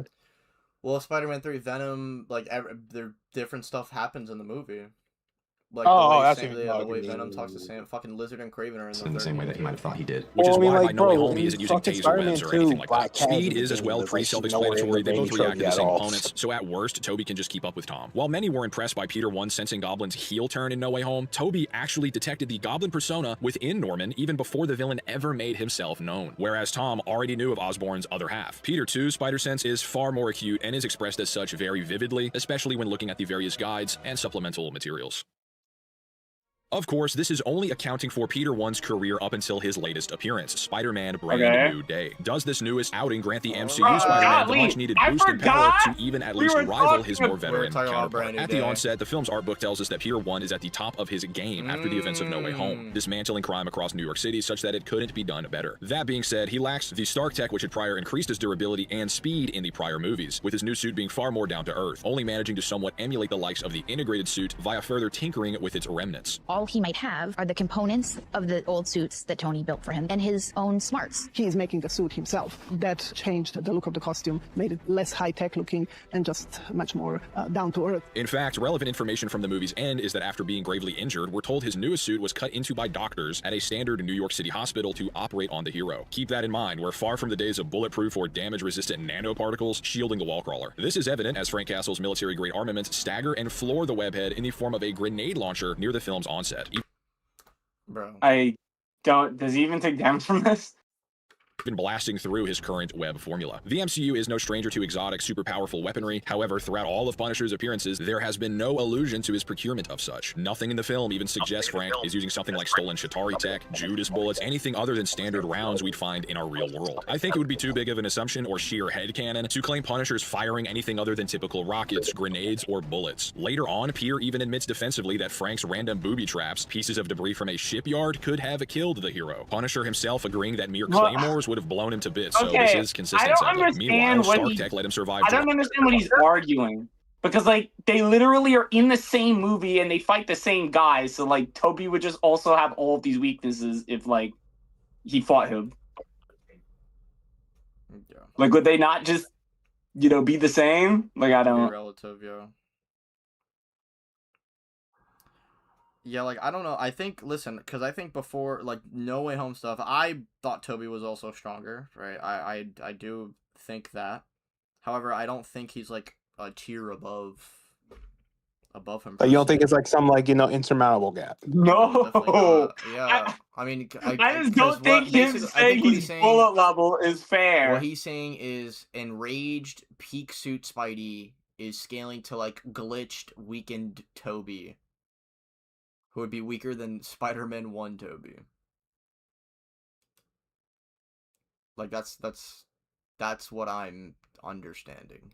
well, Spider-Man 3, Venom, like there different stuff happens in the movie. Like the way Venom talks to Sam, fucking Lizard and Kraven are in the same way that he might have thought he did. Which is why by No Way Home he isn't using taser webs or anything like that. Speed is as well pretty self-explanatory. They both react to the same opponents, so at worst, Tobey can just keep up with Tom. While many were impressed by Peter 1 sensing Goblin's heel turn in No Way Home, Tobey actually detected the Goblin persona within Norman even before the villain ever made himself known, whereas Tom already knew of Osborn's other half. Peter 2's spider sense is far more acute and is expressed as such very vividly, especially when looking at the various guides and supplemental materials. Of course, this is only accounting for Peter 1's career up until his latest appearance, Spider-Man Brand New Day. Does this newest outing grant the MCU Spider-Man the much-needed boost in power to even at least rival his more veteran counterpart? At the onset, the film's art book tells us that Peter 1 is at the top of his game after the events of No Way Home, dismantling crime across New York City such that it couldn't be done better. That being said, he lacks the Stark tech which had prior increased his durability and speed in the prior movies, with his new suit being far more down to earth, only managing to somewhat emulate the likes of the integrated suit via further tinkering with its remnants. all he might have are the components of the old suits that Tony built for him and his own smarts. He is making the suit himself. That changed the look of the costume, made it less high-tech looking and just much more down to earth. In fact, relevant information from the movie's end is that after being gravely injured, we're told his newest suit was cut into by doctors at a standard New York City hospital to operate on the hero. Keep that in mind, we're far from the days of bulletproof or damage-resistant nanoparticles shielding the wall crawler. This is evident as Frank Castle's military-grade armaments stagger and floor the webhead in the form of a grenade launcher near the film's onset. Bro. I don't. Does he even take damage from this? Been blasting through his current web formula. The MCU is no stranger to exotic, super powerful weaponry. However, throughout all of Punisher's appearances, there has been no allusion to his procurement of such. Nothing in the film even suggests Frank is using something like stolen Chitauri tech, Judas bullets, anything other than standard rounds we'd find in our real world. I think it would be too big of an assumption or sheer headcanon to claim Punisher's firing anything other than typical rockets, grenades, or bullets. Later on, Peer even admits defensively that Frank's random booby traps, pieces of debris from a shipyard, could have killed the hero. Punisher himself agreeing that mere claymores would have blown him to bits, so this is consistent. I don't understand what Tech let him survive. I don't understand what he's arguing, because like they literally are in the same movie and they fight the same guy. So like Toby would just also have all of these weaknesses if like he fought him. Yeah. Like would they not just be the same? Like I don't. Relative, yeah. Yeah, like, I don't know. I think, listen, because I think before, like, No Way Home stuff, I thought Toby was also stronger, right? I do think that. However, I don't think he's, like, a tier above him. But you don't think it's, like, some, like, insurmountable gap? No! Yeah. I mean, I just don't think him saying he's bullet level is fair. What he's saying is enraged peak suit Spidey is scaling to, like, glitched, weakened Toby, who would be weaker than Spider-Man 1 Toby. Like, that's what I'm understanding.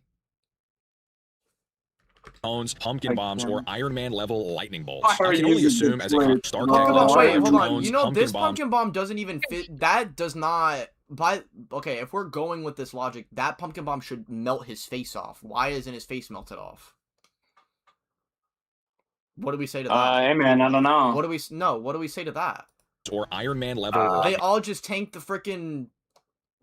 Drones, pumpkin bombs, or Iron Man level lightning bolts. I can only assume as a Stark Wait, hold on. You know, this pumpkin bomb doesn't even fit. That does not. Okay, if we're going with this logic, that pumpkin bomb should melt his face off. Why isn't his face melted off? What do we say to that? Hey man, I don't know. What do we say to that? Or Iron Man level. They all just tanked the frickin'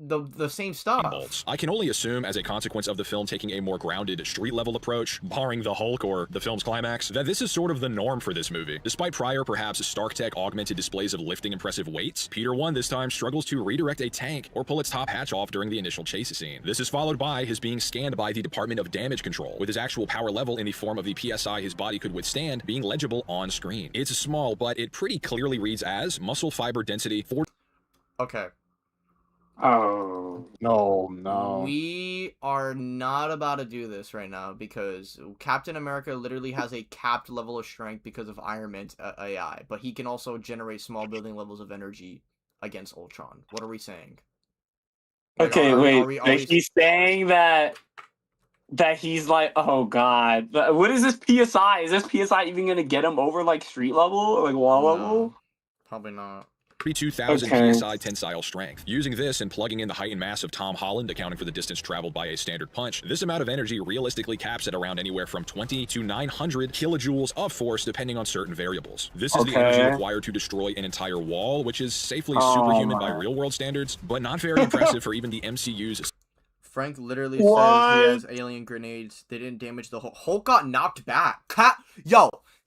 the same stuff. Bolts. I can only assume as a consequence of the film taking a more grounded street level approach, barring the Hulk or the film's climax, that this is sort of the norm for this movie. Despite prior, perhaps Stark Tech augmented displays of lifting impressive weights, Peter 1 this time struggles to redirect a tank or pull its top hatch off during the initial chase scene. This is followed by his being scanned by the Department of Damage Control, with his actual power level in the form of the PSI his body could withstand being legible on screen. It's small, but it pretty clearly reads as muscle fiber density 4. Okay. Oh, no. We are not about to do this right now because Captain America literally has a capped level of strength because of Iron Man's AI, but he can also generate small building levels of energy against Ultron. What are we saying? Like, wait. He's saying that he's like, oh god, what is this PSI? Is this PSI even gonna get him over like street level or like wall level? Probably not. 32,000 PSI tensile strength. Using this and plugging in the height and mass of Tom Holland, accounting for the distance traveled by a standard punch, this amount of energy realistically caps at around anywhere from 20 to 900 kilojoules of force depending on certain variables. This is the energy required to destroy an entire wall, which is safely superhuman by real-world standards, but not very impressive for even the MCU's. Frank literally says he has alien grenades. They didn't damage the Hulk. Hulk got knocked back.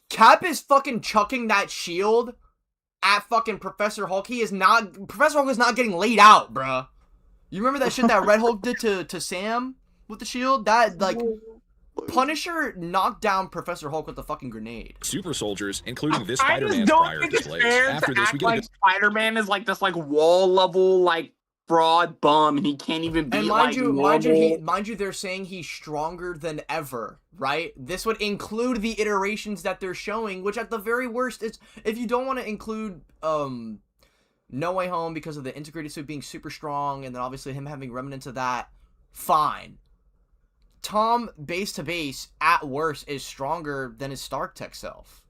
Cap is fucking chucking that shield at fucking Professor Hulk. Professor Hulk is not getting laid out, bruh. You remember that shit that Red Hulk did to Sam with the shield? That, like, Punisher knocked down Professor Hulk with the fucking grenade. Super soldiers, including this Spider-Man's prior displays. After this, we get like Spider-Man is like this like wall level like fraud bum, and he can't even be mind you, they're saying he's stronger than ever, right? This would include the iterations that they're showing, which at the very worst is, if you don't want to include No Way Home because of the integrated suit being super strong, and then obviously him having remnants of that, fine. Tom, base to base, at worst, is stronger than his Stark Tech self.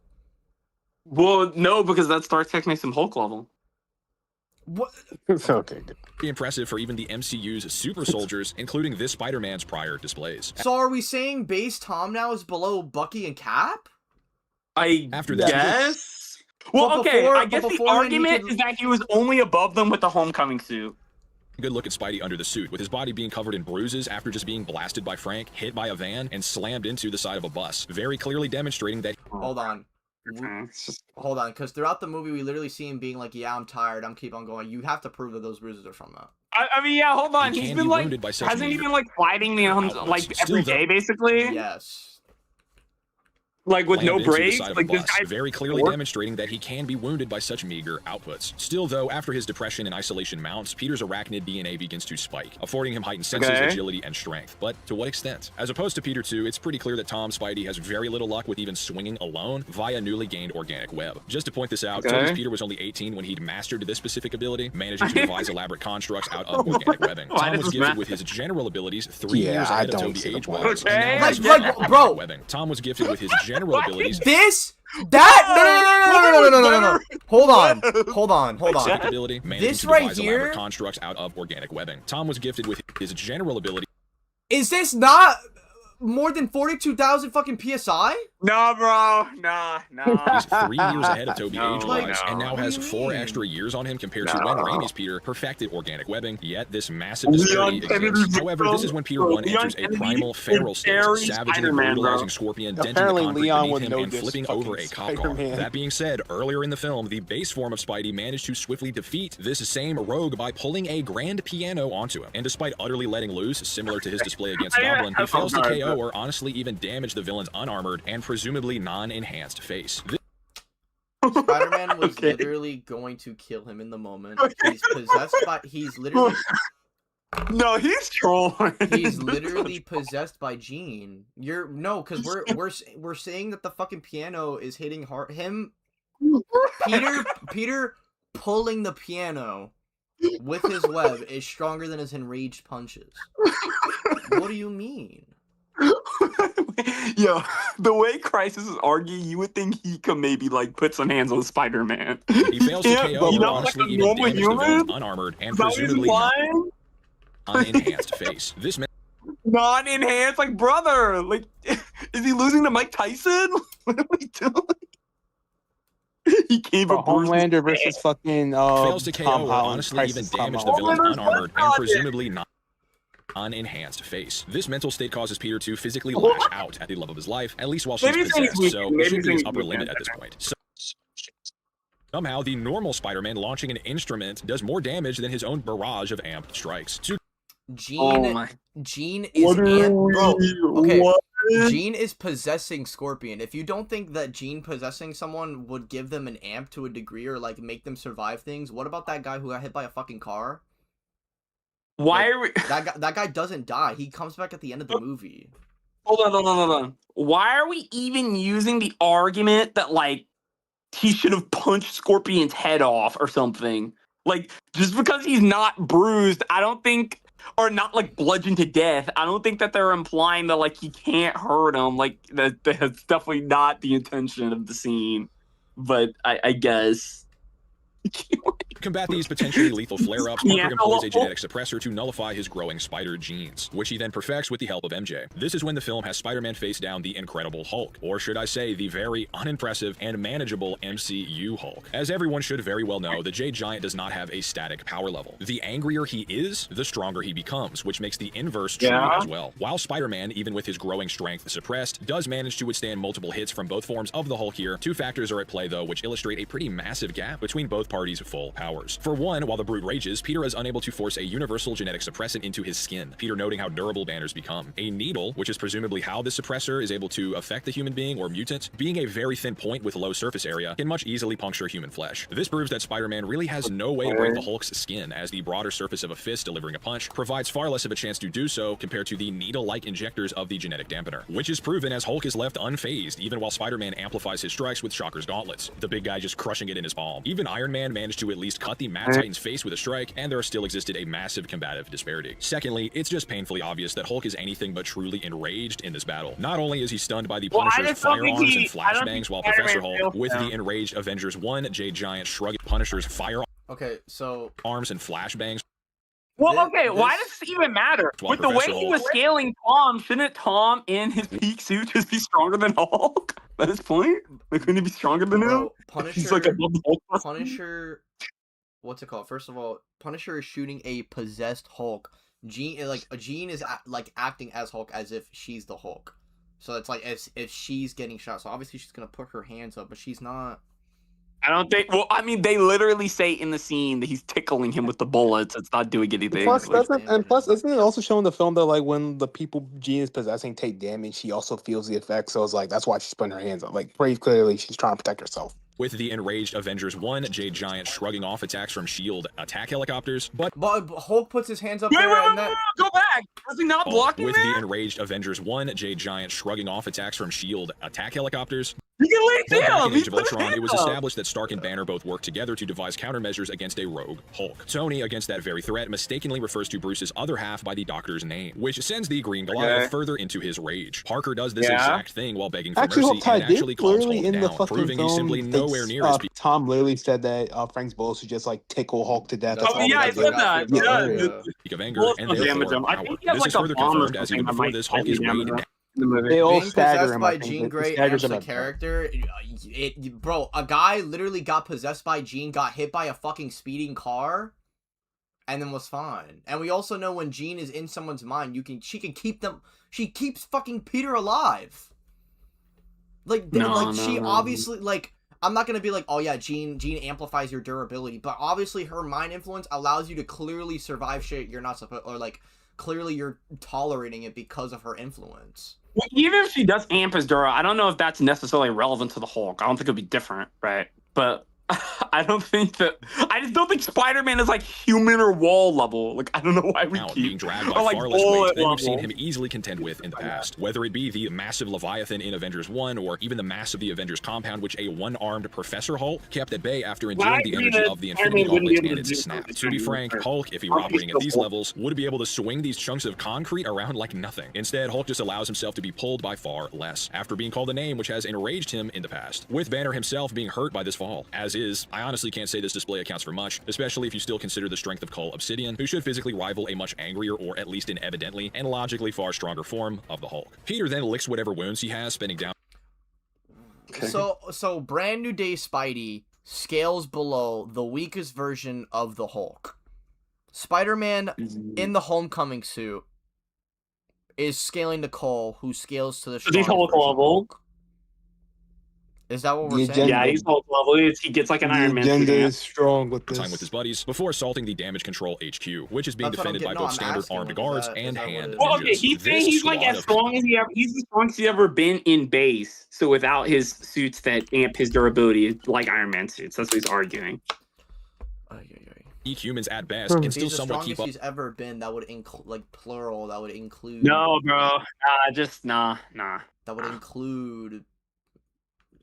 Well, no, because that Stark Tech makes him Hulk level. What? It's okay. Impressive for even the MCU's super soldiers, including this Spider-Man's prior displays. So are we saying base Tom now is below Bucky and Cap? I After this, guess. Well, But okay, before- I guess but the beforehand he argument could- is that he was only above them with the homecoming suit. Good look at Spidey under the suit, with his body being covered in bruises after just being blasted by Frank, hit by a van, and slammed into the side of a bus, very clearly demonstrating that. Hold on. Hold on, because throughout the movie, we literally see him being like, "Yeah, I'm tired. I'm keep on going." You have to prove that those bruises are from that. I mean, yeah, hold on. He He's can been be like, wounded by such hasn't he meager been like fighting the like every day basically? Yes. Like with no slammed into the breaks. side of a Like this bus, guy. very clearly demonstrating that he can be wounded by such meager outputs. Still, though, after his depression and isolation mounts, Peter's arachnid DNA begins to spike, affording him heightened senses, Okay. agility, and strength. But to what extent? As opposed to Peter 2, it's pretty clear that Tom Spidey has very little luck with even swinging alone via newly gained organic web. Just to point this out, Okay. Tony's Peter was only 18 when he'd mastered this specific ability, managing to devise elaborate constructs out of organic webbing. Why Tom does was this gifted matter? with his general abilities 3 Yeah, years I ahead of don't Toby see the age-wise. point. and now Like, has like, organic bro. webbing. Tom was gifted with his general abilities This? That? No. Hold on. specific ability, managing This to right devise here? elaborate constructs out of organic webbing. Tom was gifted with his general ability. Is this not more than 42,000 fucking PSI? Nah, bro. Nah. He's 3 years ahead of Toby No, age-wise, no. and now has 4 extra years on him compared to No. when Raimi's Peter perfected organic webbing, yet this massive Leon disparity Kennedy, exists. However, this is when Peter 1 Leon enters a Kennedy primal feral is state, very savagely Spider-Man, bro. brutalizing Scorpion, denting the Apparently, concrete Leon beneath would him, know and this flipping over a fucking cop car. Spider-Man. That being said, earlier in the film, the base form of Spidey managed to swiftly defeat this same rogue by pulling a grand piano onto him. And despite utterly letting loose, similar to his display against Goblin, he fails to KO or honestly even damage the villain's unarmored and presumably non-enhanced face. Spider-Man was literally going to kill him in the moment. He's possessed by. He's literally. No, he's trolling. He's literally possessed by Jean. Because we're saying that the fucking piano is hitting hard. Peter pulling the piano with his web is stronger than his enraged punches. What do you mean? Yo, the way Crisis is arguing, you would think he could maybe like put some hands on Spider-Man. He fails to Yeah, KO he's or not honestly like a even normal damage the villain's human? unarmored and Is that what he's presumably implying? unenhanced face. This Non-enhanced, like brother. Like, is he losing to Mike Tyson? What are we doing? He came For Homelander versus fucking fails to KO Tom or Holland. honestly even Crisis Tom damage the Holland. villain's unarmored and presumably unenhanced face. This mental state causes Peter to physically lash out at the love of his life, at least while she's Maybe he's saying possessed, he's so weak. it should be Maybe his he's upper weak. limit at this point. Somehow, the normal Spider-Man launching an instrument does more damage than his own barrage of amped strikes. Jean is What are bro. Okay, What? Jean is possessing Scorpion. If you don't think that Jean possessing someone would give them an amp to a degree or like make them survive things, what about that guy who got hit by a fucking car? Why are we? That guy doesn't die. He comes back at the end of the movie. Hold on. Why are we even using the argument that like he should have punched Scorpion's head off or something? Like, just because he's not bruised, I don't think, or not like bludgeoned to death, I don't think that they're implying that like he can't hurt him. Like that's definitely not the intention of the scene. But I guess. Combat these potentially lethal flare-ups, Parker Yeah. employs a genetic suppressor to nullify his growing spider genes, which he then perfects with the help of MJ. This is when the film has Spider-Man face down the Incredible Hulk, or should I say the very unimpressive and manageable MCU Hulk. As everyone should very well know, the Jade Giant does not have a static power level. The angrier he is, the stronger he becomes, which makes the inverse true Yeah. as well. While Spider-Man, even with his growing strength suppressed, does manage to withstand multiple hits from both forms of the Hulk here, two factors are at play though, which illustrate a pretty massive gap between both parties' full powers. For one, while the Brute rages, Peter is unable to force a universal genetic suppressant into his skin, Peter noting how durable banners become. A needle, which is presumably how this suppressor is able to affect the human being or mutant, being a very thin point with low surface area, can much easily puncture human flesh. This proves that Spider-Man really has no way to break the Hulk's skin, as the broader surface of a fist delivering a punch provides far less of a chance to do so compared to the needle-like injectors of the genetic dampener, which is proven as Hulk is left unfazed even while Spider-Man amplifies his strikes with Shocker's gauntlets, the big guy just crushing it in his palm. Even Iron Man managed to at least cut the Mad Titan's face with a strike, and there still existed a massive combative disparity. Secondly, it's just painfully obvious that Hulk is anything but truly enraged in this battle. Not only is he stunned by the Punisher's firearms and flashbangs while Professor Hulk, with the enraged Avengers 1, Jade Giant shrugging Punisher's firearms Okay, so and flashbangs Well, okay, why does this even matter? While With the way Professor he was scaling Tom, shouldn't Tom in his peak suit just be stronger than Hulk? At this point? Like, couldn't he be stronger than him? Bro, Punisher. He's like above the Hulk. Punisher. What's it called? First of all, Punisher is shooting a possessed Hulk. Jean is acting as Hulk as if she's the Hulk. So it's like if she's getting shot. So obviously she's gonna put her hands up, but she's not. I don't think. Well, I mean, they literally say in the scene that he's tickling him with the bullets. It's not doing anything. Plus, isn't it also shown in the film that like when the people Jean is possessing take damage, she also feels the effects. So it's like that's why she's putting her hands up. Like pretty clearly, she's trying to protect herself. With the enraged Avengers 1, Jade Giant shrugging off attacks from S.H.I.E.L.D. attack helicopters, but Hulk puts his hands up Wait, there wait, and wait, that. wait, go back. Was he not blocking with that? the enraged Avengers 1, Jade Giant shrugging off attacks from S.H.I.E.L.D. attack helicopters. You can lay But back down. in Age of Ultron, it was established that Stark and Banner both worked together to devise countermeasures against a rogue Hulk. Tony, against that very threat, mistakenly refers to Bruce's other half by the Doctor's name, which sends the Green Goliath further into his rage. Parker does this exact thing while begging for mercy and actually calms Hulk down, proving he's simply nowhere near as Tom literally said that Frank's bullets should just like tickle Hulk to death. Oh yeah, I said that. Yeah. Peak of anger and therefore I power. think he has This like is a further bomb or confirmed as something even that before might this, Hulk is damage weighed him. down. They all Being stagger possessed him. by I think. Jean It Grey staggers amps him the at- character. Bro, a guy literally got possessed by Jean, got hit by a fucking speeding car, and then was fine. And we also know when Jean is in someone's mind, she can keep them. She keeps fucking Peter alive. She obviously like. I'm not gonna be like, oh yeah, Jean amplifies your durability, but obviously her mind influence allows you to clearly survive shit you're not supposed, or like clearly you're tolerating it because of her influence. Well, even if she does amp his Dura, I don't know if that's necessarily relevant to the Hulk. I don't think it'd be different, right? But I just don't think Spider-Man is like human or wall level. Like I don't know why we Now keep being dragged by like far less weight than level. we've seen him easily contend with in the past. Whether it be the massive Leviathan in Avengers 1 or even the mass of the Avengers compound, which a one-armed Professor Hulk kept at bay after enduring the energy of the Infinity Gauntlet and its snap. To be frank, Hulk, if he were operating at these levels, would be able to swing these chunks of concrete around like nothing. Instead, Hulk just allows himself to be pulled by far less, after being called a name which has enraged him in the past. With Banner himself being hurt by this fall. As is, I honestly can't say this display accounts for much, especially if you still consider the strength of Cull Obsidian, who should physically rival a much angrier or at least an evidently and logically far stronger form of the Hulk. Peter then licks whatever wounds he has, spending down. So Brand New Day Spidey scales below the weakest version of the Hulk. Spider-Man in the Homecoming suit is scaling to Cull, who scales to the He's Hulk level. Is that what we're saying? Yeah, he's Hulk level. He gets like an Iron Man. Agenda suit. is strong with Time this. with his buddies before assaulting the Damage Control HQ, which is being That's what I'm defended by getting- no, both I'm standard asking, armed is guards that- and is that what hand it is? Well, okay, ninjas. he's saying This he's like squad as of strong as he's as strong as he ever been in base. So without his suits that amp his durability, like Iron Man suits, that's what he's arguing. weak humans at best can If still he's the somewhat keep strongest up. he's ever been, that would include like plural. That would include. No, bro. Nah. That would include.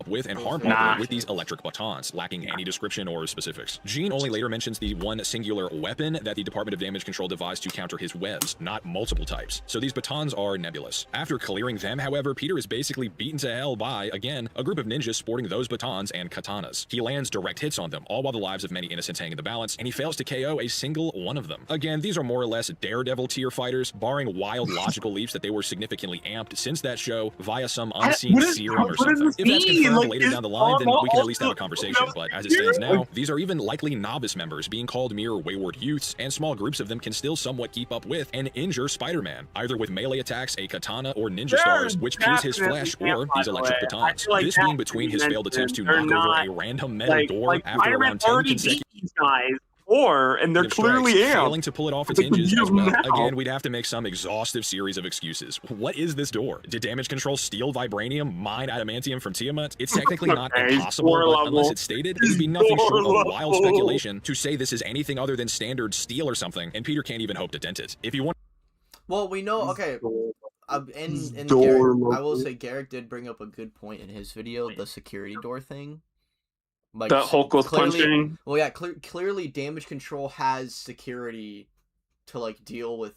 With and harm Nah. Parker with these electric batons, lacking any description or specifics. Jean only later mentions the one singular weapon that the Department of Damage Control devised to counter his webs, not multiple types. So these batons are nebulous. After clearing them, however, Peter is basically beaten to hell by, again, a group of ninjas sporting those batons and katanas. He lands direct hits on them, all while the lives of many innocents hang in the balance, and he fails to KO a single one of them. Again, these are more or less Daredevil tier fighters, barring wild logical leaps that they were significantly amped since that show via some unseen serum or something. If that's confirmed later down the line, then we can at least have a conversation, but as it stands now, these are even likely novice members being called mere wayward youths, and small groups of them can still somewhat keep up with and injure Spider-Man, either with melee attacks, a katana, or ninja stars, which pierce his flesh, or these electric batons. This being between his failed attempts to knock over a random metal door after around 10 consecutive these guys, and they're clearly strikes, amped. failing to pull it off its hinges as well. Again, we'd have to make some exhaustive series of excuses. What is this door? Did Damage Control steal vibranium, mine adamantium from Tiamat? It's technically not Okay, impossible, door but level. unless it's stated, it would be nothing short of Door wild level. speculation to say this is anything other than standard steel or something, and Peter can't even hope to dent it. If you want... Well, we know. Okay. In door Garrick, I will level. say Garrick did bring up a good point in his video, the security door thing. Like The Hulk was clearly- punching. Well, yeah, clearly Damage Control has security to like deal with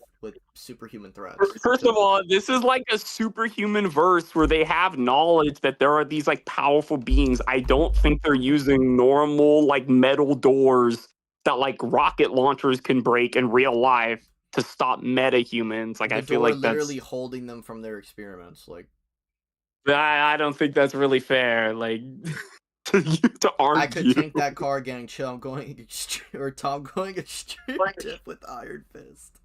superhuman threats. First of all, this is like a superhuman verse where they have knowledge that there are these like powerful beings. I don't think they're using normal like metal doors that like rocket launchers can break in real life to stop metahumans. Like The I feel door like that's literally holding them from their experiments. Like I don't think that's really fair. Like to argue. I could tank that car getting chill. I'm going or Tom going extreme dip with Iron Fist.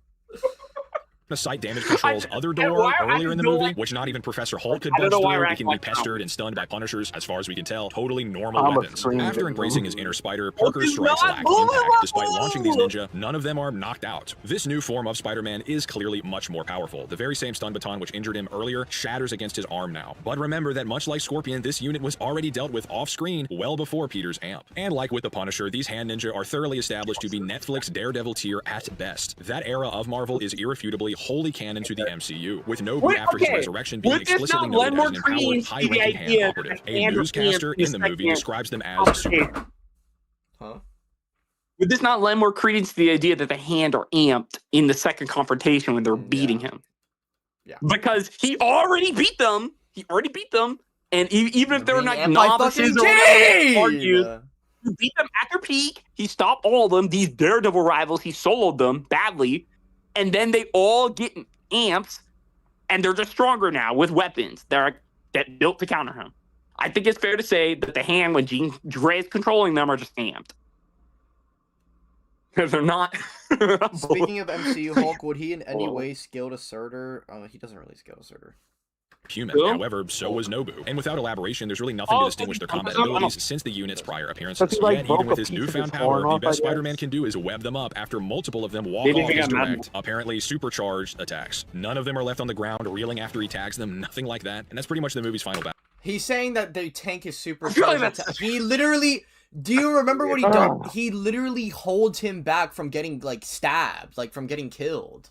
The sight damage controls other door earlier in the movie, which not even Professor Hulk could budge through. He can be pestered and stunned by Punishers, as far as we can tell. Totally normal weapons. After embracing his inner Spider, Parker strikes back intact. Despite launching these ninja, none of them are knocked out. This new form of Spider-Man is clearly much more powerful. The very same stun baton which injured him earlier shatters against his arm now. But remember that much like Scorpion, this unit was already dealt with off-screen well before Peter's amp. And like with the Punisher, these hand ninja are thoroughly established to be Netflix Daredevil tier at best. That era of Marvel is irrefutably wholly canon to the MCU, with Nobu after his resurrection being explicitly noted as an empowered, high-ranking hand operative. A newscaster in the movie describes them as super. Huh? Would this not lend more credence to the idea that the hand are amped in the second confrontation when they're beating him? Yeah. Because he already beat them. And even if they're not amped novices by or fucking argued, Jade! he beat them at their peak. He stopped all of them. These Daredevil rivals, he soloed them badly. And then they all get amps, and they're just stronger now with weapons that built to counter him. I think it's fair to say that the hand when Jean Grey is controlling them are just amped. Because they're not. Speaking of MCU Hulk, would he in any way scale to Surtur? He doesn't really scale to Surtur. Human. However, so was Nobu. And without elaboration, there's really nothing to distinguish their combat abilities since the unit's prior appearances. Yet, even with his newfound power, the best Spider-Man can do is web them up after multiple of them walk off his direct, apparently supercharged attacks. None of them are left on the ground reeling after he tags them, nothing like that. And that's pretty much the movie's final battle. He's saying that the tank is super charged. He literally... Do you remember what he does? He literally holds him back from getting, like, stabbed. Like, from getting killed.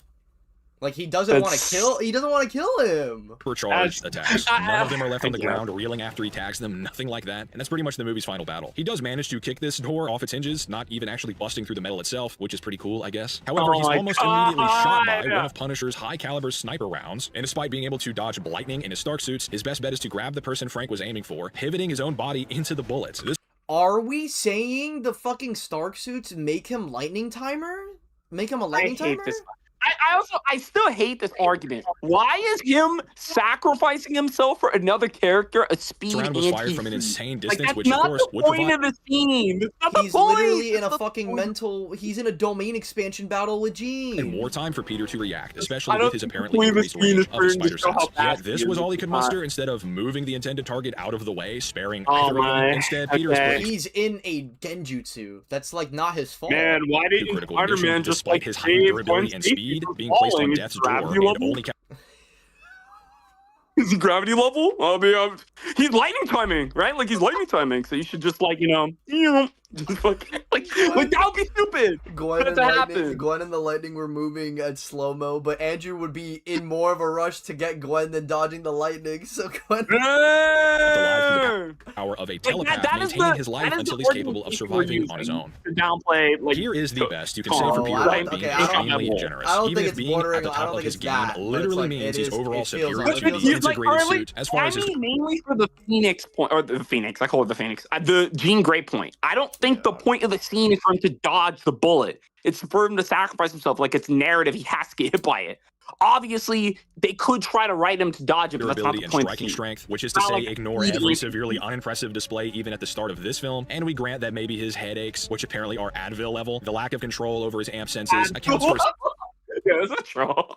Like, he doesn't want to kill... He doesn't want to kill him! Supercharged attacks. None of them are left on the ground reeling after he tags them, nothing like that. And that's pretty much the movie's final battle. He does manage to kick this door off its hinges, not even actually busting through the metal itself, which is pretty cool, I guess. However, he's almost immediately shot by one of Punisher's high-caliber sniper rounds, and despite being able to dodge lightning in his Stark suits, his best bet is to grab the person Frank was aiming for, pivoting his own body into the bullets. Are we saying the fucking Stark suits make him lightning timer? Make him a lightning timer? I still hate this argument. Why is him sacrificing himself for another character a speed round was fired from an insane distance, that's which not of course the would point provide... of the scene. That's not He's the point. literally in a fucking mental... He's in a domain expansion battle with Jean. And more time for Peter to react, especially with his apparently increased range of the spider sense. Yet this was all he could muster instead of moving the intended target out of the way, sparing either of them. Instead, Peter is placed. He's in a genjutsu. That's like not his fault. Man, why didn't Spider-Man just despite his high durability and speed, being placed on death's door and only Is he gravity level? He's lightning timing, right? Like he's lightning timing, so you should just like just fucking like that would be stupid. Gwen and the Lightning were moving at slow mo, but Andrew would be in more of a rush to get Gwen than dodging the lightning. So Gwen, power of a telepath, maintaining his life until he's capable of surviving on his own. Downplay, like, here is the best you can say for Peter by being extremely generous. Even if being at the top of his game literally means he's overall superior to the integrated suit. As far as his mainly for the Phoenix point, or the Phoenix, I call it the Phoenix, the Jean Grey point. I don't think the point of the scene is for him to dodge the bullet. It's for him to sacrifice himself. Like it's narrative, he has to get hit by it. Obviously, they could try to write him to dodge it, but that's not the and point. Striking strength, which is to say, ignore every severely unimpressive display even at the start of this film, and we grant that maybe his headaches, which apparently are Advil level, the lack of control over his amp senses, accounts for. Yeah, it's a troll.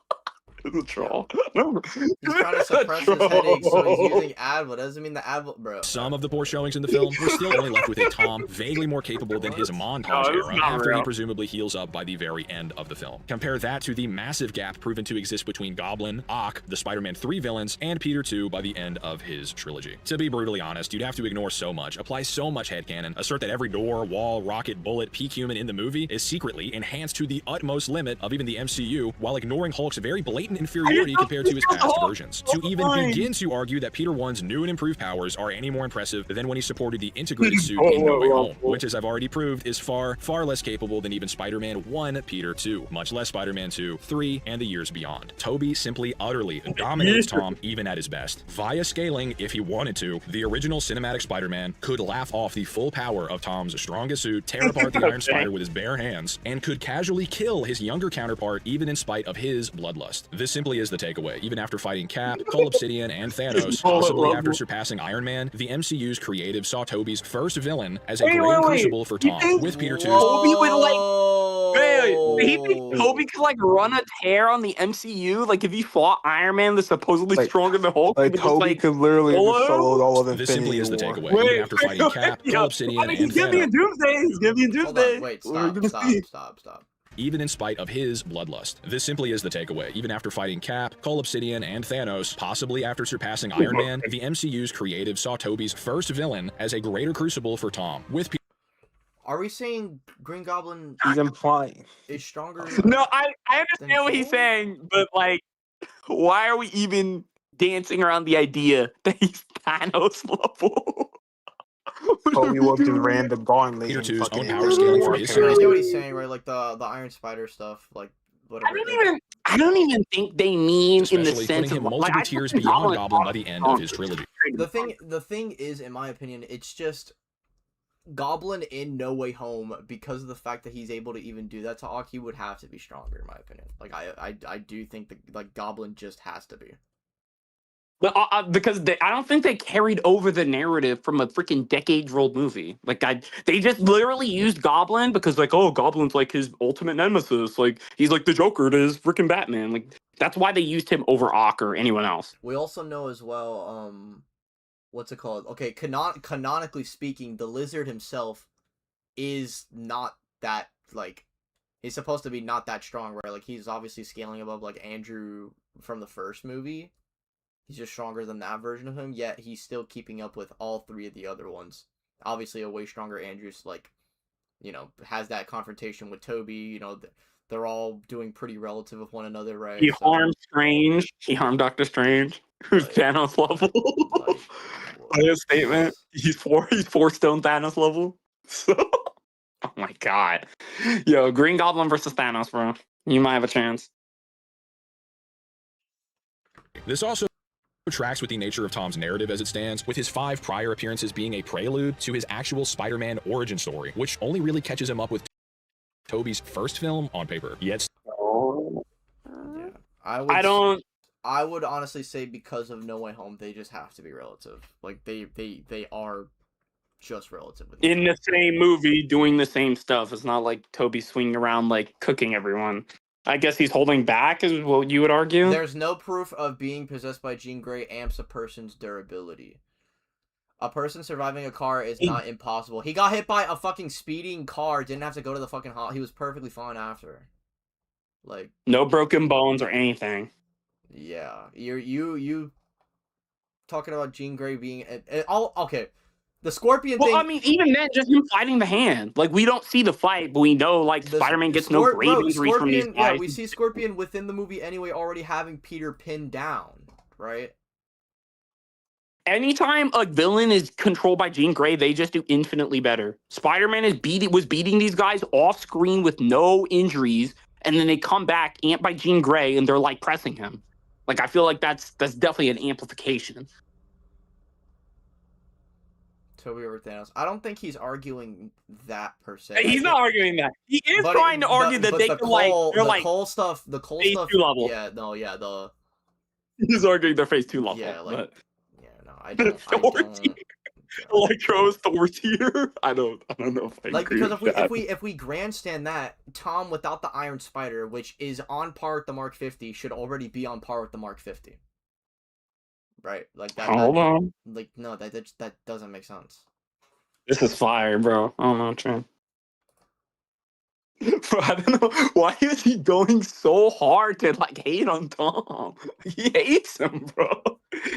It's a troll. He's trying to suppress his headaches, so he's using Advil. Doesn't mean the Advil, bro. Some of the poor showings in the film, we're still only left with a Tom vaguely more capable than his montage era after he presumably heals up by the very end of the film. Compare that to the massive gap proven to exist between Goblin, Ock, the Spider-Man 3 villains, and Peter 2 by the end of his trilogy. To be brutally honest, you'd have to ignore so much, apply so much headcanon, assert that every door, wall, rocket, bullet, peak human in the movie is secretly enhanced to the utmost limit of even the MCU, while ignoring Hulk's very blatant blatant inferiority compared to his past versions. To even begin to argue that Peter 1's new and improved powers are any more impressive than when he supported the integrated suit in No Way Home, which, as I've already proved, is far, far less capable than even Spider-Man 1 Peter 2, much less Spider-Man 2, 3, and the years beyond. Tobey simply utterly dominates Tom even at his best. Via scaling, if he wanted to, the original cinematic Spider-Man could laugh off the full power of Tom's strongest suit, tear apart the Iron Spider with his bare hands, and could casually kill his younger counterpart even in spite of his bloodlust. This simply is the takeaway. Even after fighting Cap, Cull Obsidian, and Thanos, possibly after surpassing Iron Man, the MCU's creative saw Tobey's first villain as a great crucible for Tom, with Peter 2's... Tobey would he think Tobey could like run a tear on the MCU? Like if he fought Iron Man, that's supposedly stronger than Hulk, like Tobey could literally have soloed all of Infinity This simply is the War. takeaway. Even after fighting Cap, Cull Obsidian, and he's gonna be in Thanos. Doomsday. He's gonna be in Doomsday. Wait, We're stop. Even in spite of his bloodlust. This simply is the takeaway. Even after fighting Cap, Cull Obsidian, and Thanos, possibly after surpassing Iron Man, the MCU's creative saw Tobey's first villain as a greater crucible for Tom, with Are we saying Green Goblin He's implying is stronger? No, I understand what he's saying, but like, why are we even dancing around the idea that he's Thanos level? Tobey would have just ran the gauntlet. Peter and 2's fucking own power scaling for his I series. get what he's saying, right? Like the Iron Spider stuff, like whatever. I don't even think they mean in the Especially sense putting him of multiple like, tiers beyond Goblin by the end of his trilogy. The thing is, in my opinion, it's just Goblin in No Way Home, because of the fact that he's able to even do that to Aki, would have to be stronger, in my opinion. Like I do think that like Goblin just has to be. But because I don't think they carried over the narrative from a freaking decades-old movie. Like they just literally used Goblin because like, oh, Goblin's like his ultimate nemesis. Like he's like the Joker to his freaking Batman. Like that's why they used him over Ock or anyone else. We also know as well, what's it called? Okay, canonically speaking, the Lizard himself is not that like he's supposed to be not that strong, right? Like he's obviously scaling above like Andrew from the first movie. He's just stronger than that version of him, yet he's still keeping up with all three of the other ones. Obviously, a way stronger Andrew's, like, you know, has that confrontation with Tobey. You know, they're all doing pretty relative with one another, right? He harmed Strange. He harmed Doctor Strange, who's Thanos level. By his statement, he's four stone Thanos level. So, oh my god, yo, Green Goblin versus Thanos, bro. You might have a chance. This also tracks with the nature of Tom's narrative as it stands, with his 5 prior appearances being a prelude to his actual Spider-Man origin story, which only really catches him up with Tobey's first film on paper. Yet, I would honestly say because of No Way Home, they just have to be relative. Like they are just relative with in the same movie doing the same stuff. It's not like Tobey swinging around like cooking everyone. I guess he's holding back, is what you would argue. There's no proof of being possessed by Jean Grey amps a person's durability. A person surviving a car is not impossible. He got hit by a fucking speeding car, didn't have to go to the fucking hospital. He was perfectly fine after. Like no broken bones or anything. Yeah, you talking about Jean Grey being all okay. The Scorpion thing. Well, I mean, even then, just him fighting the hand. Like, we don't see the fight, but we know, like, Spider-Man gets no grave injuries from these guys. Yeah, we see Scorpion within the movie anyway, already having Peter pinned down, right? Anytime a villain is controlled by Jean Grey, they just do infinitely better. Spider-Man was beating these guys off screen with no injuries, and then they come back amped by Jean Grey, and they're, like, pressing him. Like, I feel like that's definitely an amplification. Tobey over Thanos. I don't think he's arguing that per se. He's not arguing that. He is trying to argue that they can the Cole stuff. The Cole phase stuff. 2 level. Yeah, no, yeah, the. He's arguing their phase 2 level. Yeah, like, but... yeah, no, I don't. Electro is Thor tier. I don't know if I like agree because with if we grandstand that, Tom without the Iron Spider, which is on par with the Mark 50, should already be on par with the Mark 50. Right, like that. Hold on. Like no, that doesn't make sense. This is fire, bro. I don't know, Trent. Bro, I don't know why is he going so hard to like hate on Tom. He hates him, bro.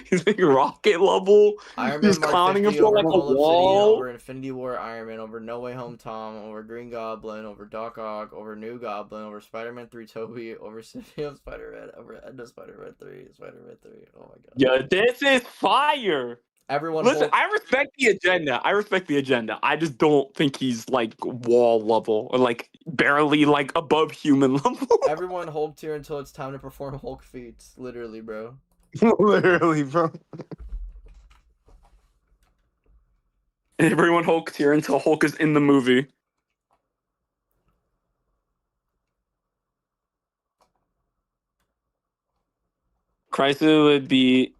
He's like rocket level. Iron He's Man Mark clowning him 50 for over like a Call Obsidian, wall. over Infinity War Iron Man, over No Way Home Tom, over Green Goblin, over Doc Ock, over New Goblin, over Spider-Man 3 Toby, over Symphony of Spider-Man, over End of Spider-Man 3, Spider-Man 3. Oh my god. Yeah, this is fire. Everyone Listen, hold- I respect the agenda. I just don't think he's like wall level or like barely like above human level. Everyone Hulk tier until it's time to perform Hulk feats. Literally, bro. Literally, bro. Everyone Hulk tier until Hulk is in the movie. Chrysler would be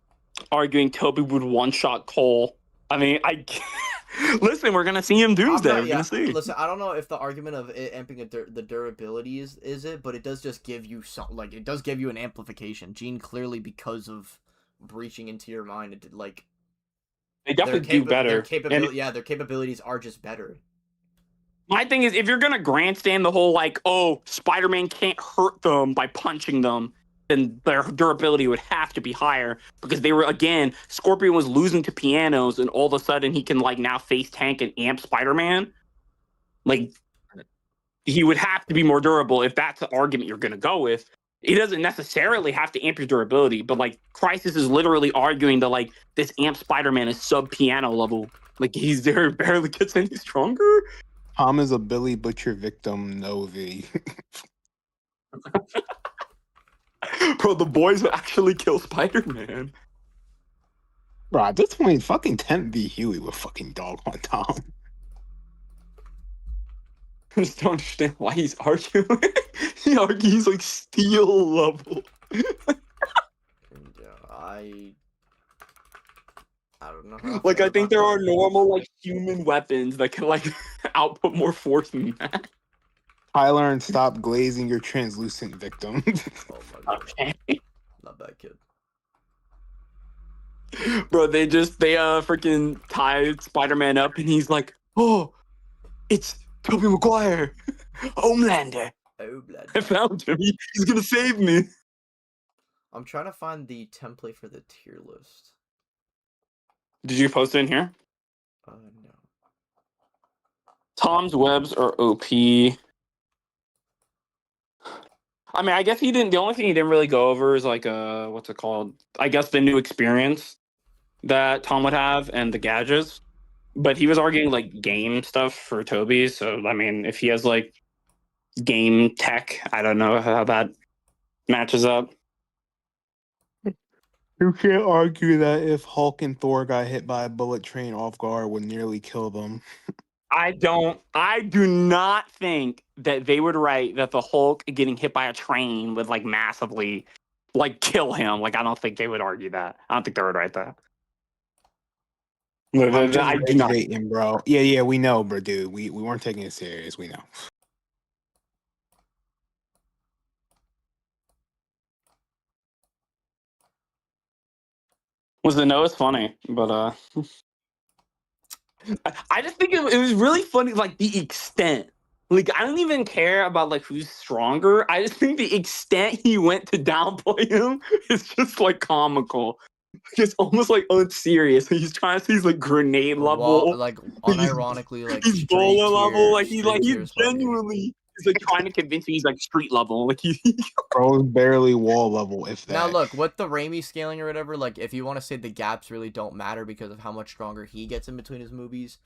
arguing Toby would one-shot Cole. I mean, listen, we're gonna see him Doomsday. We're gonna see. Listen, I don't know if the argument of it amping the durability is it, but it does just give you it does give you an amplification. Gene clearly, because of breaching into your mind, it did like they definitely do better. Their capabilities are just better. My thing is, if you're gonna grandstand the whole like, oh, Spider-Man can't hurt them by punching them, then their durability would have to be higher because they were, again, Scorpion was losing to pianos and all of a sudden he can like now face tank and amp Spider-Man. Like, he would have to be more durable if that's the argument you're going to go with. It doesn't necessarily have to amp your durability, but like Crisis is literally arguing that like this amp Spider-Man is sub piano level. Like he's there, barely gets any stronger. Tom is a Billy Butcher victim, Novi. Bro, the boys would actually kill Spider-Man. Bro, at this point, fucking Temp v. Huey with fucking dog on Tom. I just don't understand why he's arguing. He argues like steel level. I don't know. How Like I think there are normal like human weapons that can like output more force than that. Tyler, and stop glazing your translucent victim. Oh my god. Okay. Not bad, kid. Bro, they freaking tied Spider-Man up and he's like, oh, it's Tobey Maguire. Homelander. I found him. He's gonna save me. I'm trying to find the template for the tier list. Did you post it in here? No. Tom's webs are OP. I mean, I guess he didn't. The only thing he didn't really go over is like what's it called? I guess the new experience that Tom would have and the gadgets. But he was arguing like game stuff for Toby. So I mean, if he has like game tech, I don't know how that matches up. You can't argue that if Hulk and Thor got hit by a bullet train off guard would nearly kill them. I do not think that they would write that the Hulk getting hit by a train would like massively like kill him. Like I don't think they would argue that. I don't think they would write that. I'm just I do not. hating, bro. Yeah, we know, bro, dude. We weren't taking it serious. We know. Was the no? It's funny, but I just think it was really funny, like the extent. Like I don't even care about like who's stronger. I just think the extent he went to downplay him is just like comical. It's almost like unserious. He's trying to see his like grenade level, Well, like unironically, like he's bowler level. Like he's genuinely. He's like trying to convince me he's like street level. Like he Bro, barely wall level, if that. Now look, with the Raimi scaling or whatever, like if you want to say the gaps really don't matter because of how much stronger he gets in between his movies,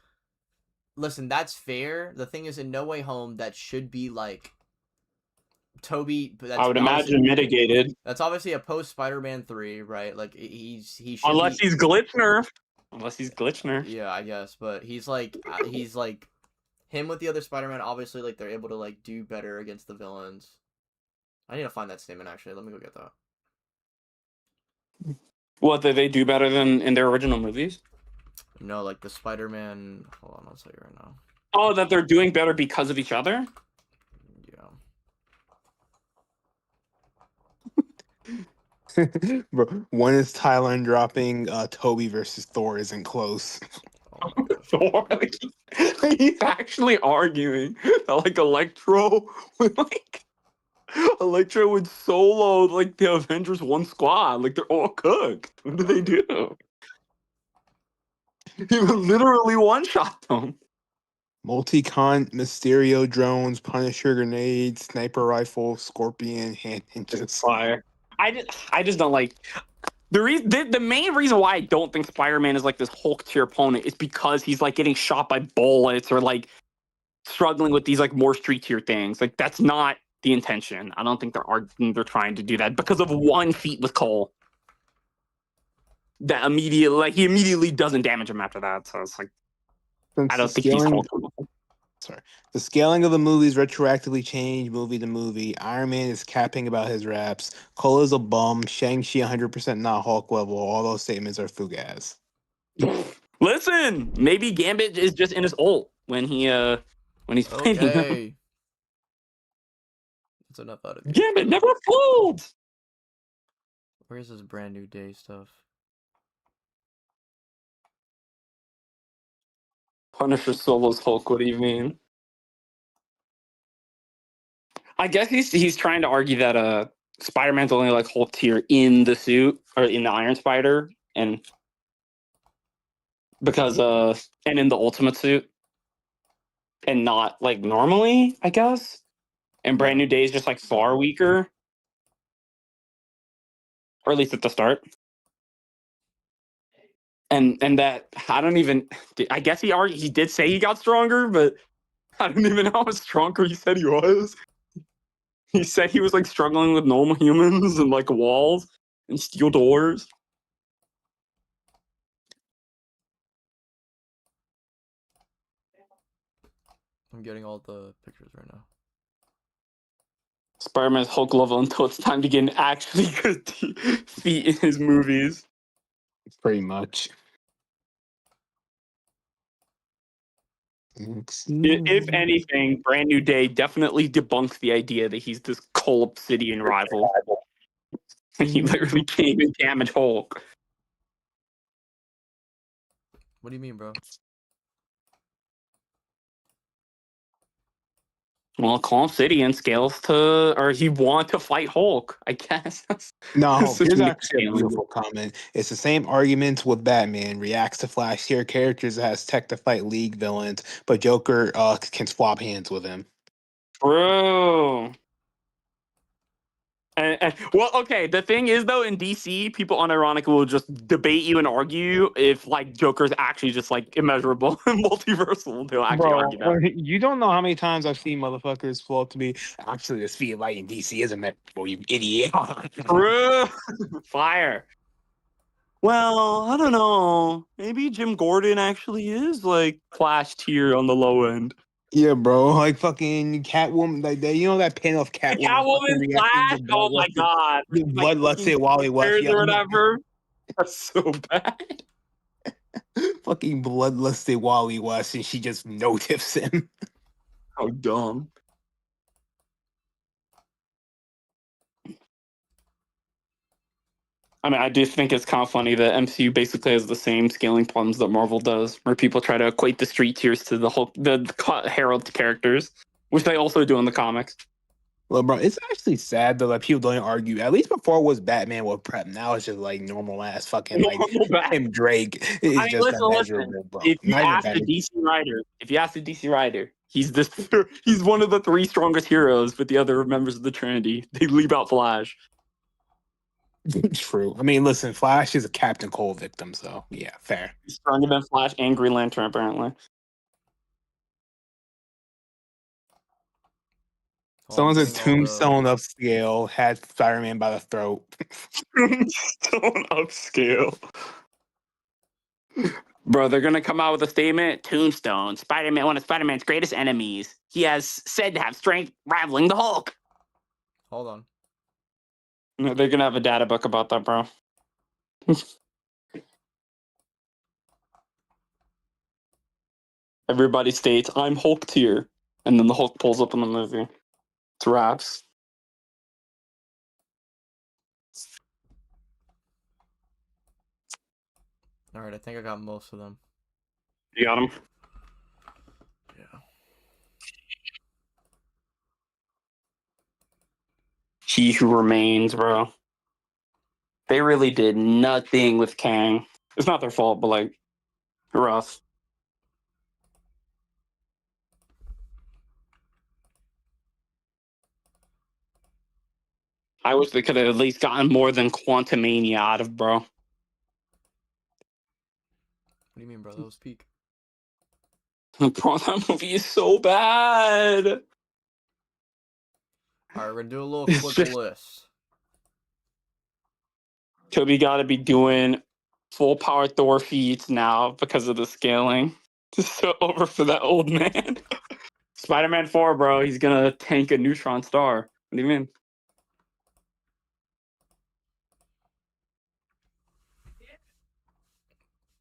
listen, that's fair. The thing is, in No Way Home, that should be like Toby. That's I would imagine mitigated. That's obviously a post Spider-Man 3, right? Like he should unless he's glitch nerf. Unless he's glitch nerf. Yeah, I guess, but he's like him with the other Spider-Man. Obviously, like they're able to like do better against the villains. I need to find that statement actually. Let me go get that. What, did they do better than in their original movies? No, like the Spider-Man. Hold on, I'll tell you right now. Oh, that they're doing better because of each other? Bro, when is Thailand dropping Toby versus Thor isn't close. Thor, like, He's actually arguing that like Electro would solo like the Avengers one squad. Like they're all cooked. What do they do? He would literally one shot them. Multi-con, Mysterio drones, Punisher grenades, sniper rifle, Scorpion, hand hinges. Fire. I just don't like the main reason why I don't think Spider-Man is like this Hulk tier opponent is because he's like getting shot by bullets or like struggling with these like more street tier things. Like that's not the intention. I don't think they're trying to do that because of one feat with Cole. That he immediately doesn't damage him after that. So it's like I don't think he's Hulk. Sorry. The scaling of the movies retroactively changed movie to movie. Iron Man is capping about his raps. Cole is a bum. Shang-Chi 100% not Hulk level. All those statements are fugazi. Listen, maybe Gambit is just in his ult when he's fighting him. Okay. That's enough out of you. Gambit never folds. Where's this brand new day stuff? Punisher solos Hulk. What do you mean? I guess he's trying to argue that Spider-Man's only like Hulk tier in the suit or in the Iron Spider and because and in the Ultimate suit and not like normally, I guess. And Brand New Day is just like far weaker, or at least at the start. And that I don't even. I guess he did say he got stronger, but I don't even know how much stronger he said he was. He said he was like struggling with normal humans and like walls and steel doors. I'm getting all the pictures right now. Spider-Man's Hulk level until it's time to get an actually good feat in his movies. Pretty much. If anything, Brand New Day definitely debunks the idea that he's this Cole Obsidian rival. He literally can't even damage Hulk. What do you mean, bro? Well, Cole Obsidian scales to, or he want to fight Hulk, I guess. No, This is here's me actually a beautiful comment. It's the same arguments with Batman. Reacts to Flash tier characters that has tech to fight League villains, but Joker can swap hands with him. Bro. Well, okay. The thing is, though, in DC, people unironically will just debate you and argue if like Joker's actually just like immeasurable and multiversal. They'll actually argue that. You don't know how many times I've seen motherfuckers float to me. Actually, the speed of light in DC isn't meant for you, idiot. Bro, fire. Well, I don't know. Maybe Jim Gordon actually is like Flash tier on the low end. Yeah, bro. Like fucking Catwoman, like that. You know that panel of Catwoman. Catwoman Flash. Oh my god. Bloodlusted Wally West. Or whatever. That's so bad. Fucking bloodlusted Wally West, and she just no tips him. How dumb. I mean, I do think it's kind of funny that MCU basically has the same scaling problems that Marvel does, where people try to equate the street tiers to the Herald characters, which they also do in the comics. Well, bro, it's actually sad though that people don't argue. At least before it was Batman with prep. Now it's just like normal ass fucking like Tim Drake. It's just immeasurable, bro. If you ask the DC writer, he's one of the three strongest heroes with the other members of the Trinity. They leave out Flash. True. I mean, listen, Flash is a Captain Cole victim, so yeah, fair. He's stronger than Flash and Green Lantern, apparently. Someone says Tombstone upscale had Spider-Man by the throat. Tombstone upscale. Bro, they're gonna come out with a statement. Tombstone, Spider-Man, one of Spider-Man's greatest enemies. He has said to have strength rivaling the Hulk. Hold on. No, they're gonna have a data book about that, bro. Everybody states, I'm Hulk tier. And then the Hulk pulls up in the movie. It's raps. Alright, I think I got most of them. You got them? He Who Remains, bro. They really did nothing with Kang. It's not their fault, but like, rough. I wish they could have at least gotten more than Quantumania out of, bro. What do you mean, bro? That was peak. Bro, that movie is so bad. All right, we're gonna do a little It's quick just- list. Toby got to be doing full power Thor feats now because of the scaling. Just so over for that old man. Spider-Man 4, bro. He's gonna tank a neutron star. What do you mean?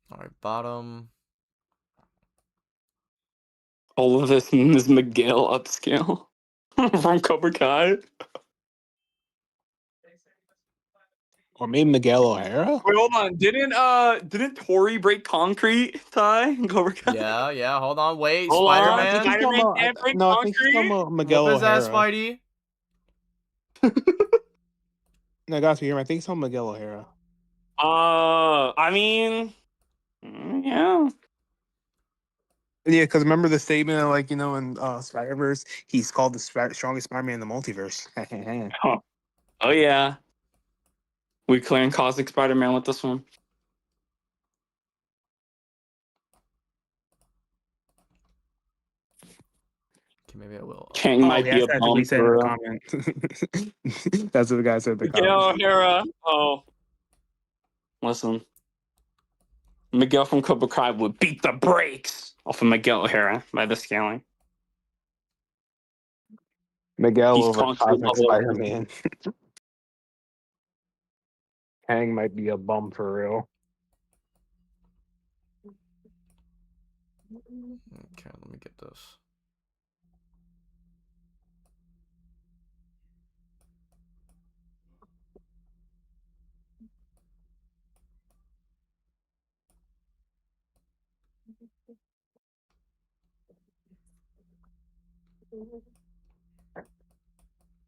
All right, bottom. All of this is Miguel upscale from Cobra Kai. Or maybe Miguel O'Hara? Wait, hold on. Didn't Tori break concrete, Ty? in Cobra Kai? Yeah. Hold on, wait. Hold on, Spider-Man. Spider-Man can't break No, I think he's talking concrete. about Miguel Whoop his ass, O'Hara. Spidey. No, guys, hear me. I think it's on Miguel O'Hara. I mean, yeah. Yeah, because remember the statement, like, in Spider-Verse, he's called the strongest Spider-Man in the multiverse. Oh yeah. We clearing Cosmic Spider-Man with this one. Okay, maybe I will. Kang might be a that's what bum he said in the for comment. That's what the guy said in the Miguel comment. O'Hara. Oh, listen. Miguel from Cobra Kai would beat the brakes off of Miguel O'Hara by the scaling. Miguel He's over conquered Cosmic level. Spider-Man. Kang might be a bum for real. Okay, let me get this.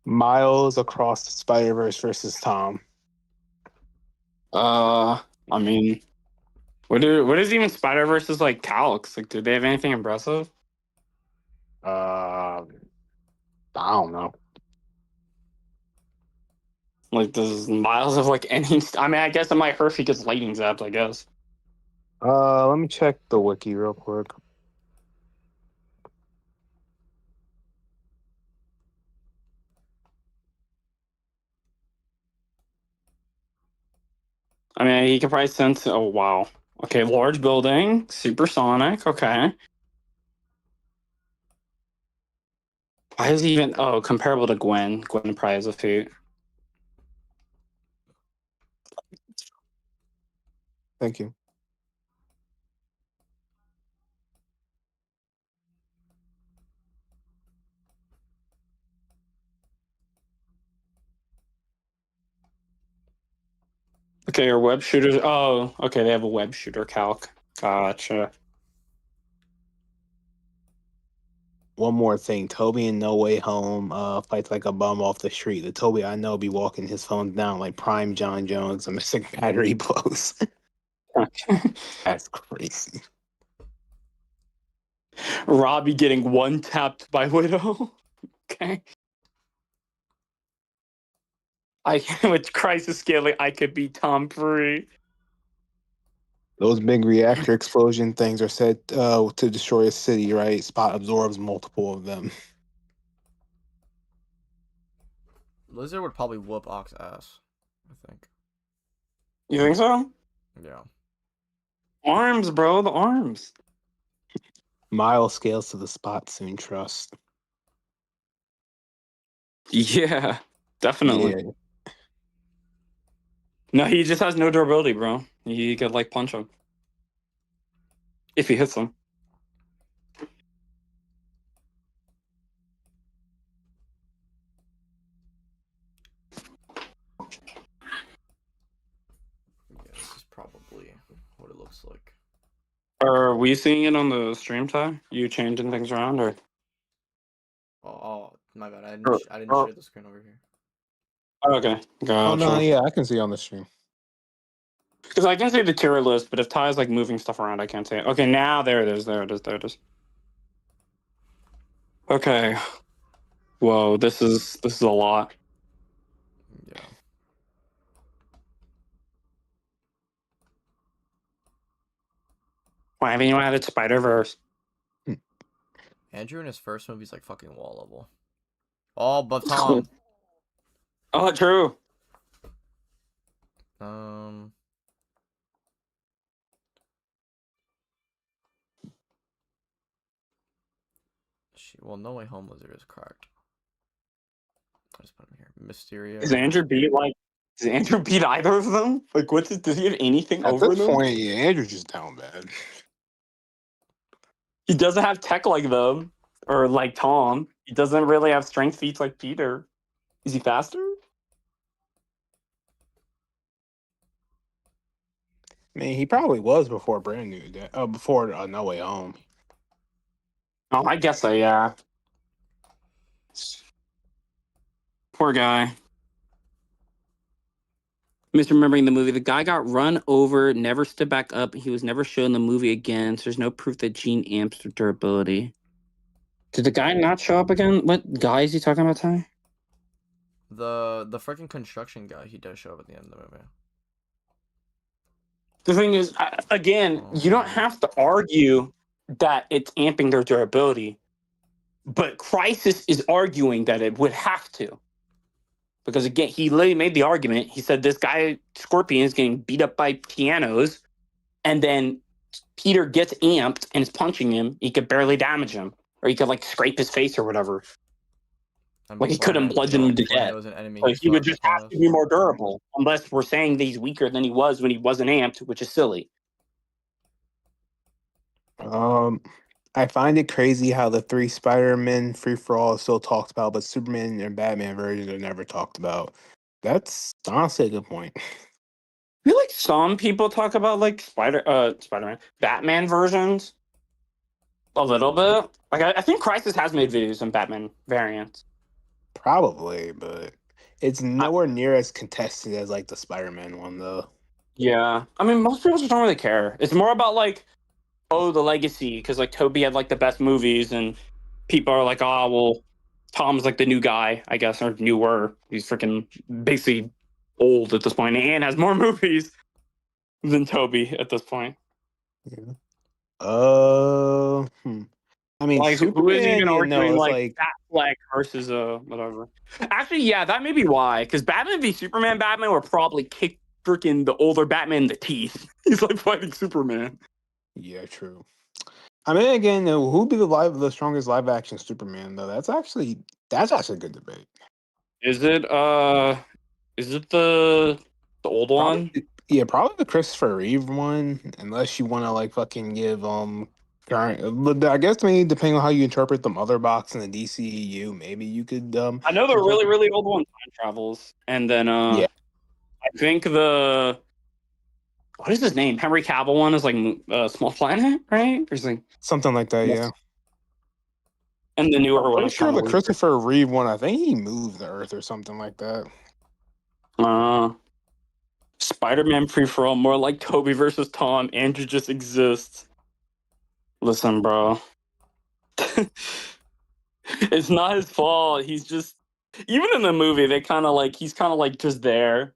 Miles across the Spider-Verse versus Tom. I mean, what is even Spider-Verse's like calcs? Like, do they have anything impressive? I don't know. Like, does Miles have like any? I mean, I guess it might hurt if he gets lightning zapped. I guess. Let me check the wiki real quick. I mean, he could probably sense. Oh wow. Okay, large building, supersonic. Okay. Why is he even? Oh, comparable to Gwen. Gwen probably has a feat. Thank you. Okay, are web shooters? Oh, okay, they have a web shooter calc. Gotcha. One more thing. Toby in No Way Home fights like a bum off the street. The Toby I know be walking his phone down like prime John Jones and missing battery blows. That's crazy. Robbie getting one tapped by Widow. Okay. With crisis scaling, I could be Tom Free. Those big reactor explosion things are said to destroy a city, right? Spot absorbs multiple of them. Lizard would probably whoop Ock's ass, I think. You think so? Yeah. Arms, bro, the arms. Miles scales to the spot soon, trust. Yeah, definitely. Yeah. No, he just has no durability, bro. He could like punch him. If he hits him. Yeah, this is probably what it looks like. Are we seeing it on the stream, Ty? You changing things around or? Oh, my bad. I didn't Oh, share the screen over here. Okay, Oh no, gotcha. yeah, I can see on the stream. Because I can see the tier list, but if Ty's like moving stuff around, I can't see it. Okay, now there it is. There it is. There it is. Okay. Whoa, this is a lot. Yeah. Why haven't you added Spider-Verse? Andrew in his first movie is like fucking wall level. Oh, but Tom. Oh, true. Well, No Way Home Lizard is correct. I just put him here. Mysterio. Does Andrew beat either of them? Like, does he have anything At over this them? point, yeah, Andrew's just down bad. He doesn't have tech like them, or like Tom. He doesn't really have strength feats like Peter. Is he faster? I mean, he probably was before before No Way Home. Oh, I guess so. Yeah. Poor guy. Misremembering the movie. The guy got run over, never stood back up. He was never shown in the movie again, so there's no proof that Gene amps their durability. Did the guy not show up again? What guy is he talking about, Ty? The freaking construction guy, he does show up at the end of the movie. The thing is, again, you don't have to argue that it's amping their durability, but Crisis is arguing that it would have to. Because again, he literally made the argument. He said this guy, Scorpion, is getting beat up by pianos, and then Peter gets amped and is punching him. He could barely damage him, or he could like scrape his face or whatever. Like he couldn't bludgeon him to death. Like he would just have to be more durable, unless we're saying that he's weaker than he was when he wasn't amped, which is silly. I find it crazy how the 3 Spider-Man free-for-all is still talked about, but Superman and Batman versions are never talked about. That's honestly a good point. I feel like some people talk about like Spider-Man, Batman versions a little bit. Like I think Crisis has made videos on Batman variants. Probably, but it's nowhere near as contested as like the Spider-Man one, though. Yeah, I mean, most people just don't really care. It's more about like, oh, the legacy, because like Toby had like the best movies, and people are like, oh, well, Tom's like the new guy, I guess, or newer. He's freaking basically old at this point, and has more movies than Toby at this point. Yeah. I mean, like, who is Superman, even you know, arguing it's like Batfleck versus whatever? Actually, yeah, that may be why. Because Batman v Superman, Batman would probably kick freaking the older Batman in the teeth. He's like fighting Superman. Yeah, true. I mean, again, who'd be the strongest live action Superman though? That's actually a good debate. Is it the old one? Yeah, probably the Christopher Reeve one, unless you want to like fucking give current. But I guess maybe depending on how you interpret the Mother Box in the DCEU, maybe you could I know the really really old one time travels, and then yeah, I think what is his name? Henry Cavill one is like Small Planet, right? Or like something like that. Yeah. And the newer I'm one. pretty sure the Christopher Reeve one. I think he moved the Earth or something like that. Spider-Man free-for-all, more like Toby versus Tom. Andrew just exists. Listen, bro. It's not his fault. He's just, even in the movie, he's kind of like just there.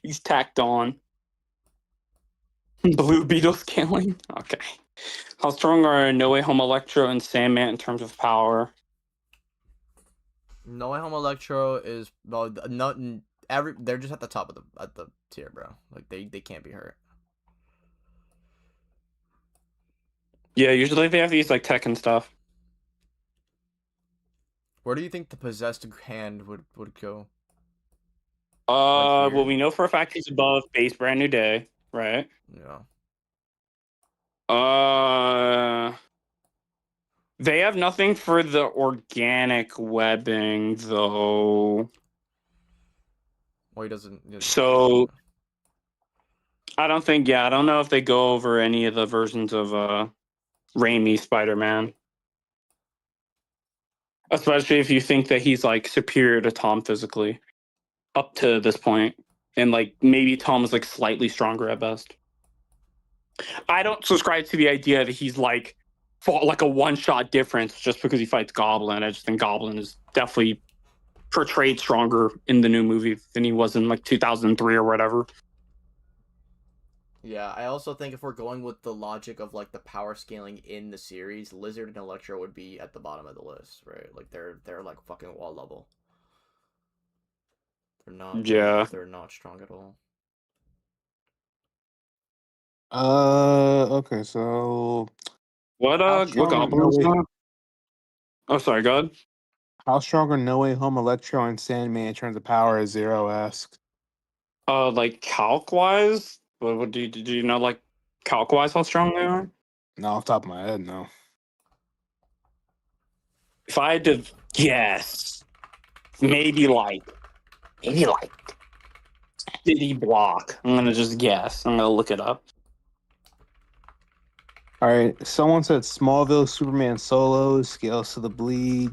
He's tacked on. Blue Beetle scaling? Okay. How strong are No Way Home Electro and Sandman in terms of power? No Way Home Electro is they're just at the top of the tier, bro. Like they can't be hurt. Yeah, usually they have these like tech and stuff. Where do you think the possessed hand would go? Well, we know for a fact he's above base Brand New Day, right? Yeah. They have nothing for the organic webbing though. Well, he doesn't. So I don't know if they go over any of the versions of Raimi Spider-Man. Especially if you think that he's like superior to Tom physically up to this point, and like maybe Tom is like slightly stronger at best. I don't subscribe to the idea that he's like fought like a one-shot difference just because he fights Goblin. I just think Goblin is definitely portrayed stronger in the new movie than he was in like 2003 or whatever. Yeah, I also think if we're going with the logic of like the power scaling in the series, Lizard and Electro would be at the bottom of the list, right? Like they're like fucking wall level. They're not. Yeah. They're not strong at all. Okay, so What Goblin is that? Oh, sorry, go ahead. How strong are No Way Home, Electro, and Sandman in terms of power is Zero-esque? Like calc wise, what do you know? Like calc wise, how strong they are? No, off the top of my head, no. If I had to guess, maybe like City Block. I'm gonna just guess. I'm gonna look it up. All right, someone said Smallville, Superman solos, Scales to the Bleed.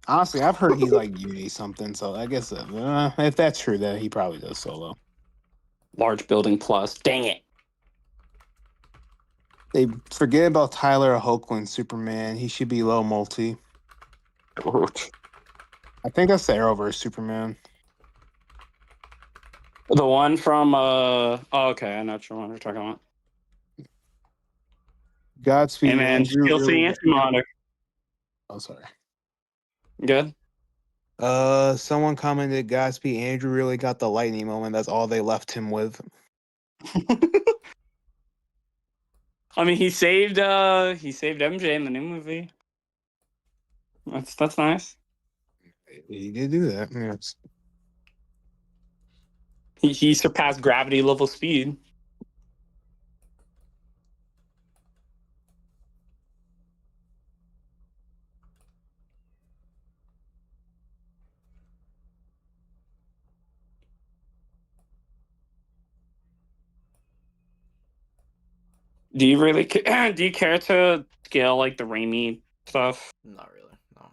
Honestly, I've heard he's like Unity something, so I guess if that's true, then he probably does solo. Large Building Plus. Dang it. They forget about Tyler Hoechlin, Superman. He should be low multi. I think that's the Arrowverse Superman. The one from oh, okay, I know what you're talking about. Godspeed. Hey man, Andrew still really seeing anti-monitor. Oh, sorry. Good. Someone commented Godspeed. Andrew really got the lightning moment. That's all they left him with. I mean, he saved MJ in the new movie. That's nice. He did do that. Yes. He surpassed gravity level speed. Do you really do you care to scale like the Raimi stuff? Not really. No.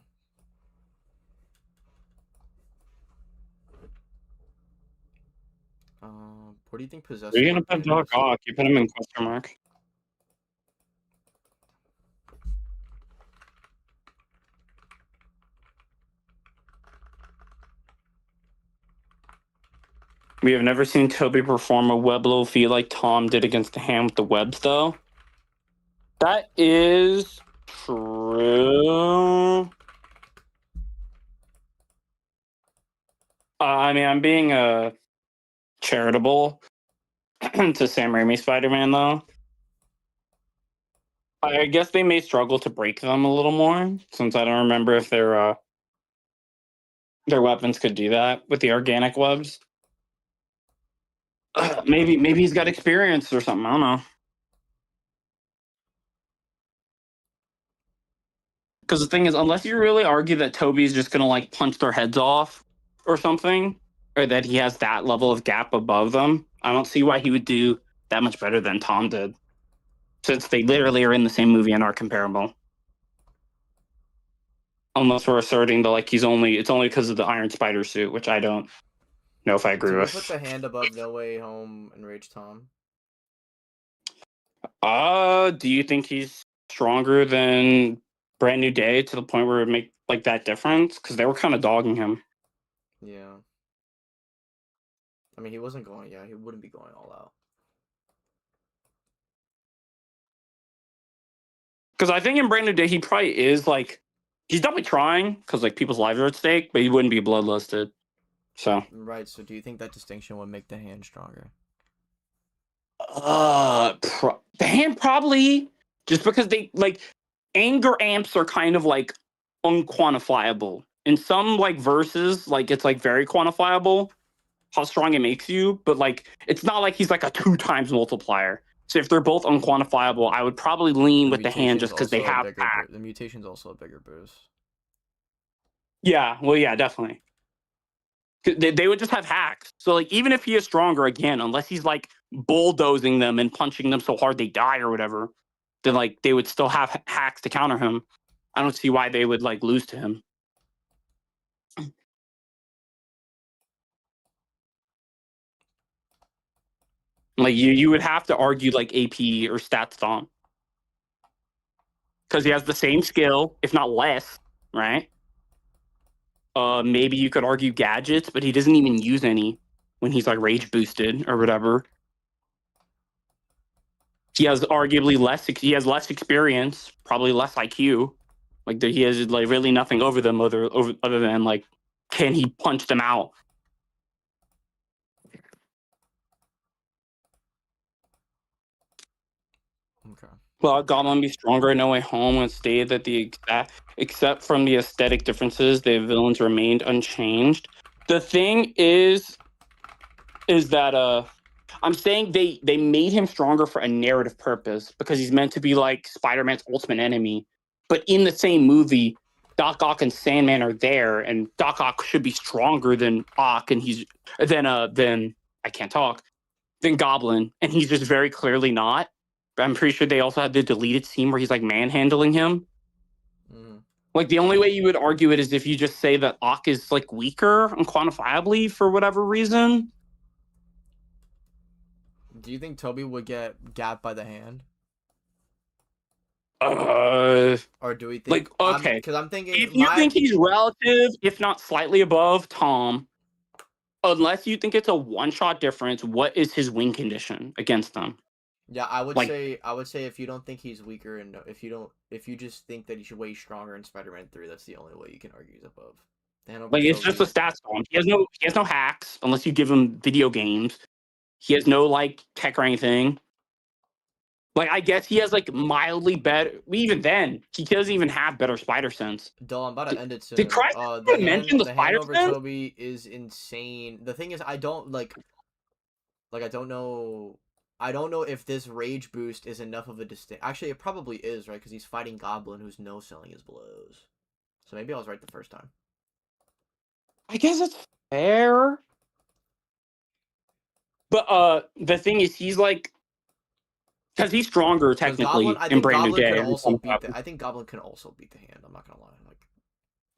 What do you think Possessor? Are you gonna would put be in Doc this? Ock? You put him in question mark. We have never seen Toby perform a web blow feat like Tom did against the hand with the webs, though. That is true. I mean, I'm being charitable to Sam Raimi Spider-Man, though. I guess they may struggle to break them a little more, since I don't remember if their weapons could do that with the organic webs. Maybe he's got experience or something. I don't know. Because the thing is, unless you really argue that Toby's just gonna like punch their heads off or something, or that he has that level of gap above them, I don't see why he would do that much better than Tom did. Since they literally are in the same movie and are comparable. Unless we're asserting that like it's only because of the Iron Spider suit, which I don't know if I agree Can we with. put the hand above No Way Home and Rage Tom? Do you think he's stronger than Brand New Day to the point where it would make like that difference? Because they were kind of dogging him. Yeah. I mean, he wasn't going. Yeah, he wouldn't be going all out. Because I think in Brand New Day he probably is like he's definitely trying because like people's lives are at stake, but he wouldn't be bloodlusted. So Right. So, do you think that distinction would make the hand stronger? the hand probably just because they like anger amps are kind of like unquantifiable. In some like verses, like it's like very quantifiable how strong it makes you, but like it's not like he's like a 2 times multiplier. So if they're both unquantifiable, I would probably lean with the hand just because they have the mutation's also a bigger boost. Yeah, well, yeah, definitely. They would just have hacks. So like even if he is stronger again, unless he's like bulldozing them and punching them so hard they die or whatever, then like they would still have hacks to counter him. I don't see why they would like lose to him. Like you would have to argue like AP or Stat Stomp. Because he has the same skill, if not less, right? Maybe you could argue gadgets, but he doesn't even use any when he's like rage boosted or whatever. He has arguably less. He has less experience, probably less IQ. Like he has like really nothing over them other than like, can he punch them out? Okay. Well, Goblin be stronger in No Way Home and stated that except from the aesthetic differences, the villains remained unchanged. The thing is that I'm saying they made him stronger for a narrative purpose because he's meant to be like Spider-Man's ultimate enemy. But in the same movie, Doc Ock and Sandman are there, and Doc Ock should be stronger than Ock, and he's than Goblin, and he's just very clearly not. I'm pretty sure they also had the deleted scene where he's like manhandling him. Like the only way you would argue it is if you just say that Ock is like weaker unquantifiably for whatever reason. Do you think Toby would get gapped by the hand? Or do we think like okay? Because I'm thinking if you think he's relative, if not slightly above Tom, unless you think it's a one-shot difference, what is his win condition against them? Yeah, I would say if you don't think he's weaker and if you just think that he should way stronger in Spider-Man 3, that's the only way you can argue he's above. Like it's just a stats bomb. He has no hacks unless you give him video games. He has no like tech or anything. Like I guess he has like mildly better. Even then, he doesn't even have better spider sense. Dull, I'm about to end it soon. Did Christ mention the spider hand over sense? Toby is insane. The thing is, I don't know if this rage boost is enough of a distinct. Actually, it probably is, right? Because he's fighting Goblin, who's no selling his blows. So maybe I was right the first time. I guess it's fair. But the thing is, he's like, because he's stronger technically in Brand New Day. I think Goblin can also beat the hand. I'm not gonna lie. Like,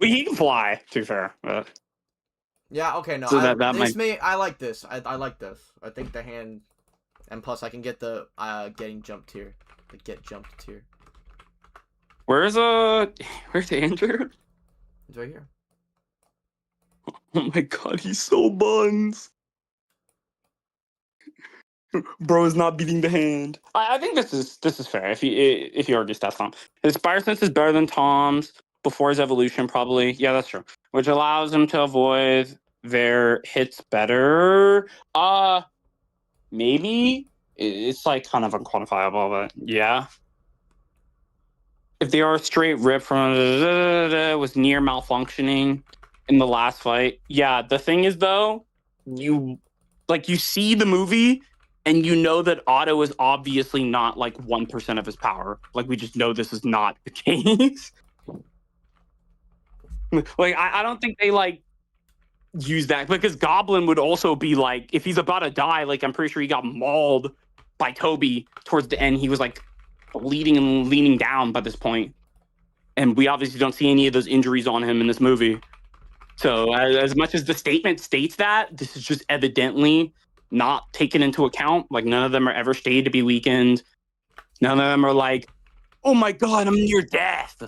well, he can fly. To be fair, but yeah, okay, no, so I like this. I like this. I think the hand, and plus I can get the getting jumped tier, the get jumped tier. Where's Andrew? He's right here. Oh my god, he's so buns. Bro is not beating the hand. I think this is fair if you argue stats Tom. His Spider Sense is better than Tom's before his evolution, probably. Yeah, that's true. Which allows him to avoid their hits better. Maybe it's like kind of unquantifiable, but yeah. If they are straight rip from was near malfunctioning in the last fight. Yeah, the thing is though, you see the movie. And you know that Otto is obviously not like 1% of his power. Like we just know this is not the case. Like I don't think they like use that because Goblin would also be like if he's about to die. Like I'm pretty sure he got mauled by Toby towards the end. He was like bleeding and leaning down by this point, and we obviously don't see any of those injuries on him in this movie. So as much as the statement states that, this is just evidently not taken into account. Like none of them are ever stated to be weakened. None of them are like, oh my god, I'm near death.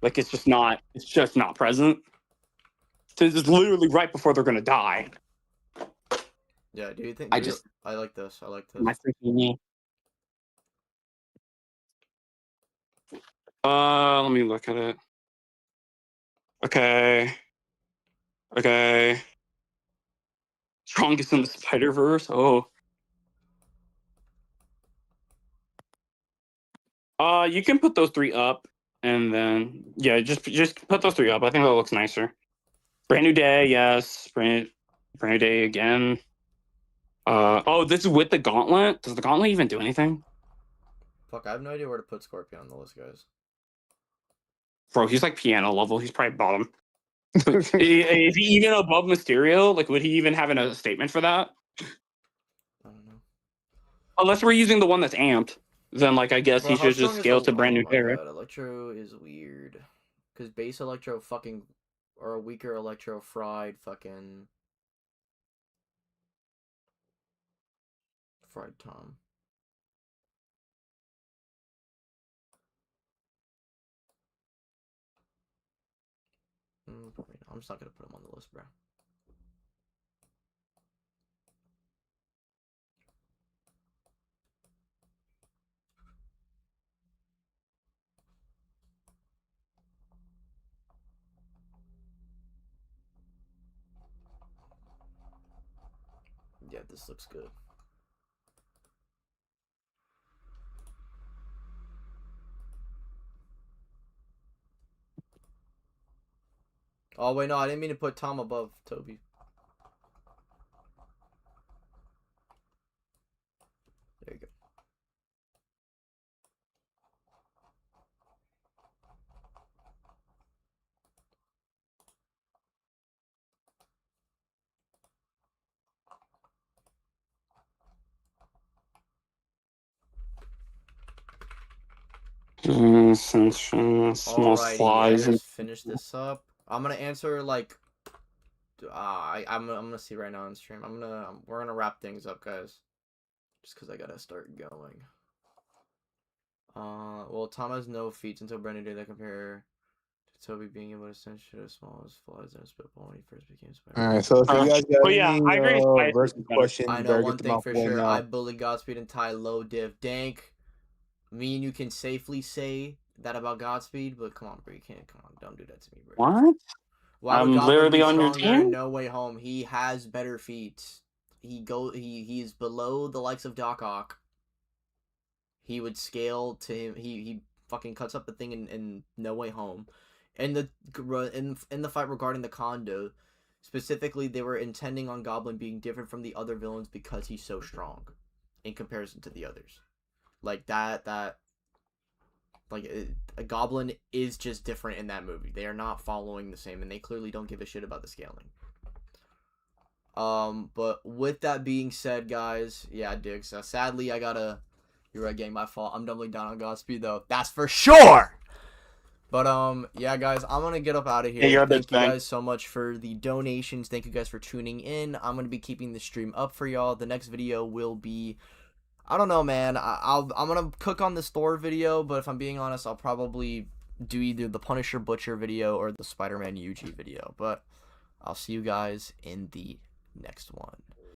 Like it's just not present. It's literally right before they're gonna die. Yeah, do you think I like this. My freaking knee. Let me look at it. Okay. Strongest in the Spider-Verse? Oh. You can put those three up, and then yeah, just put those three up. I think that looks nicer. Brand New Day, yes. Brand New Day again. Oh, this is with the Gauntlet. Does the Gauntlet even do anything? Fuck, I have no idea where to put Scorpion on the list, guys. Bro, he's like piano level. He's probably bottom. Is he even above Mysterio? Like, would he even have a statement for that? I don't know. Unless we're using the one that's amped, then like I guess he should just scale to Brand New Day, right? Electro is weird, because base Electro fucking or a weaker Electro fried fucking. Fried Tom. I'm just not gonna put him on the list, bro. Yeah, this looks good. Oh wait, no, I didn't mean to put Tom above Toby. There you go. Small Alrighty, slides. let's finish this up. I'm gonna answer like, I'm gonna see right now on stream. We're gonna wrap things up, guys, just because I gotta start going. Well, Tom has no feats until Brendan did that compare to Toby being able to send shit as small as flies and a spitball when he first became Spider-Man. All right, so if you guys got But yeah, any I agree with Spice versus is better. questions, I you know better one get them thing out for the way sure. now. I bully Godspeed and Ty low div. Dank, me and you can safely say that about Godspeed, but come on, bro, you can't. Come on, don't do that to me, bro. What? Why would I'm Goblin literally be on your stronger in team? No Way Home? He has better feet. He's below the likes of Doc Ock. He would scale to him. He fucking cuts up the thing in No Way Home. And in the fight regarding the condo, specifically, they were intending on Goblin being different from the other villains because he's so strong in comparison to the others. Like a Goblin is just different in that movie. They are not following the same, and they clearly don't give a shit about the scaling. But with that being said, guys, yeah, Diggs. Sadly, you're right, gang. My fault. I'm doubling down on Godspeed, though. That's for sure. But yeah, guys, I'm gonna get up out of here. Yeah, Thank you guys so much for the donations. Thank you guys for tuning in. I'm gonna be keeping the stream up for y'all. The next video will be, I don't know, man. I'm gonna cook on this Thor video, but if I'm being honest, I'll probably do either the Punisher Butcher video or the Spider-Man UG video. But I'll see you guys in the next one.